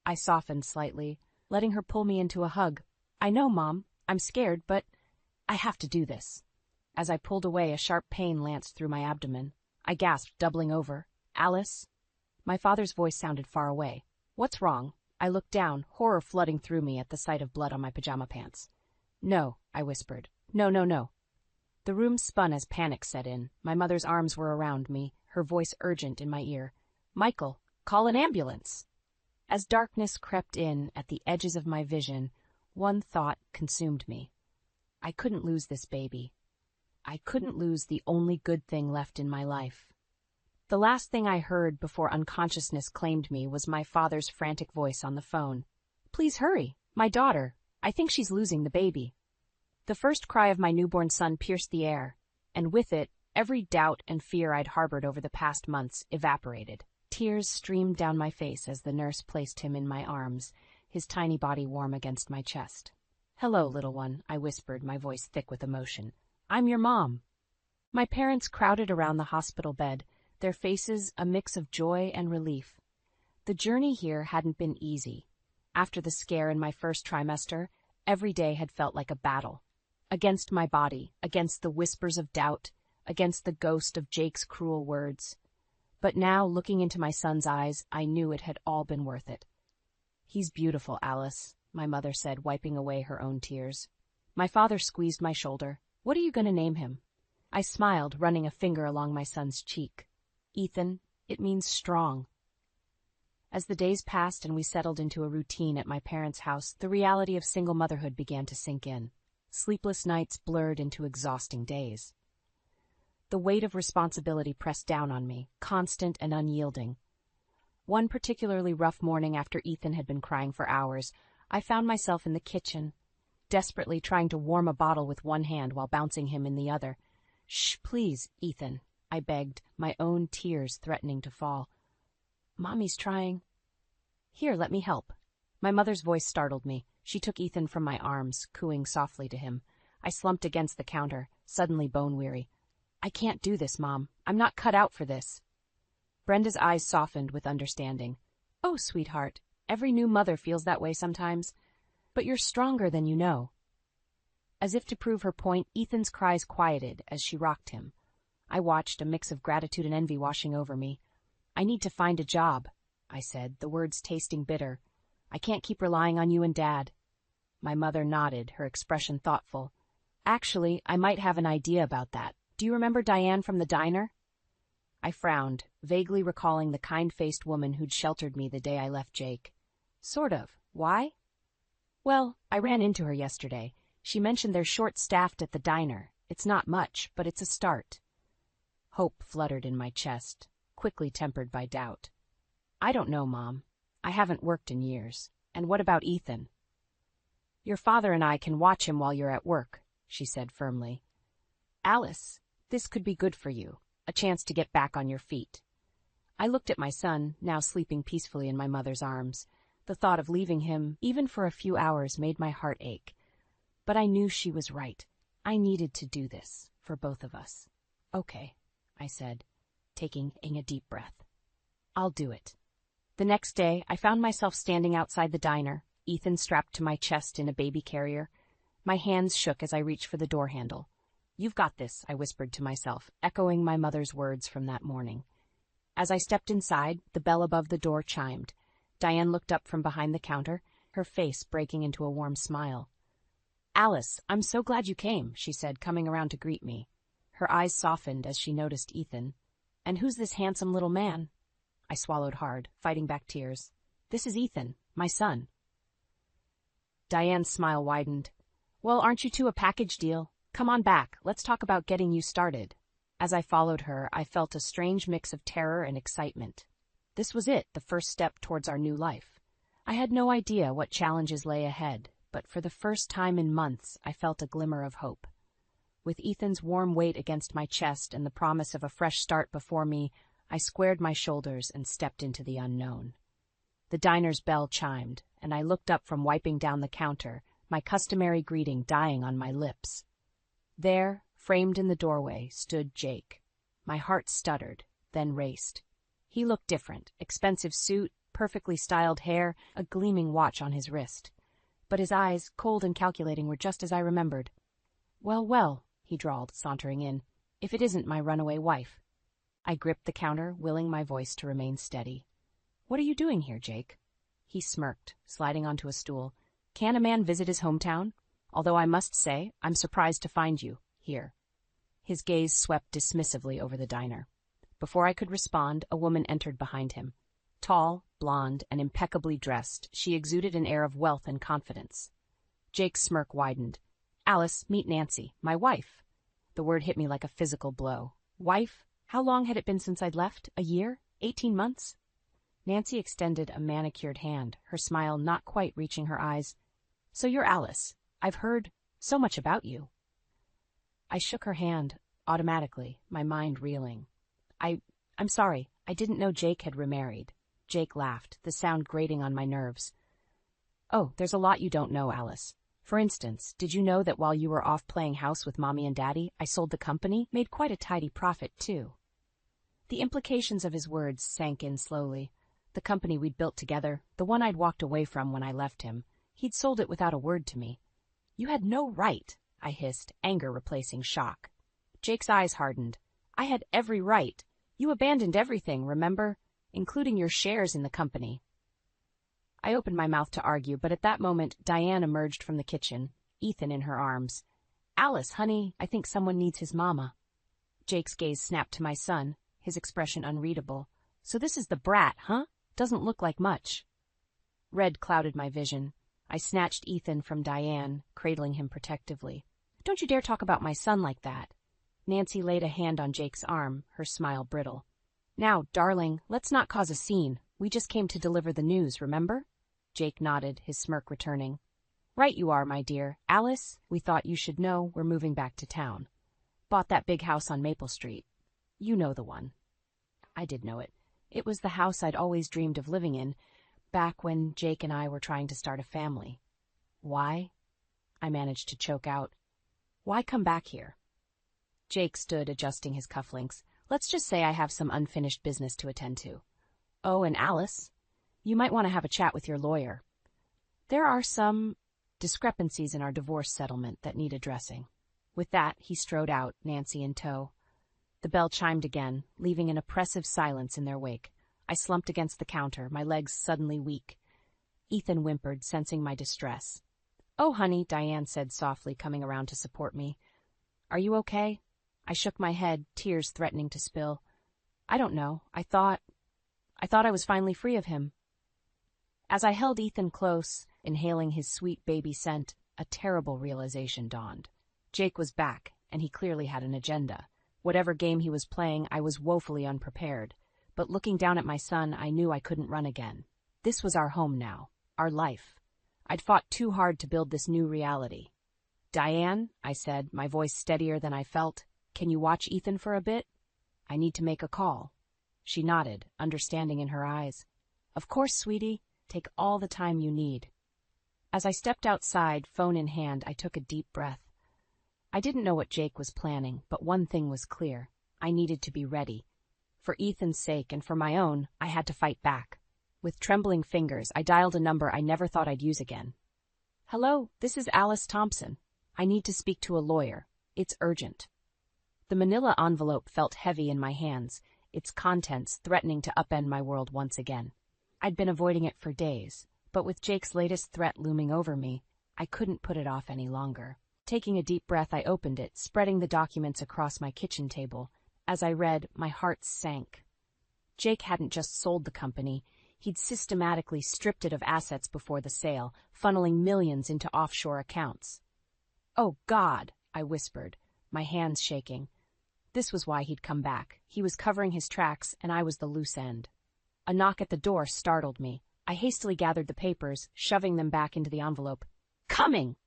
I softened slightly, letting her pull me into a hug. I know, Mom. I'm scared, but I have to do this. As I pulled away, a sharp pain lanced through my abdomen. I gasped, doubling over. Alice? My father's voice sounded far away. What's wrong? I looked down, horror flooding through me at the sight of blood on my pajama pants. No, I whispered. No. The room spun as panic set in. My mother's arms were around me, her voice urgent in my ear. Michael, call an ambulance. As darkness crept in at the edges of my vision, one thought consumed me. I couldn't lose this baby. I couldn't lose the only good thing left in my life. The last thing I heard before unconsciousness claimed me was my father's frantic voice on the phone. Please hurry. My daughter. I think she's losing the baby. The first cry of my newborn son pierced the air, and with it, every doubt and fear I'd harbored over the past months evaporated. Tears streamed down my face as the nurse placed him in my arms, his tiny body warm against my chest. Hello, little one, I whispered, my voice thick with emotion. I'm your mom. My parents crowded around the hospital bed, their faces a mix of joy and relief. The journey here hadn't been easy. After the scare in my first trimester, every day had felt like a battle. Against my body, against the whispers of doubt, against the ghost of Jake's cruel words. But now, looking into my son's eyes, I knew it had all been worth it. He's beautiful, Alice, my mother said, wiping away her own tears. My father squeezed my shoulder. What are you going to name him? I smiled, running a finger along my son's cheek. Ethan, it means strong. As the days passed and we settled into a routine at my parents' house, the reality of single motherhood began to sink in. Sleepless nights blurred into exhausting days. The weight of responsibility pressed down on me, constant and unyielding. One particularly rough morning after Ethan had been crying for hours, I found myself in the kitchen, desperately trying to warm a bottle with one hand while bouncing him in the other. Shh, please, Ethan, I begged, my own tears threatening to fall. Mommy's trying. Here, let me help. My mother's voice startled me. She took Ethan from my arms, cooing softly to him. I slumped against the counter, suddenly bone-weary. I can't do this, Mom. I'm not cut out for this. Brenda's eyes softened with understanding. Oh, sweetheart, every new mother feels that way sometimes. But you're stronger than you know. As if to prove her point, Ethan's cries quieted as she rocked him. I watched, a mix of gratitude and envy washing over me. I need to find a job, I said, the words tasting bitter. I can't keep relying on you and Dad. My mother nodded, her expression thoughtful. Actually, I might have an idea about that. Do you remember Diane from the diner? I frowned, vaguely recalling the kind-faced woman who'd sheltered me the day I left Jake. Sort of. Why? Well, I ran into her yesterday. She mentioned they're short-staffed at the diner. It's not much, but it's a start. Hope fluttered in my chest, quickly tempered by doubt. I don't know, Mom. I haven't worked in years. And what about Ethan? Your father and I can watch him while you're at work, she said firmly. Alice, this could be good for you, a chance to get back on your feet. I looked at my son, now sleeping peacefully in my mother's arms. The thought of leaving him, even for a few hours, made my heart ache. But I knew she was right. I needed to do this for both of us. Okay, I said, taking a deep breath. I'll do it. The next day, I found myself standing outside the diner, Ethan strapped to my chest in a baby carrier. My hands shook as I reached for the door handle. You've got this, I whispered to myself, echoing my mother's words from that morning. As I stepped inside, the bell above the door chimed. Diane looked up from behind the counter, her face breaking into a warm smile. Alice, I'm so glad you came, she said, coming around to greet me. Her eyes softened as she noticed Ethan. And who's this handsome little man? I swallowed hard, fighting back tears. This is Ethan, my son. Diane's smile widened. Well, aren't you two a package deal? Come on back, let's talk about getting you started. As I followed her, I felt a strange mix of terror and excitement. This was it, the first step towards our new life. I had no idea what challenges lay ahead, but for the first time in months, I felt a glimmer of hope. With Ethan's warm weight against my chest and the promise of a fresh start before me, I squared my shoulders and stepped into the unknown. The diner's bell chimed, and I looked up from wiping down the counter, my customary greeting dying on my lips. There, framed in the doorway, stood Jake. My heart stuttered, then raced. He looked different, expensive suit, perfectly styled hair, a gleaming watch on his wrist. But his eyes, cold and calculating, were just as I remembered. Well, well, he drawled, sauntering in, if it isn't my runaway wife. I gripped the counter, willing my voice to remain steady. What are you doing here, Jake? He smirked, sliding onto a stool. Can a man visit his hometown? Although I must say, I'm surprised to find you here. His gaze swept dismissively over the diner. Before I could respond, a woman entered behind him. Tall, blonde, and impeccably dressed, she exuded an air of wealth and confidence. Jake's smirk widened. Alice, meet Nancy, my wife. The word hit me like a physical blow. Wife? How long had it been since I'd left? A year? 18 months? Nancy extended a manicured hand, her smile not quite reaching her eyes. So you're Alice. I've heard so much about you. I shook her hand, automatically, my mind reeling. I'm sorry, I didn't know Jake had remarried. Jake laughed, the sound grating on my nerves. Oh, there's a lot you don't know, Alice. For instance, did you know that while you were off playing house with Mommy and Daddy, I sold the company, made quite a tidy profit, too? The implications of his words sank in slowly. The company we'd built together, the one I'd walked away from when I left him, he'd sold it without a word to me. You had no right, I hissed, anger replacing shock. Jake's eyes hardened. I had every right. You abandoned everything, remember? Including your shares in the company. I opened my mouth to argue, but at that moment, Diane emerged from the kitchen, Ethan in her arms. Alice, honey, I think someone needs his mama. Jake's gaze snapped to my son, his expression unreadable. So this is the brat, huh? Doesn't look like much. Red clouded my vision. I snatched Ethan from Diane, cradling him protectively. Don't you dare talk about my son like that. Nancy laid a hand on Jake's arm, her smile brittle. Now, darling, let's not cause a scene. We just came to deliver the news, remember? Jake nodded, his smirk returning. Right you are, my dear. Alice, we thought you should know we're moving back to town. Bought that big house on Maple Street. You know the one. I did know it. It was the house I'd always dreamed of living in, back when Jake and I were trying to start a family. Why? I managed to choke out. Why come back here? Jake stood, adjusting his cufflinks. Let's just say I have some unfinished business to attend to. Oh, and Alice, you might want to have a chat with your lawyer. There are some discrepancies in our divorce settlement that need addressing. With that, he strode out, Nancy in tow. The bell chimed again, leaving an oppressive silence in their wake. I slumped against the counter, my legs suddenly weak. Ethan whimpered, sensing my distress. Oh, honey, Diane said softly, coming around to support me. Are you okay? I shook my head, tears threatening to spill. I don't know. I thought I was finally free of him. As I held Ethan close, inhaling his sweet baby scent, a terrible realization dawned. Jake was back, and he clearly had an agenda. Whatever game he was playing, I was woefully unprepared. But looking down at my son, I knew I couldn't run again. This was our home now, our life. I'd fought too hard to build this new reality. Diane, I said, my voice steadier than I felt, can you watch Ethan for a bit? I need to make a call. She nodded, understanding in her eyes. Of course, sweetie. Take all the time you need. As I stepped outside, phone in hand, I took a deep breath. I didn't know what Jake was planning, but one thing was clear. I needed to be ready. For Ethan's sake and for my own, I had to fight back. With trembling fingers, I dialed a number I never thought I'd use again. "Hello, this is Alice Thompson. I need to speak to a lawyer. It's urgent." The manila envelope felt heavy in my hands, its contents threatening to upend my world once again. I'd been avoiding it for days, but with Jake's latest threat looming over me, I couldn't put it off any longer. Taking a deep breath, I opened it, spreading the documents across my kitchen table. As I read, my heart sank. Jake hadn't just sold the company. He'd systematically stripped it of assets before the sale, funneling millions into offshore accounts. "Oh, God," I whispered, my hands shaking. This was why he'd come back. He was covering his tracks, and I was the loose end. A knock at the door startled me. I hastily gathered the papers, shoving them back into the envelope. "Coming!"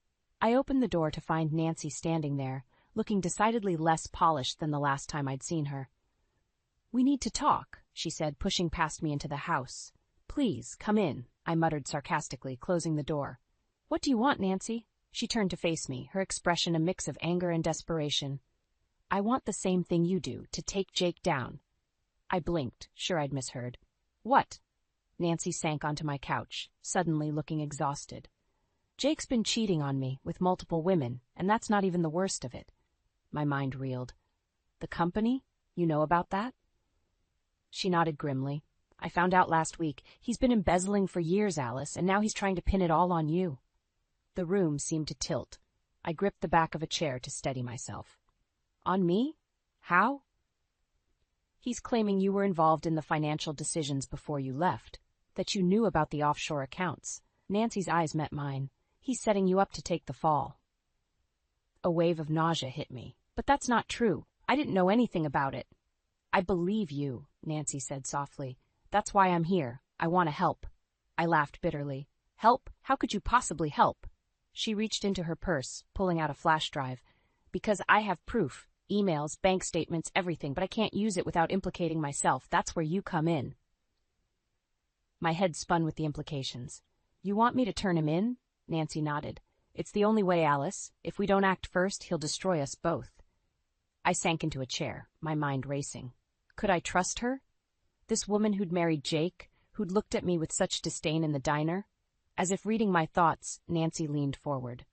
I opened the door to find Nancy standing there, looking decidedly less polished than the last time I'd seen her. "We need to talk," she said, pushing past me into the house. "Please, come in," I muttered sarcastically, closing the door. "What do you want, Nancy?" She turned to face me, her expression a mix of anger and desperation. "I want the same thing you do, to take Jake down." I blinked, sure I'd misheard. "What?" Nancy sank onto my couch, suddenly looking exhausted. "Jake's been cheating on me with multiple women, and that's not even the worst of it." My mind reeled. "The company? You know about that?" She nodded grimly. "I found out last week. He's been embezzling for years, Alice, and now he's trying to pin it all on you." The room seemed to tilt. I gripped the back of a chair to steady myself. "On me? How?" "He's claiming you were involved in the financial decisions before you left, that you knew about the offshore accounts." Nancy's eyes met mine. "He's setting you up to take the fall." A wave of nausea hit me. "But that's not true. I didn't know anything about it." "I believe you," Nancy said softly. "That's why I'm here. I want to help." I laughed bitterly. "Help? How could you possibly help?" She reached into her purse, pulling out a flash drive. "Because I have proof. Emails, bank statements, everything, but I can't use it without implicating myself. That's where you come in." My head spun with the implications. "You want me to turn him in?" Nancy nodded. "It's the only way, Alice. If we don't act first, he'll destroy us both." I sank into a chair, my mind racing. Could I trust her? This woman who'd married Jake, who'd looked at me with such disdain in the diner? As if reading my thoughts, Nancy leaned forward.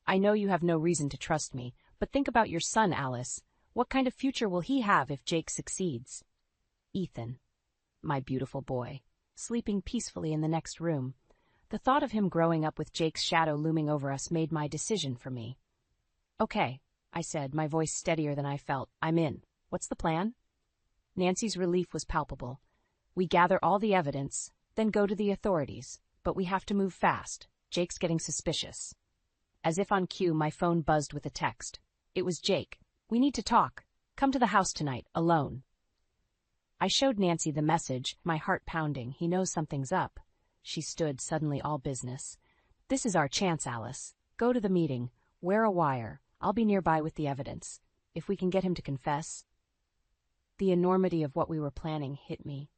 "I know you have no reason to trust me, but think about your son, Alice. What kind of future will he have if Jake succeeds?" Ethan, my beautiful boy, sleeping peacefully in the next room. The thought of him growing up with Jake's shadow looming over us made my decision for me. "Okay," I said, my voice steadier than I felt. "I'm in. What's the plan?" Nancy's relief was palpable. "We gather all the evidence, then go to the authorities. But we have to move fast. Jake's getting suspicious." As if on cue, my phone buzzed with a text. It was Jake. "We need to talk. Come to the house tonight, alone." I showed Nancy the message, my heart pounding. He knows something's up. She stood, suddenly all business. "This is our chance, Alice. Go to the meeting. Wear a wire. I'll be nearby with the evidence. If we can get him to confess." The enormity of what we were planning hit me.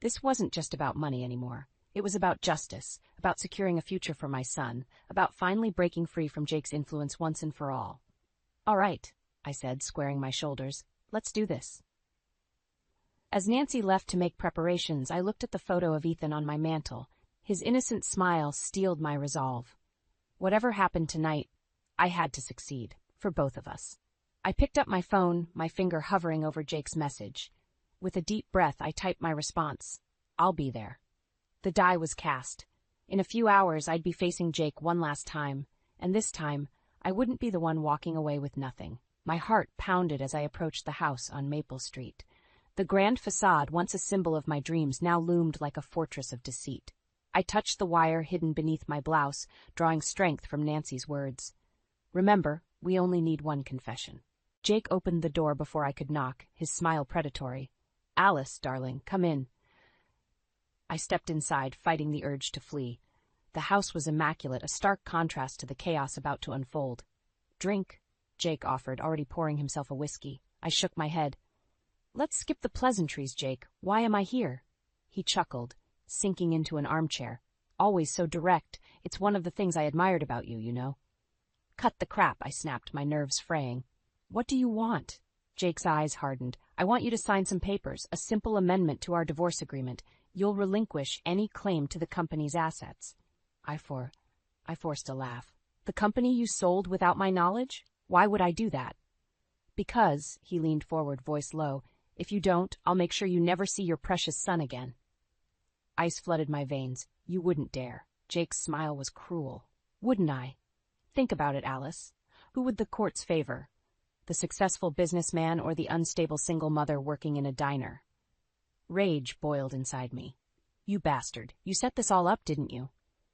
This wasn't just about money anymore. It was about justice, about securing a future for my son, about finally breaking free from Jake's influence once and for all. "All right," I said, squaring my shoulders. "Let's do this." As Nancy left to make preparations, I looked at the photo of Ethan on my mantel. His innocent smile steeled my resolve. Whatever happened tonight, I had to succeed, for both of us. I picked up my phone, my finger hovering over Jake's message. With a deep breath, I typed my response. "I'll be there." The die was cast. In a few hours, I'd be facing Jake one last time, and this time, I wouldn't be the one walking away with nothing. My heart pounded as I approached the house on Maple Street. The grand facade, once a symbol of my dreams, now loomed like a fortress of deceit. I touched the wire hidden beneath my blouse, drawing strength from Nancy's words. "Remember, we only need one confession." Jake opened the door before I could knock, his smile predatory. "Alice, darling, come in." I stepped inside, fighting the urge to flee. The house was immaculate, a stark contrast to the chaos about to unfold. "Drink," Jake offered, already pouring himself a whiskey. I shook my head. "Let's skip the pleasantries, Jake. Why am I here?" He chuckled, sinking into an armchair. "Always so direct. It's one of the things I admired about you, you know." Cut the crap, I snapped, my nerves fraying. What do you want? Jake's eyes hardened. I want you to sign some papers, a simple amendment to our divorce agreement. You'll relinquish any claim to the company's assets. I forced a laugh. The company you sold without my knowledge? Why would I do that? Because, he leaned forward, voice low, if you don't, I'll make sure you never see your precious son again. Ice flooded my veins. You wouldn't dare. Jake's smile was cruel. Wouldn't I? Think about it, Alice. Who would the courts favor? The successful businessman or the unstable single mother working in a diner? Rage boiled inside me. You bastard. You set this all up, didn't you?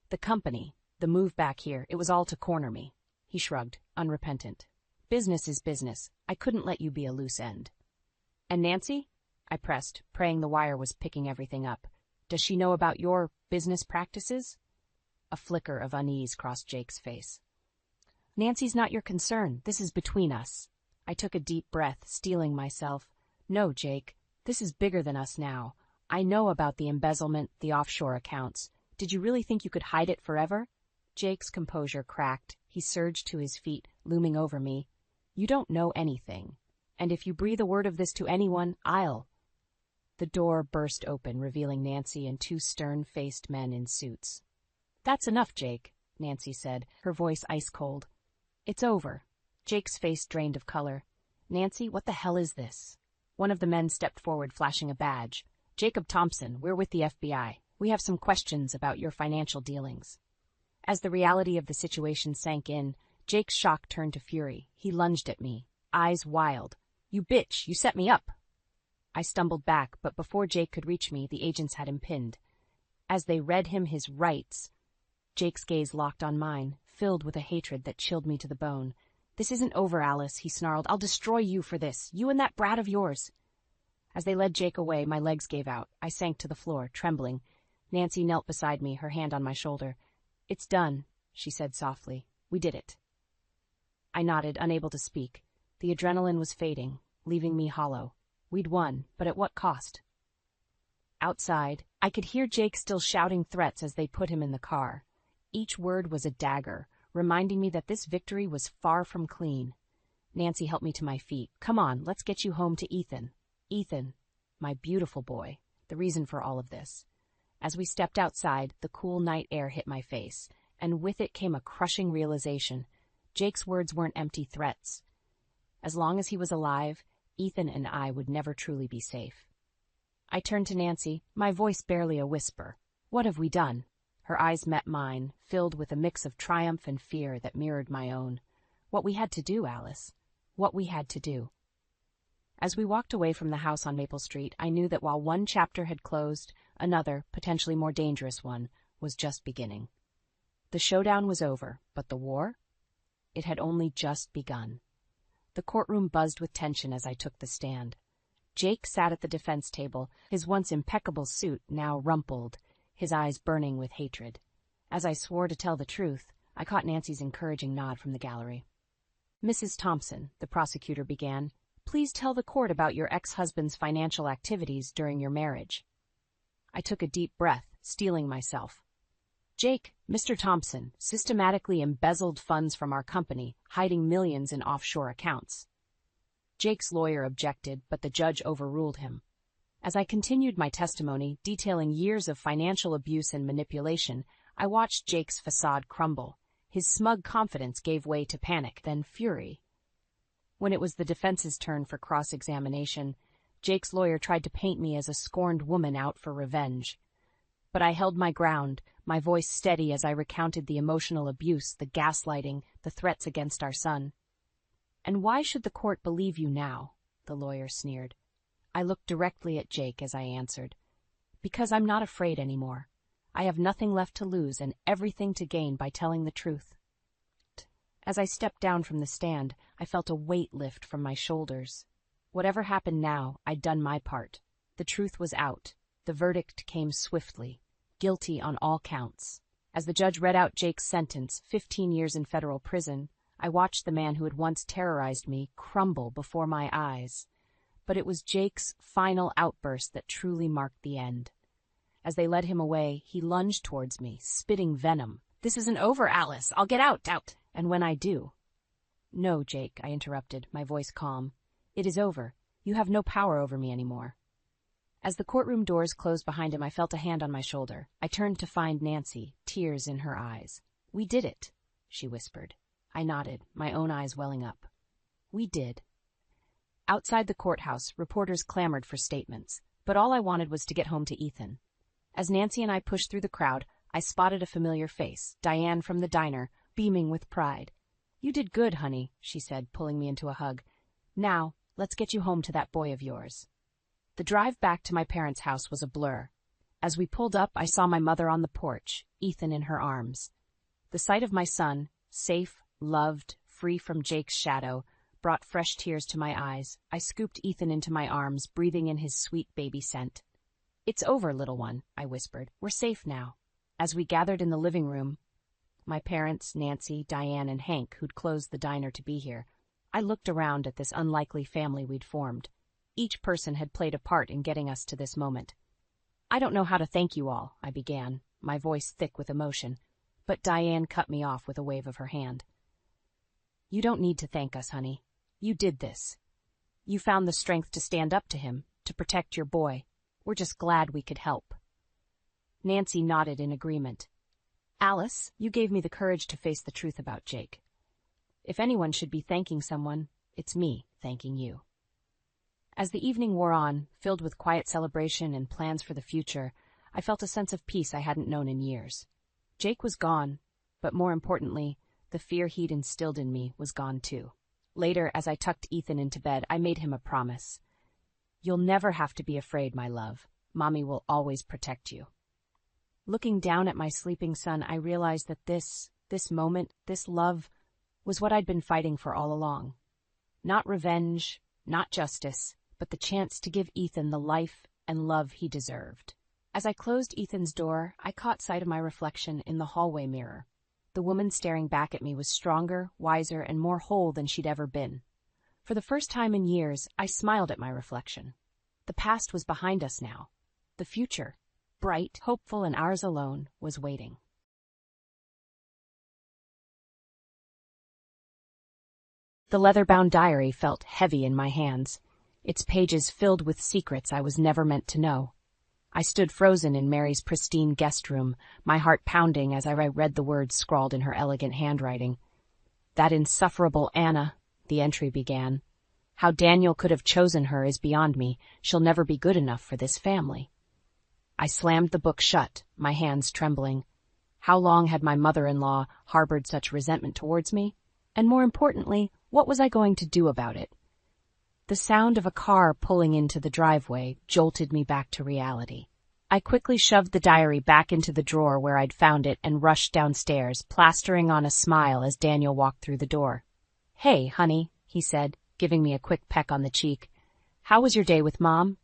The company, the move back here, it was all to corner me. He shrugged, unrepentant. Business is business. I couldn't let you be a loose end. And Nancy? I pressed, praying the wire was picking everything up. Does she know about your business practices? A flicker of unease crossed Jake's face. Nancy's not your concern. This is between us. I took a deep breath, steeling myself. No, Jake, this is bigger than us now. I know about the embezzlement, the offshore accounts. Did you really think you could hide it forever? Jake's composure cracked. He surged to his feet, looming over me. You don't know anything. And if you breathe a word of this to anyone, I'll... The door burst open, revealing Nancy and two stern-faced men in suits. That's enough, Jake, Nancy said, her voice ice-cold. It's over. Jake's face drained of color. Nancy, what the hell is this? One of the men stepped forward, flashing a badge. Jacob Thompson, we're with the FBI. We have some questions about your financial dealings. As the reality of the situation sank in, Jake's shock turned to fury. He lunged at me, eyes wild. You bitch, you set me up. I stumbled back, but before Jake could reach me, the agents had him pinned. As they read him his rights, Jake's gaze locked on mine, filled with a hatred that chilled me to the bone. This isn't over, Alice, he snarled. I'll destroy you for this, you and that brat of yours. As they led Jake away, my legs gave out. I sank to the floor, trembling. Nancy knelt beside me, her hand on my shoulder. It's done, she said softly. We did it. I nodded, unable to speak. The adrenaline was fading, leaving me hollow. We'd won, but at what cost? Outside, I could hear Jake still shouting threats as they put him in the car. Each word was a dagger, reminding me that this victory was far from clean. Nancy helped me to my feet. Come on, let's get you home to Ethan. Ethan, my beautiful boy, the reason for all of this. As we stepped outside, the cool night air hit my face, and with it came a crushing realization. Jake's words weren't empty threats. As long as he was alive, Ethan and I would never truly be safe. I turned to Nancy, my voice barely a whisper. What have we done? Her eyes met mine, filled with a mix of triumph and fear that mirrored my own. What we had to do, Alice. What we had to do. As we walked away from the house on Maple Street, I knew that while one chapter had closed, another, potentially more dangerous one, was just beginning. The showdown was over, but the war? It had only just begun. The courtroom buzzed with tension as I took the stand. Jake sat at the defense table, his once impeccable suit now rumpled, his eyes burning with hatred. As I swore to tell the truth, I caught Nancy's encouraging nod from the gallery. Mrs. Thompson, the prosecutor began, please tell the court about your ex-husband's financial activities during your marriage. I took a deep breath, steeling myself. Jake, Mr. Thompson, systematically embezzled funds from our company, hiding millions in offshore accounts. Jake's lawyer objected, but the judge overruled him. As I continued my testimony, detailing years of financial abuse and manipulation, I watched Jake's facade crumble. His smug confidence gave way to panic, then fury. When it was the defense's turn for cross-examination, Jake's lawyer tried to paint me as a scorned woman out for revenge. But I held my ground, my voice steady as I recounted the emotional abuse, the gaslighting, the threats against our son. And why should the court believe you now? The lawyer sneered. I looked directly at Jake as I answered. Because I'm not afraid anymore. I have nothing left to lose and everything to gain by telling the truth. As I stepped down from the stand, I felt a weight lift from my shoulders. Whatever happened now, I'd done my part. The truth was out. The verdict came swiftly. Guilty on all counts. As the judge read out Jake's sentence, 15 years in federal prison, I watched the man who had once terrorized me crumble before my eyes. But it was Jake's final outburst that truly marked the end. As they led him away, he lunged towards me, spitting venom. This isn't over, Alice. I'll get out. And when I do— No, Jake, I interrupted, my voice calm. It is over. You have no power over me anymore. As the courtroom doors closed behind him, I felt a hand on my shoulder. I turned to find Nancy, tears in her eyes. We did it, she whispered. I nodded, my own eyes welling up. We did. Outside the courthouse, reporters clamored for statements, but all I wanted was to get home to Ethan. As Nancy and I pushed through the crowd, I spotted a familiar face, Diane from the diner, beaming with pride. You did good, honey, she said, pulling me into a hug. Now, let's get you home to that boy of yours. The drive back to my parents' house was a blur. As we pulled up, I saw my mother on the porch, Ethan in her arms. The sight of my son, safe, loved, free from Jake's shadow, brought fresh tears to my eyes. I scooped Ethan into my arms, breathing in his sweet baby scent. It's over, little one, I whispered. We're safe now. As we gathered in the living room, my parents, Nancy, Diane, and Hank, who'd closed the diner to be here, I looked around at this unlikely family we'd formed. Each person had played a part in getting us to this moment. I don't know how to thank you all, I began, my voice thick with emotion, but Diane cut me off with a wave of her hand. You don't need to thank us, honey. You did this. You found the strength to stand up to him, to protect your boy. We're just glad we could help. Nancy nodded in agreement. Alice, you gave me the courage to face the truth about Jake. If anyone should be thanking someone, it's me thanking you. As the evening wore on, filled with quiet celebration and plans for the future, I felt a sense of peace I hadn't known in years. Jake was gone, but more importantly, the fear he'd instilled in me was gone too. Later, as I tucked Ethan into bed, I made him a promise. You'll never have to be afraid, my love. Mommy will always protect you. Looking down at my sleeping son, I realized that this moment, this love, was what I'd been fighting for all along. Not revenge, not justice, but the chance to give Ethan the life and love he deserved. As I closed Ethan's door, I caught sight of my reflection in the hallway mirror. The woman staring back at me was stronger, wiser, and more whole than she'd ever been. For the first time in years, I smiled at my reflection. The past was behind us now. The future, bright, hopeful, and ours alone, was waiting. The leather-bound diary felt heavy in my hands, its pages filled with secrets I was never meant to know. I stood frozen in Mary's pristine guest room, my heart pounding as I read the words scrawled in her elegant handwriting. That insufferable Anna, the entry began. How Daniel could have chosen her is beyond me. She'll never be good enough for this family. I slammed the book shut, my hands trembling. How long had my mother-in-law harbored such resentment towards me? And more importantly, what was I going to do about it? The sound of a car pulling into the driveway jolted me back to reality. I quickly shoved the diary back into the drawer where I'd found it and rushed downstairs, plastering on a smile as Daniel walked through the door. Hey, honey, he said, giving me a quick peck on the cheek. How was your day with Mom?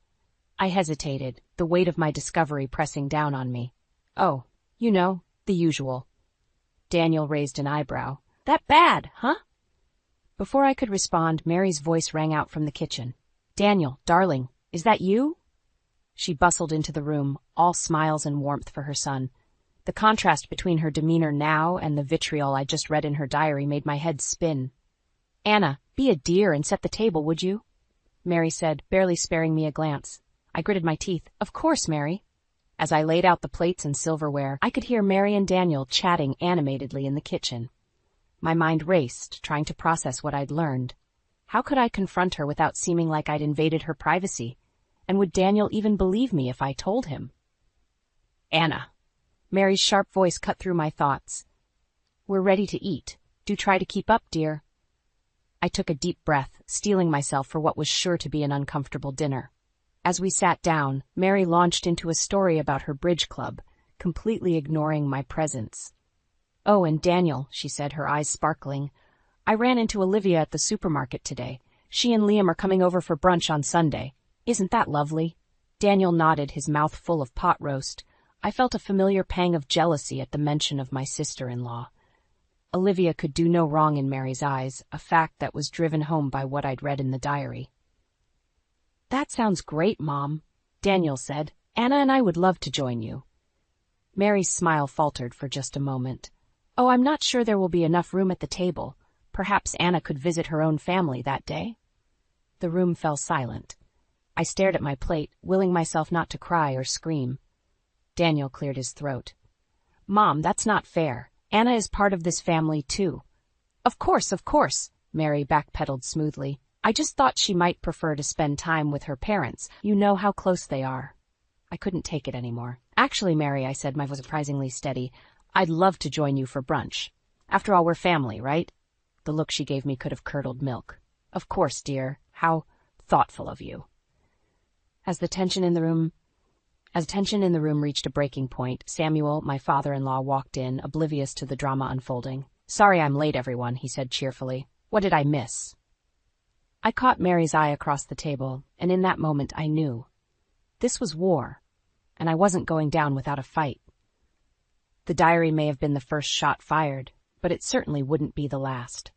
I hesitated, the weight of my discovery pressing down on me. Oh, you know, the usual. Daniel raised an eyebrow. That bad, huh? Before I could respond, Mary's voice rang out from the kitchen. Daniel, darling, is that you? She bustled into the room, all smiles and warmth for her son. The contrast between her demeanor now and the vitriol I just read in her diary made my head spin. Anna, be a dear and set the table, would you? Mary said, barely sparing me a glance. I gritted my teeth. Of course, Mary. As I laid out the plates and silverware, I could hear Mary and Daniel chatting animatedly in the kitchen. My mind raced, trying to process what I'd learned. How could I confront her without seeming like I'd invaded her privacy? And would Daniel even believe me if I told him? Anna. Mary's sharp voice cut through my thoughts. We're ready to eat. Do try to keep up, dear. I took a deep breath, steeling myself for what was sure to be an uncomfortable dinner. As we sat down, Mary launched into a story about her bridge club, completely ignoring my presence. Oh, and Daniel, she said, her eyes sparkling. I ran into Olivia at the supermarket today. She and Liam are coming over for brunch on Sunday. Isn't that lovely? Daniel nodded, his mouth full of pot roast. I felt a familiar pang of jealousy at the mention of my sister-in-law. Olivia could do no wrong in Mary's eyes, a fact that was driven home by what I'd read in the diary. That sounds great, Mom, Daniel said. Anna and I would love to join you. Mary's smile faltered for just a moment. Oh, I'm not sure there will be enough room at the table. Perhaps Anna could visit her own family that day. The room fell silent. I stared at my plate, willing myself not to cry or scream. Daniel cleared his throat. Mom, that's not fair. Anna is part of this family, too. Of course, Mary backpedaled smoothly. I just thought she might prefer to spend time with her parents. You know how close they are. I couldn't take it anymore. Actually, Mary, I said, my voice surprisingly steady, I'd love to join you for brunch. After all, we're family, right? The look she gave me could have curdled milk. Of course, dear. How thoughtful of you. As the tension in the room reached a breaking point, Samuel, my father-in-law, walked in, oblivious to the drama unfolding. Sorry I'm late, everyone, he said cheerfully. What did I miss? I caught Mary's eye across the table, and in that moment I knew. This was war, and I wasn't going down without a fight. The diary may have been the first shot fired, but it certainly wouldn't be the last.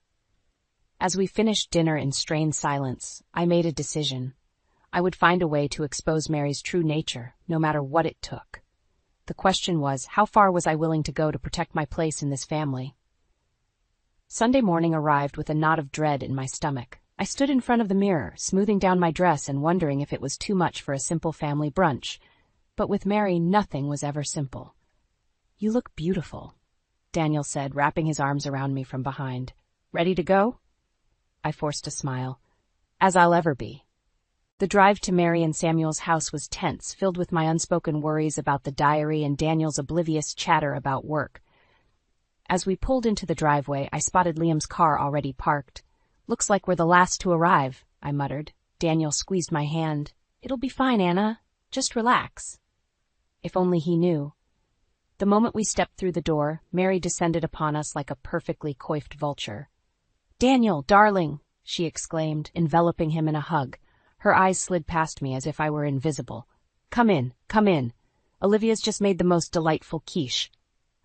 As we finished dinner in strained silence, I made a decision. I would find a way to expose Mary's true nature, no matter what it took. The question was, how far was I willing to go to protect my place in this family? Sunday morning arrived with a knot of dread in my stomach. I stood in front of the mirror, smoothing down my dress and wondering if it was too much for a simple family brunch. But with Mary, nothing was ever simple. You look beautiful, Daniel said, wrapping his arms around me from behind. Ready to go? I forced a smile. As I'll ever be. The drive to Mary and Samuel's house was tense, filled with my unspoken worries about the diary and Daniel's oblivious chatter about work. As we pulled into the driveway, I spotted Liam's car already parked. Looks like we're the last to arrive, I muttered. Daniel squeezed my hand. It'll be fine, Anna. Just relax. If only he knew. The moment we stepped through the door, Mary descended upon us like a perfectly coiffed vulture. Daniel, darling, she exclaimed, enveloping him in a hug. Her eyes slid past me as if I were invisible. Come in, come in. Olivia's just made the most delightful quiche.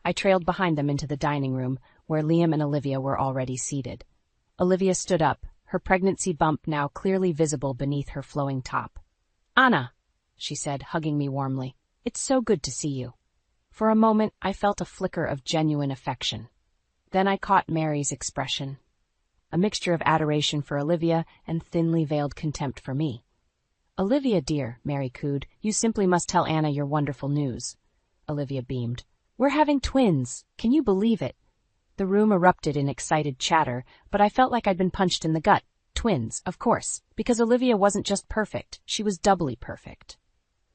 I trailed behind them into the dining room, where Liam and Olivia were already seated. Olivia stood up, her pregnancy bump now clearly visible beneath her flowing top. Anna, she said, hugging me warmly. It's so good to see you. For a moment, I felt a flicker of genuine affection. Then I caught Mary's expression. A mixture of adoration for Olivia and thinly veiled contempt for me. Olivia, dear, Mary cooed, you simply must tell Anna your wonderful news. Olivia beamed. We're having twins. Can you believe it? The room erupted in excited chatter, but I felt like I'd been punched in the gut. Twins, of course, because Olivia wasn't just perfect, she was doubly perfect.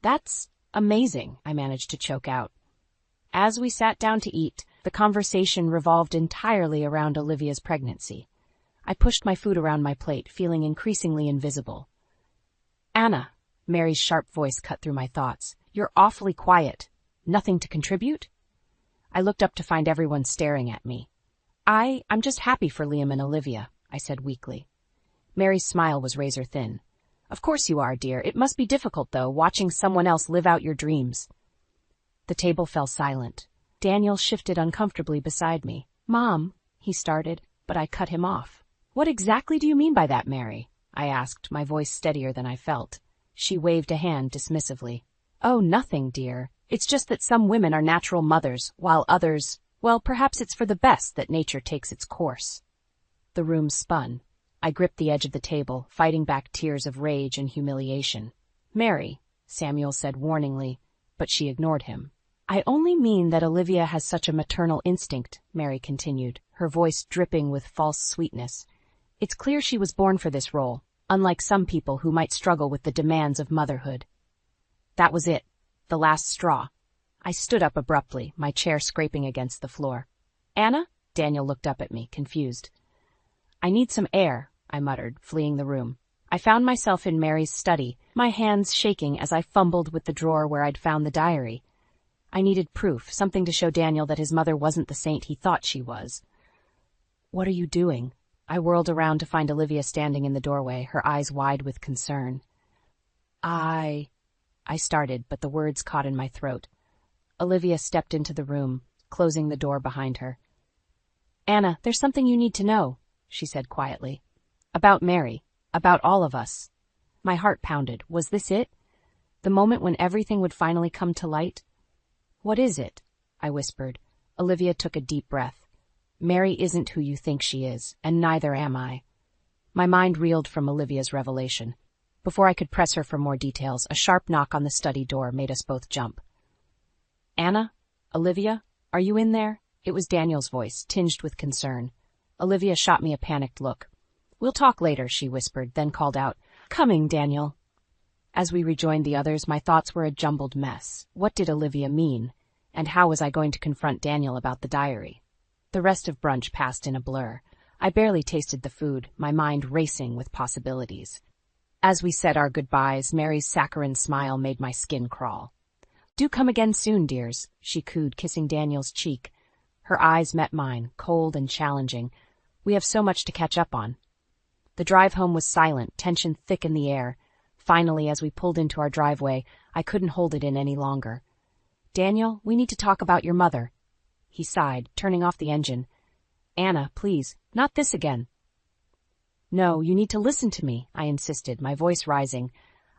That's amazing, I managed to choke out. As we sat down to eat, the conversation revolved entirely around Olivia's pregnancy. I pushed my food around my plate, feeling increasingly invisible. Anna, Mary's sharp voice cut through my thoughts. You're awfully quiet. Nothing to contribute? I looked up to find everyone staring at me. I'm just happy for Liam and Olivia, I said weakly. Mary's smile was razor thin. Of course you are, dear. It must be difficult, though, watching someone else live out your dreams. The table fell silent. Daniel shifted uncomfortably beside me. Mom, he started, but I cut him off. What exactly do you mean by that, Mary? I asked, my voice steadier than I felt. She waved a hand dismissively. Oh, nothing, dear. It's just that some women are natural mothers, while others, well, perhaps it's for the best that nature takes its course. The room spun. I gripped the edge of the table, fighting back tears of rage and humiliation. Mary, Samuel said warningly, but she ignored him. I only mean that Olivia has such a maternal instinct, Mary continued, her voice dripping with false sweetness. It's clear she was born for this role, unlike some people who might struggle with the demands of motherhood. That was it, the last straw. I stood up abruptly, my chair scraping against the floor. Anna? Daniel looked up at me, confused. I need some air, I muttered, fleeing the room. I found myself in Mary's study, my hands shaking as I fumbled with the drawer where I'd found the diary. I needed proof, something to show Daniel that his mother wasn't the saint he thought she was. What are you doing? I whirled around to find Olivia standing in the doorway, her eyes wide with concern. I started, but the words caught in my throat. Olivia stepped into the room, closing the door behind her. Anna, there's something you need to know, she said quietly. About Mary, about all of us. My heart pounded. Was this it? The moment when everything would finally come to light? What is it? I whispered. Olivia took a deep breath. Mary isn't who you think she is, and neither am I. My mind reeled from Olivia's revelation. Before I could press her for more details, a sharp knock on the study door made us both jump. Anna? Olivia? Are you in there? It was Daniel's voice, tinged with concern. Olivia shot me a panicked look. We'll talk later, she whispered, then called out, Coming, Daniel. As we rejoined the others, my thoughts were a jumbled mess. What did Olivia mean? And how was I going to confront Daniel about the diary? The rest of brunch passed in a blur. I barely tasted the food, my mind racing with possibilities. As we said our goodbyes, Mary's saccharine smile made my skin crawl. Do come again soon, dears, she cooed, kissing Daniel's cheek. Her eyes met mine, cold and challenging. We have so much to catch up on. The drive home was silent, tension thick in the air. Finally, as we pulled into our driveway, I couldn't hold it in any longer. Daniel, we need to talk about your mother. He sighed, turning off the engine. Anna, please, not this again. No, you need to listen to me, I insisted, my voice rising.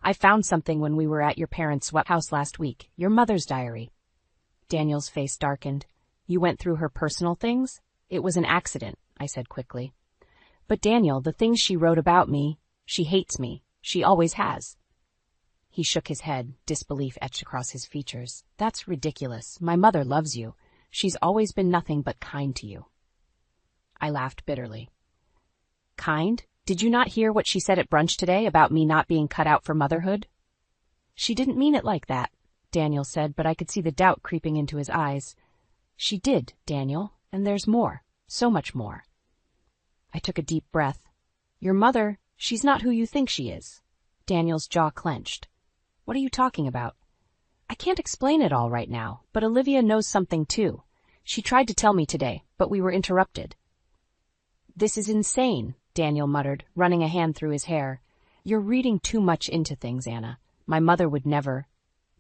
I found something when we were at your parents' sweat house last week, your mother's diary. Daniel's face darkened. You went through her personal things? It was an accident, I said quickly. But Daniel, the things she wrote about me, she hates me. She always has. He shook his head, disbelief etched across his features. That's ridiculous. My mother loves you. She's always been nothing but kind to you. I laughed bitterly. Kind? Did you not hear what she said at brunch today about me not being cut out for motherhood? She didn't mean it like that, Daniel said, but I could see the doubt creeping into his eyes. She did, Daniel, and there's more, so much more. I took a deep breath. Your mother, she's not who you think she is. Daniel's jaw clenched. What are you talking about? I can't explain it all right now, but Olivia knows something too. She tried to tell me today, but we were interrupted. This is insane, Daniel muttered, running a hand through his hair. You're reading too much into things, Anna. My mother would never...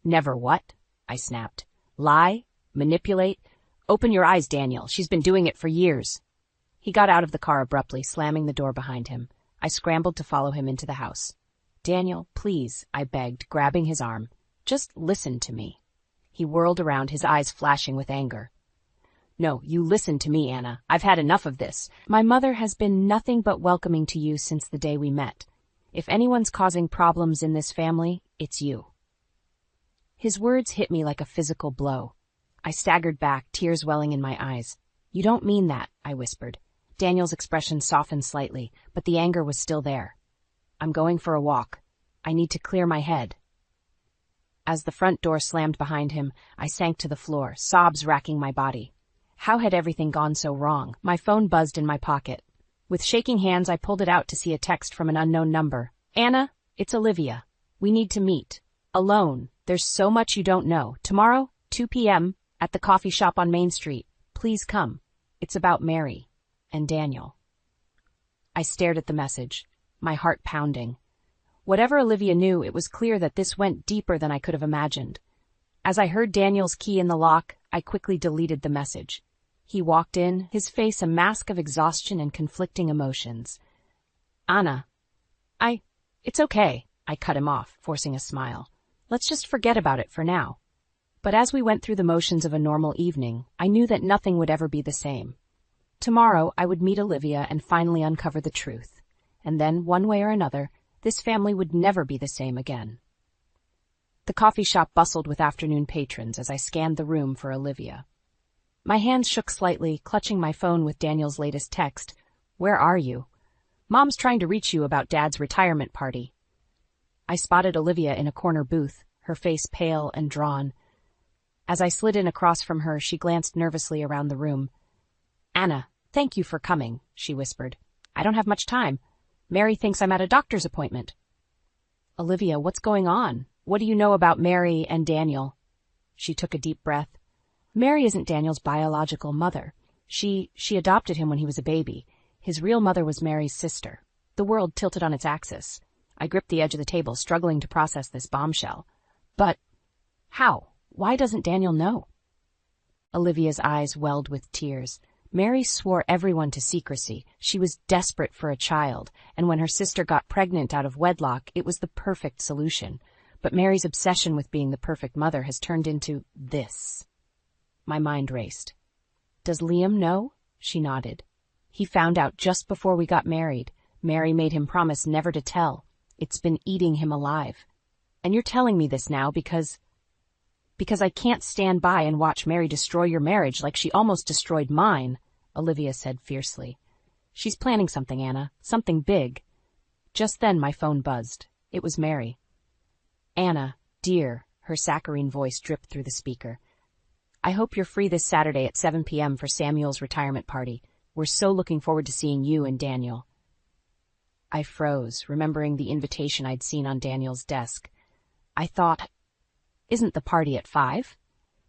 Never what? I snapped. Lie? Manipulate? Open your eyes, Daniel. She's been doing it for years. He got out of the car abruptly, slamming the door behind him. I scrambled to follow him into the house. Daniel, please, I begged, grabbing his arm. Just listen to me. He whirled around, his eyes flashing with anger. No, you listen to me, Anna. I've had enough of this. My mother has been nothing but welcoming to you since the day we met. If anyone's causing problems in this family, it's you. His words hit me like a physical blow. I staggered back, tears welling in my eyes. You don't mean that, I whispered. Daniel's expression softened slightly, but the anger was still there. I'm going for a walk. I need to clear my head. As the front door slammed behind him, I sank to the floor, sobs racking my body. How had everything gone so wrong? My phone buzzed in my pocket. With shaking hands, I pulled it out to see a text from an unknown number. Anna, it's Olivia. We need to meet. Alone. There's so much you don't know. Tomorrow, 2 p.m., at the coffee shop on Main Street. Please come. It's about Mary and Daniel. I stared at the message, my heart pounding. Whatever Olivia knew, it was clear that this went deeper than I could have imagined. As I heard Daniel's key in the lock, I quickly deleted the message. He walked in, his face a mask of exhaustion and conflicting emotions. Anna. It's okay, I cut him off, forcing a smile. Let's just forget about it for now. But as we went through the motions of a normal evening, I knew that nothing would ever be the same. Tomorrow, I would meet Olivia and finally uncover the truth. And then, one way or another, this family would never be the same again. The coffee shop bustled with afternoon patrons as I scanned the room for Olivia. My hands shook slightly, clutching my phone with Daniel's latest text. Where are you? Mom's trying to reach you about Dad's retirement party. I spotted Olivia in a corner booth, her face pale and drawn. As I slid in across from her, she glanced nervously around the room. Anna, thank you for coming, she whispered. I don't have much time. Mary thinks I'm at a doctor's appointment. Olivia, what's going on? What do you know about Mary and Daniel? She took a deep breath. Mary isn't Daniel's biological mother. She adopted him when he was a baby. His real mother was Mary's sister. The world tilted on its axis. I gripped the edge of the table, struggling to process this bombshell. But how? Why doesn't Daniel know? Olivia's eyes welled with tears. Mary swore everyone to secrecy. She was desperate for a child, and when her sister got pregnant out of wedlock, it was the perfect solution. But Mary's obsession with being the perfect mother has turned into this. My mind raced. Does Liam know? she nodded. He found out just before we got married. Mary made him promise never to tell. It's been eating him alive. And you're telling me this now because I can't stand by and watch Mary destroy your marriage like she almost destroyed mine, Olivia said fiercely. She's planning something, Anna, something big. Just then my phone buzzed. It was Mary. Anna, dear, her saccharine voice dripped through the speaker. I hope you're free this Saturday at 7 p.m. for Samuel's retirement party. We're so looking forward to seeing you and Daniel. I froze, remembering the invitation I'd seen on Daniel's desk. I thought, isn't the party at 5?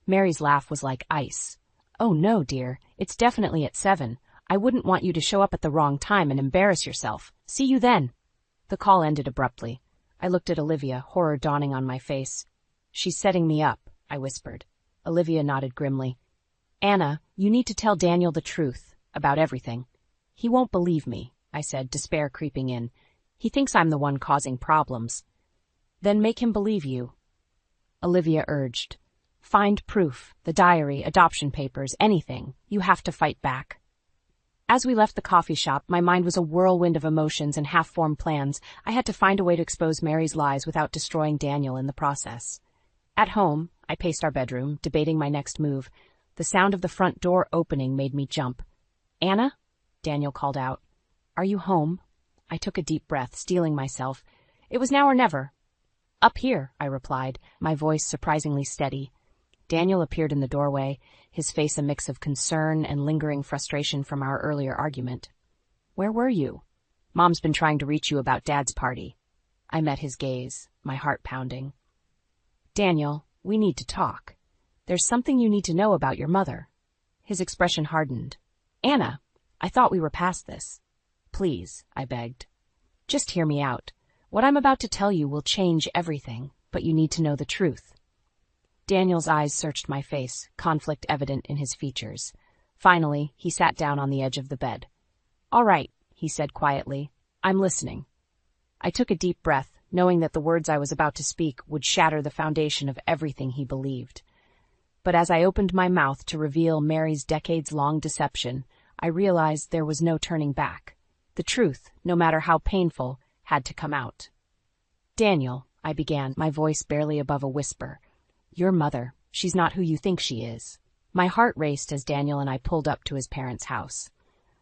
Mary's laugh was like ice. Oh no, dear, it's definitely at 7. I wouldn't want you to show up at the wrong time and embarrass yourself. See you then. The call ended abruptly. I looked at Olivia, horror dawning on my face. She's setting me up, I whispered. Olivia nodded grimly. Anna, you need to tell Daniel the truth about everything. He won't believe me, I said, despair creeping in. He thinks I'm the one causing problems. Then make him believe you. Olivia urged. Find proof, the diary, adoption papers, anything. You have to fight back. As we left the coffee shop, my mind was a whirlwind of emotions and half-formed plans. I had to find a way to expose Mary's lies without destroying Daniel in the process. At home, I paced our bedroom, debating my next move. The sound of the front door opening made me jump. Anna? Daniel called out. Are you home? I took a deep breath, steeling myself. It was now or never. Up here, I replied, my voice surprisingly steady. Daniel appeared in the doorway, his face a mix of concern and lingering frustration from our earlier argument. Where were you? Mom's been trying to reach you about Dad's party. I met his gaze, my heart pounding. Daniel, we need to talk. There's something you need to know about your mother. His expression hardened. Anna, I thought we were past this. Please, I begged. Just hear me out. What I'm about to tell you will change everything, but you need to know the truth. Daniel's eyes searched my face, conflict evident in his features. Finally, he sat down on the edge of the bed. All right, he said quietly. I'm listening. I took a deep breath, knowing that the words I was about to speak would shatter the foundation of everything he believed. But as I opened my mouth to reveal Mary's decades-long deception, I realized there was no turning back. The truth, no matter how painful, had to come out. Daniel, I began, my voice barely above a whisper. Your mother, she's not who you think she is. My heart raced as Daniel and I pulled up to his parents' house.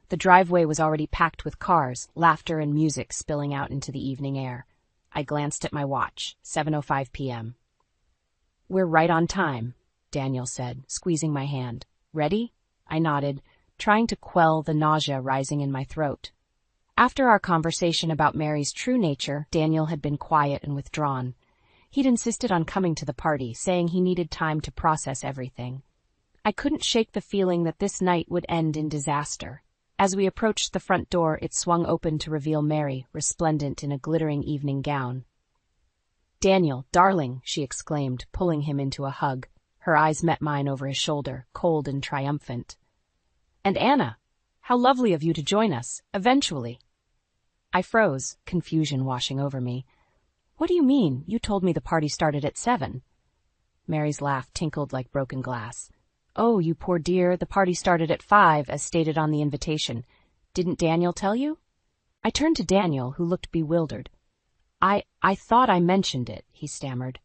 The driveway was already packed with cars, laughter and music spilling out into the evening air. I glanced at my watch, 7:05 p.m. We're right on time, Daniel said, squeezing my hand. Ready? I nodded, trying to quell the nausea rising in my throat. After our conversation about Mary's true nature, Daniel had been quiet and withdrawn. He'd insisted on coming to the party, saying he needed time to process everything. I couldn't shake the feeling that this night would end in disaster. As we approached the front door, it swung open to reveal Mary, resplendent in a glittering evening gown. Daniel, darling, she exclaimed, pulling him into a hug. Her eyes met mine over his shoulder, cold and triumphant. And Anna, how lovely of you to join us, eventually. I froze, confusion washing over me. What do you mean? You told me the party started at 7. Mary's laugh tinkled like broken glass. Oh, you poor dear, the party started at 5, as stated on the invitation. Didn't Daniel tell you? I turned to Daniel, who looked bewildered. I thought I mentioned it, he stammered.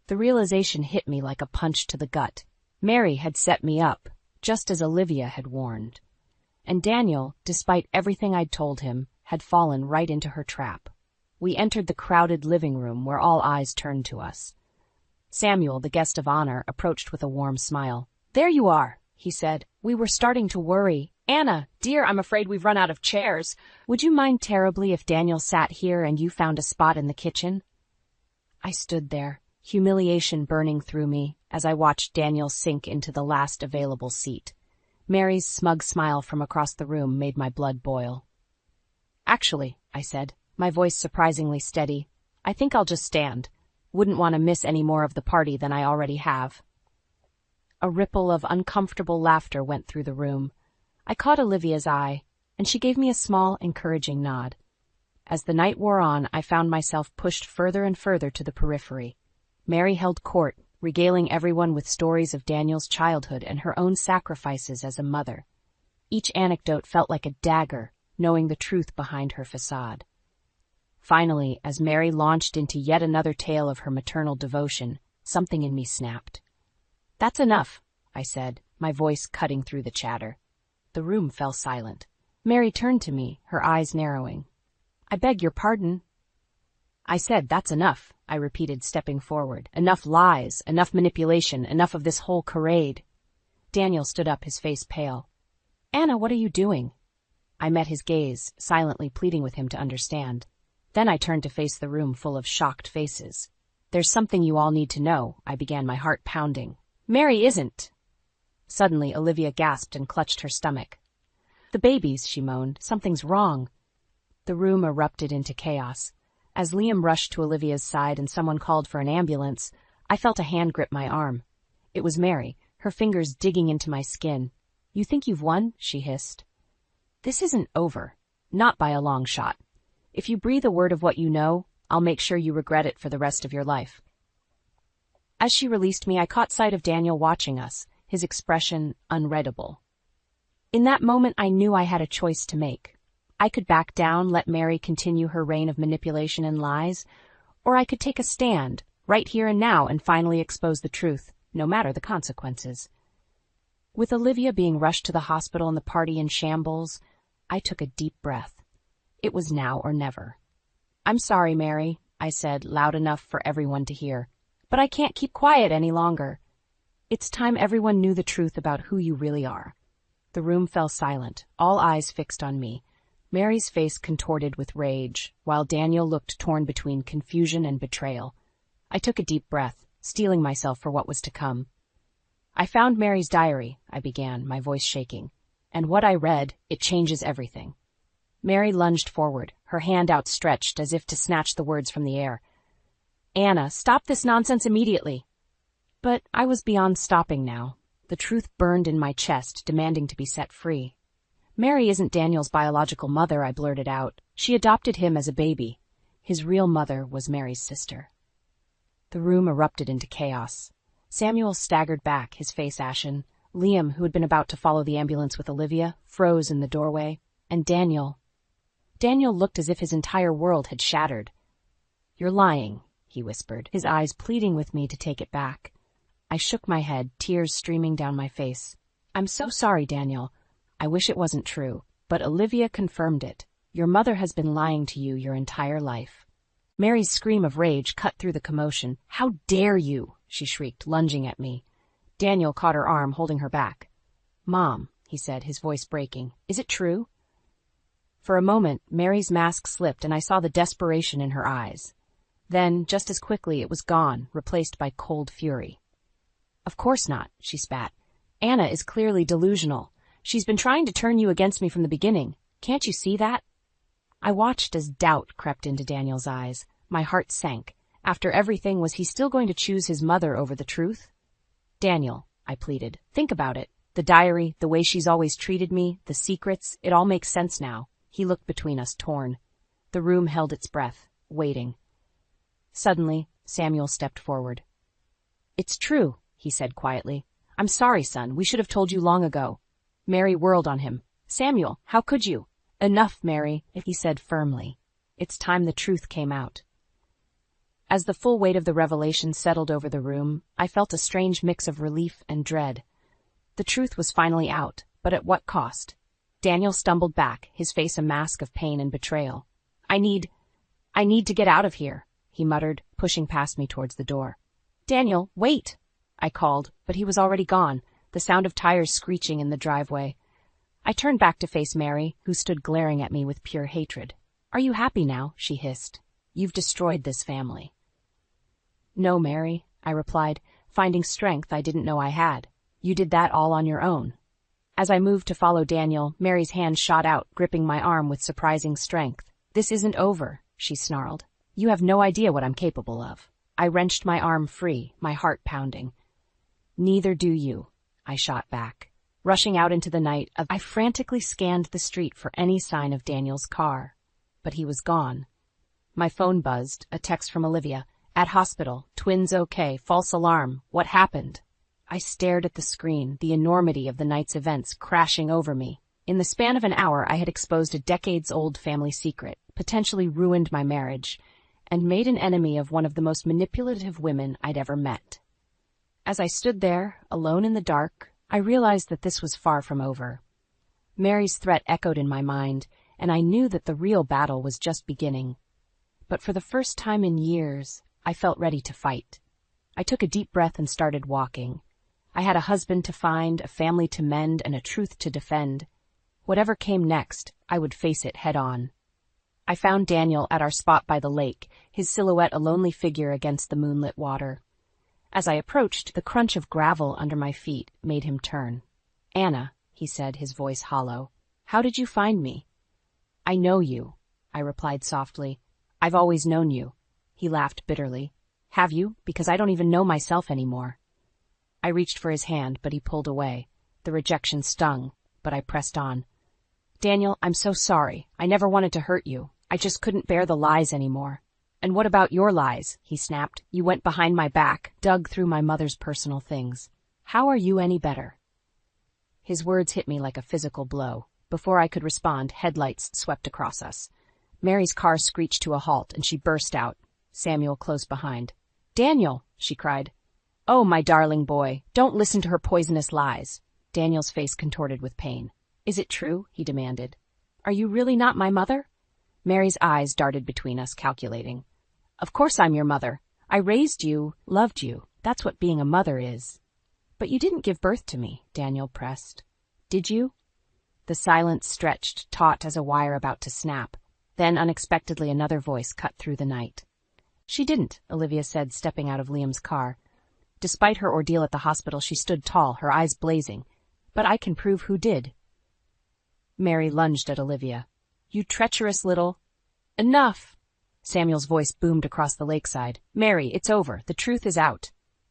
The realization hit me like a punch to the gut. Mary had set me up, just as Olivia had warned. And Daniel, despite everything I'd told him, had fallen right into her trap. We entered the crowded living room where all eyes turned to us. Samuel, the guest of honor, approached with a warm smile. There you are, he said. We were starting to worry. Anna, dear, I'm afraid we've run out of chairs. Would you mind terribly if Daniel sat here and you found a spot in the kitchen? I stood there, humiliation burning through me, as I watched Daniel sink into the last available seat. Mary's smug smile from across the room made my blood boil. Actually, I said, my voice surprisingly steady, I think I'll just stand. Wouldn't want to miss any more of the party than I already have. A ripple of uncomfortable laughter went through the room. I caught Olivia's eye, and she gave me a small, encouraging nod. As the night wore on, I found myself pushed further and further to the periphery. Mary held court, regaling everyone with stories of Daniel's childhood and her own sacrifices as a mother. Each anecdote felt like a dagger, knowing the truth behind her facade. Finally, as Mary launched into yet another tale of her maternal devotion, something in me snapped. "That's enough," I said, my voice cutting through the chatter. The room fell silent. Mary turned to me, her eyes narrowing. "I beg your pardon." "I said, that's enough," I repeated, stepping forward. "Enough lies, enough manipulation, enough of this whole charade." Daniel stood up, his face pale. "Anna, what are you doing?" I met his gaze, silently pleading with him to understand. Then I turned to face the room full of shocked faces. "There's something you all need to know," I began, my heart pounding. "Mary isn't." Suddenly, Olivia gasped and clutched her stomach. "The babies," she moaned. "Something's wrong." The room erupted into chaos. As Liam rushed to Olivia's side and someone called for an ambulance, I felt a hand grip my arm. It was Mary, her fingers digging into my skin. "You think you've won?" she hissed. "This isn't over. Not by a long shot. If you breathe a word of what you know, I'll make sure you regret it for the rest of your life." As she released me, I caught sight of Daniel watching us, his expression unreadable. In that moment, I knew I had a choice to make. I could back down, let Mary continue her reign of manipulation and lies, or I could take a stand, right here and now, and finally expose the truth, no matter the consequences. With Olivia being rushed to the hospital and the party in shambles, I took a deep breath. It was now or never. "I'm sorry, Mary," I said, loud enough for everyone to hear, "but I can't keep quiet any longer. It's time everyone knew the truth about who you really are." The room fell silent, all eyes fixed on me. Mary's face contorted with rage, while Daniel looked torn between confusion and betrayal. I took a deep breath, steeling myself for what was to come. "I found Mary's diary," I began, my voice shaking. "And what I read, it changes everything." Mary lunged forward, her hand outstretched as if to snatch the words from the air. "Anna, stop this nonsense immediately." But I was beyond stopping now. The truth burned in my chest, demanding to be set free. "Mary isn't Daniel's biological mother," I blurted out. "She adopted him as a baby. His real mother was Mary's sister." The room erupted into chaos. Samuel staggered back, his face ashen. Liam, who had been about to follow the ambulance with Olivia, froze in the doorway. And Daniel looked as if his entire world had shattered. "You're lying," he whispered, his eyes pleading with me to take it back. I shook my head, tears streaming down my face. "I'm so sorry, Daniel. I wish it wasn't true, but Olivia confirmed it. Your mother has been lying to you your entire life." Mary's scream of rage cut through the commotion. "How dare you!" she shrieked, lunging at me. Daniel caught her arm, holding her back. "Mom," he said, his voice breaking, "is it true?" For a moment, Mary's mask slipped and I saw the desperation in her eyes. Then, just as quickly, it was gone, replaced by cold fury. "Of course not," she spat. "Anna is clearly delusional. She's been trying to turn you against me from the beginning. Can't you see that?" I watched as doubt crept into Daniel's eyes. My heart sank. After everything, was he still going to choose his mother over the truth? "Daniel," I pleaded, "think about it. The diary, the way she's always treated me, the secrets, it all makes sense now." He looked between us, torn. The room held its breath, waiting. Suddenly, Samuel stepped forward. "It's true," he said quietly. "I'm sorry, son. We should have told you long ago." Mary whirled on him. "Samuel, how could you?" "Enough, Mary," he said firmly. "It's time the truth came out." As the full weight of the revelation settled over the room, I felt a strange mix of relief and dread. The truth was finally out, but at what cost? Daniel stumbled back, his face a mask of pain and betrayal. I need to get out of here," he muttered, pushing past me towards the door. "Daniel, wait!" I called, but he was already gone, the sound of tires screeching in the driveway. I turned back to face Mary, who stood glaring at me with pure hatred. "Are you happy now?" she hissed. "You've destroyed this family." "No, Mary," I replied, finding strength I didn't know I had. "You did that all on your own." As I moved to follow Daniel, Mary's hand shot out, gripping my arm with surprising strength. "This isn't over," she snarled. "You have no idea what I'm capable of." I wrenched my arm free, my heart pounding. "Neither do you," I shot back. Rushing out into the night, I frantically scanned the street for any sign of Daniel's car. But he was gone. My phone buzzed, a text from Olivia. "At hospital, twins okay, false alarm, what happened?" I stared at the screen, the enormity of the night's events crashing over me. In the span of an hour, I had exposed a decades-old family secret, potentially ruined my marriage, and made an enemy of one of the most manipulative women I'd ever met. As I stood there, alone in the dark, I realized that this was far from over. Mary's threat echoed in my mind, and I knew that the real battle was just beginning. But for the first time in years, I felt ready to fight. I took a deep breath and started walking. I had a husband to find, a family to mend, and a truth to defend. Whatever came next, I would face it head on. I found Daniel at our spot by the lake, his silhouette a lonely figure against the moonlit water. As I approached, the crunch of gravel under my feet made him turn. "Anna," he said, his voice hollow, "how did you find me?" "I know you," I replied softly. "I've always known you." He laughed bitterly. "Have you? Because I don't even know myself anymore." I reached for his hand, but he pulled away. The rejection stung, but I pressed on. "Daniel, I'm so sorry. I never wanted to hurt you. I just couldn't bear the lies anymore." "And what about your lies?" he snapped. "You went behind my back, dug through my mother's personal things. How are you any better?" His words hit me like a physical blow. Before I could respond, headlights swept across us. Mary's car screeched to a halt, and she burst out, Samuel close behind. "Daniel!" she cried. "Oh, my darling boy, don't listen to her poisonous lies." Daniel's face contorted with pain. "Is it true?" he demanded. "Are you really not my mother?" Mary's eyes darted between us, calculating. "Of course I'm your mother. I raised you, loved you. That's what being a mother is." "But you didn't give birth to me," Daniel pressed. "Did you?" The silence stretched, taut as a wire about to snap. Then, unexpectedly, another voice cut through the night. "She didn't," Olivia said, stepping out of Liam's car. Despite her ordeal at the hospital, she stood tall, her eyes blazing. "But I can prove who did." Mary lunged at Olivia. "You treacherous little—" "Enough!" Samuel's voice boomed across the lakeside. "Mary, it's over. The truth is out."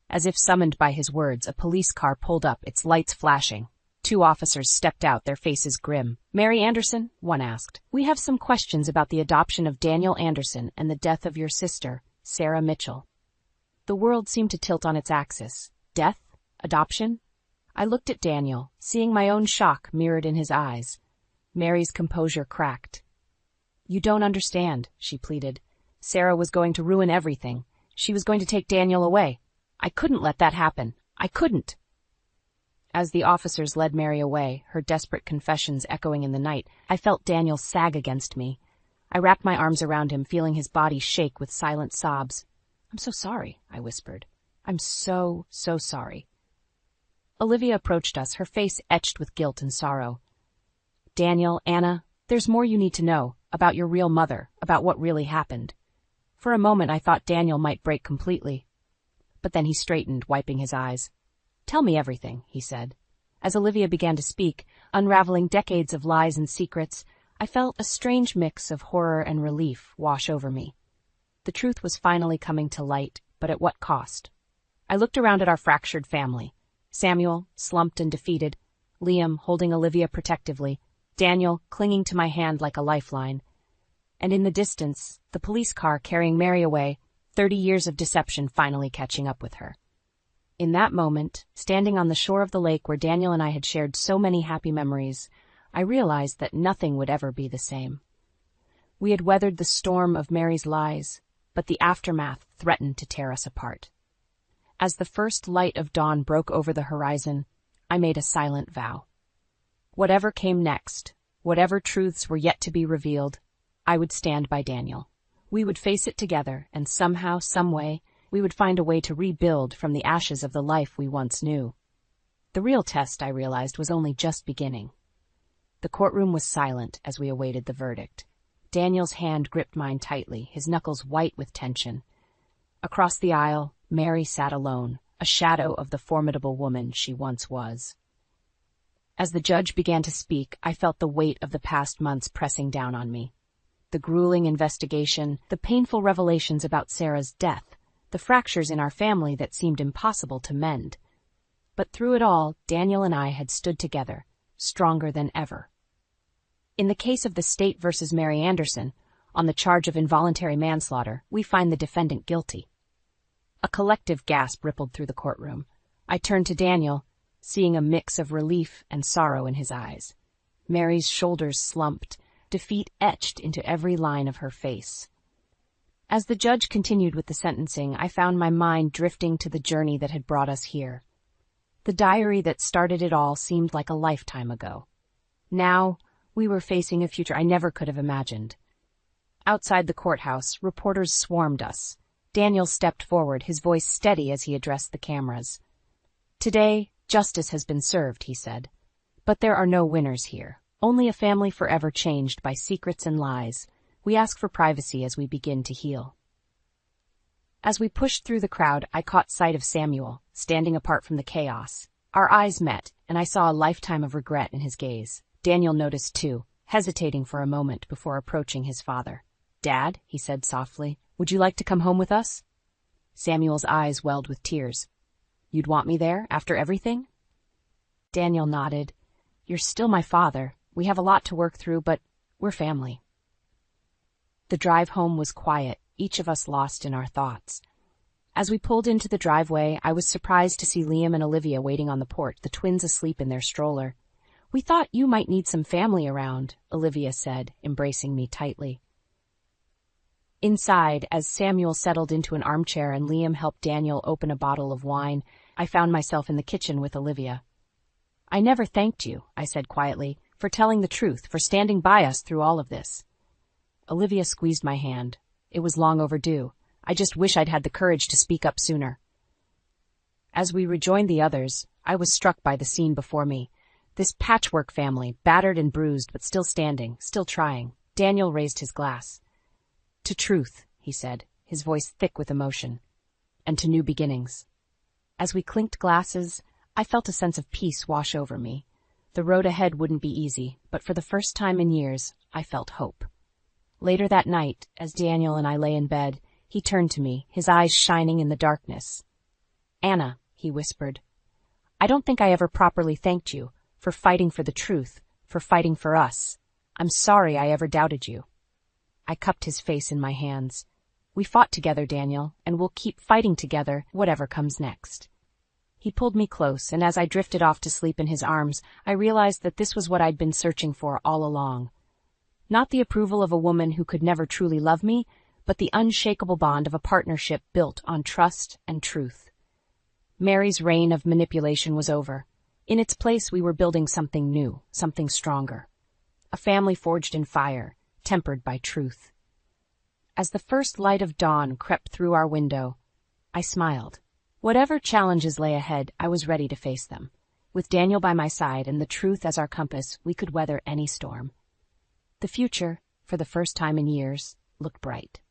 As if summoned by his words, a police car pulled up, its lights flashing. 2 officers stepped out, their faces grim. "Mary Anderson?" one asked. "We have some questions about the adoption of Daniel Anderson and the death of your sister, Sarah Mitchell." The world seemed to tilt on its axis. Death? Adoption? I looked at Daniel, seeing my own shock mirrored in his eyes. Mary's composure cracked. "You don't understand," she pleaded. "Sarah was going to ruin everything. She was going to take Daniel away. I couldn't let that happen. I couldn't." As the officers led Mary away, her desperate confessions echoing in the night, I felt Daniel sag against me. I wrapped my arms around him, feeling his body shake with silent sobs. "I'm so sorry," I whispered. "I'm so sorry." Olivia approached us, her face etched with guilt and sorrow. "Daniel, Anna, there's more you need to know, about your real mother, about what really happened." For a moment I thought Daniel might break completely. But then he straightened, wiping his eyes. "Tell me everything," he said. As Olivia began to speak, unraveling decades of lies and secrets, I felt a strange mix of horror and relief wash over me. The truth was finally coming to light, but at what cost? I looked around at our fractured family. Samuel, slumped and defeated, Liam holding Olivia protectively, Daniel clinging to my hand like a lifeline. And in the distance, the police car carrying Mary away, 30 years of deception finally catching up with her. In that moment, standing on the shore of the lake where Daniel and I had shared so many happy memories, I realized that nothing would ever be the same. We had weathered the storm of Mary's lies, but the aftermath threatened to tear us apart. As the first light of dawn broke over the horizon, I made a silent vow. Whatever came next, whatever truths were yet to be revealed, I would stand by Daniel. We would face it together, and somehow, someway, we would find a way to rebuild from the ashes of the life we once knew. The real test, I realized, was only just beginning. The courtroom was silent as we awaited the verdict. Daniel's hand gripped mine tightly, his knuckles white with tension. Across the aisle, Mary sat alone, a shadow of the formidable woman she once was. As the judge began to speak, I felt the weight of the past months pressing down on me. The grueling investigation, the painful revelations about Sarah's death, the fractures in our family that seemed impossible to mend. But through it all, Daniel and I had stood together, stronger than ever. In the case of the state versus Mary Anderson, on the charge of involuntary manslaughter, we find the defendant guilty. A collective gasp rippled through the courtroom. I turned to Daniel, seeing a mix of relief and sorrow in his eyes. Mary's shoulders slumped, defeat etched into every line of her face. As the judge continued with the sentencing, I found my mind drifting to the journey that had brought us here. The diary that started it all seemed like a lifetime ago. Now, we were facing a future I never could have imagined. Outside the courthouse, reporters swarmed us. Daniel stepped forward, his voice steady as he addressed the cameras. "Today, justice has been served," he said. "But there are no winners here. Only a family forever changed by secrets and lies. We ask for privacy as we begin to heal." As we pushed through the crowd, I caught sight of Samuel, standing apart from the chaos. Our eyes met, and I saw a lifetime of regret in his gaze. Daniel noticed too, hesitating for a moment before approaching his father. "Dad," he said softly, "would you like to come home with us?" Samuel's eyes welled with tears. "You'd want me there, after everything?" Daniel nodded. "You're still my father. We have a lot to work through, but we're family." The drive home was quiet, each of us lost in our thoughts. As we pulled into the driveway, I was surprised to see Liam and Olivia waiting on the porch, the twins asleep in their stroller. "We thought you might need some family around," Olivia said, embracing me tightly. Inside, as Samuel settled into an armchair and Liam helped Daniel open a bottle of wine, I found myself in the kitchen with Olivia. "I never thanked you," I said quietly, "for telling the truth, for standing by us through all of this." Olivia squeezed my hand. It was long overdue. I just wish I'd had the courage to speak up sooner. As we rejoined the others, I was struck by the scene before me. This patchwork family, battered and bruised, but still standing, still trying. Daniel raised his glass. "To truth," he said, his voice thick with emotion, "and to new beginnings." As we clinked glasses, I felt a sense of peace wash over me. The road ahead wouldn't be easy, but for the first time in years, I felt hope. Later that night, as Daniel and I lay in bed, he turned to me, his eyes shining in the darkness. "Anna," he whispered, "I don't think I ever properly thanked you for fighting for the truth, for fighting for us. I'm sorry I ever doubted you." I cupped his face in my hands. "We fought together, Daniel, and we'll keep fighting together, whatever comes next." He pulled me close, and as I drifted off to sleep in his arms, I realized that this was what I'd been searching for all along. Not the approval of a woman who could never truly love me, but the unshakable bond of a partnership built on trust and truth. Mary's reign of manipulation was over. In its place, we were building something new, something stronger. A family forged in fire, tempered by truth. As the first light of dawn crept through our window, I smiled. Whatever challenges lay ahead, I was ready to face them. With Daniel by my side and the truth as our compass, we could weather any storm. The future, for the first time in years, looked bright.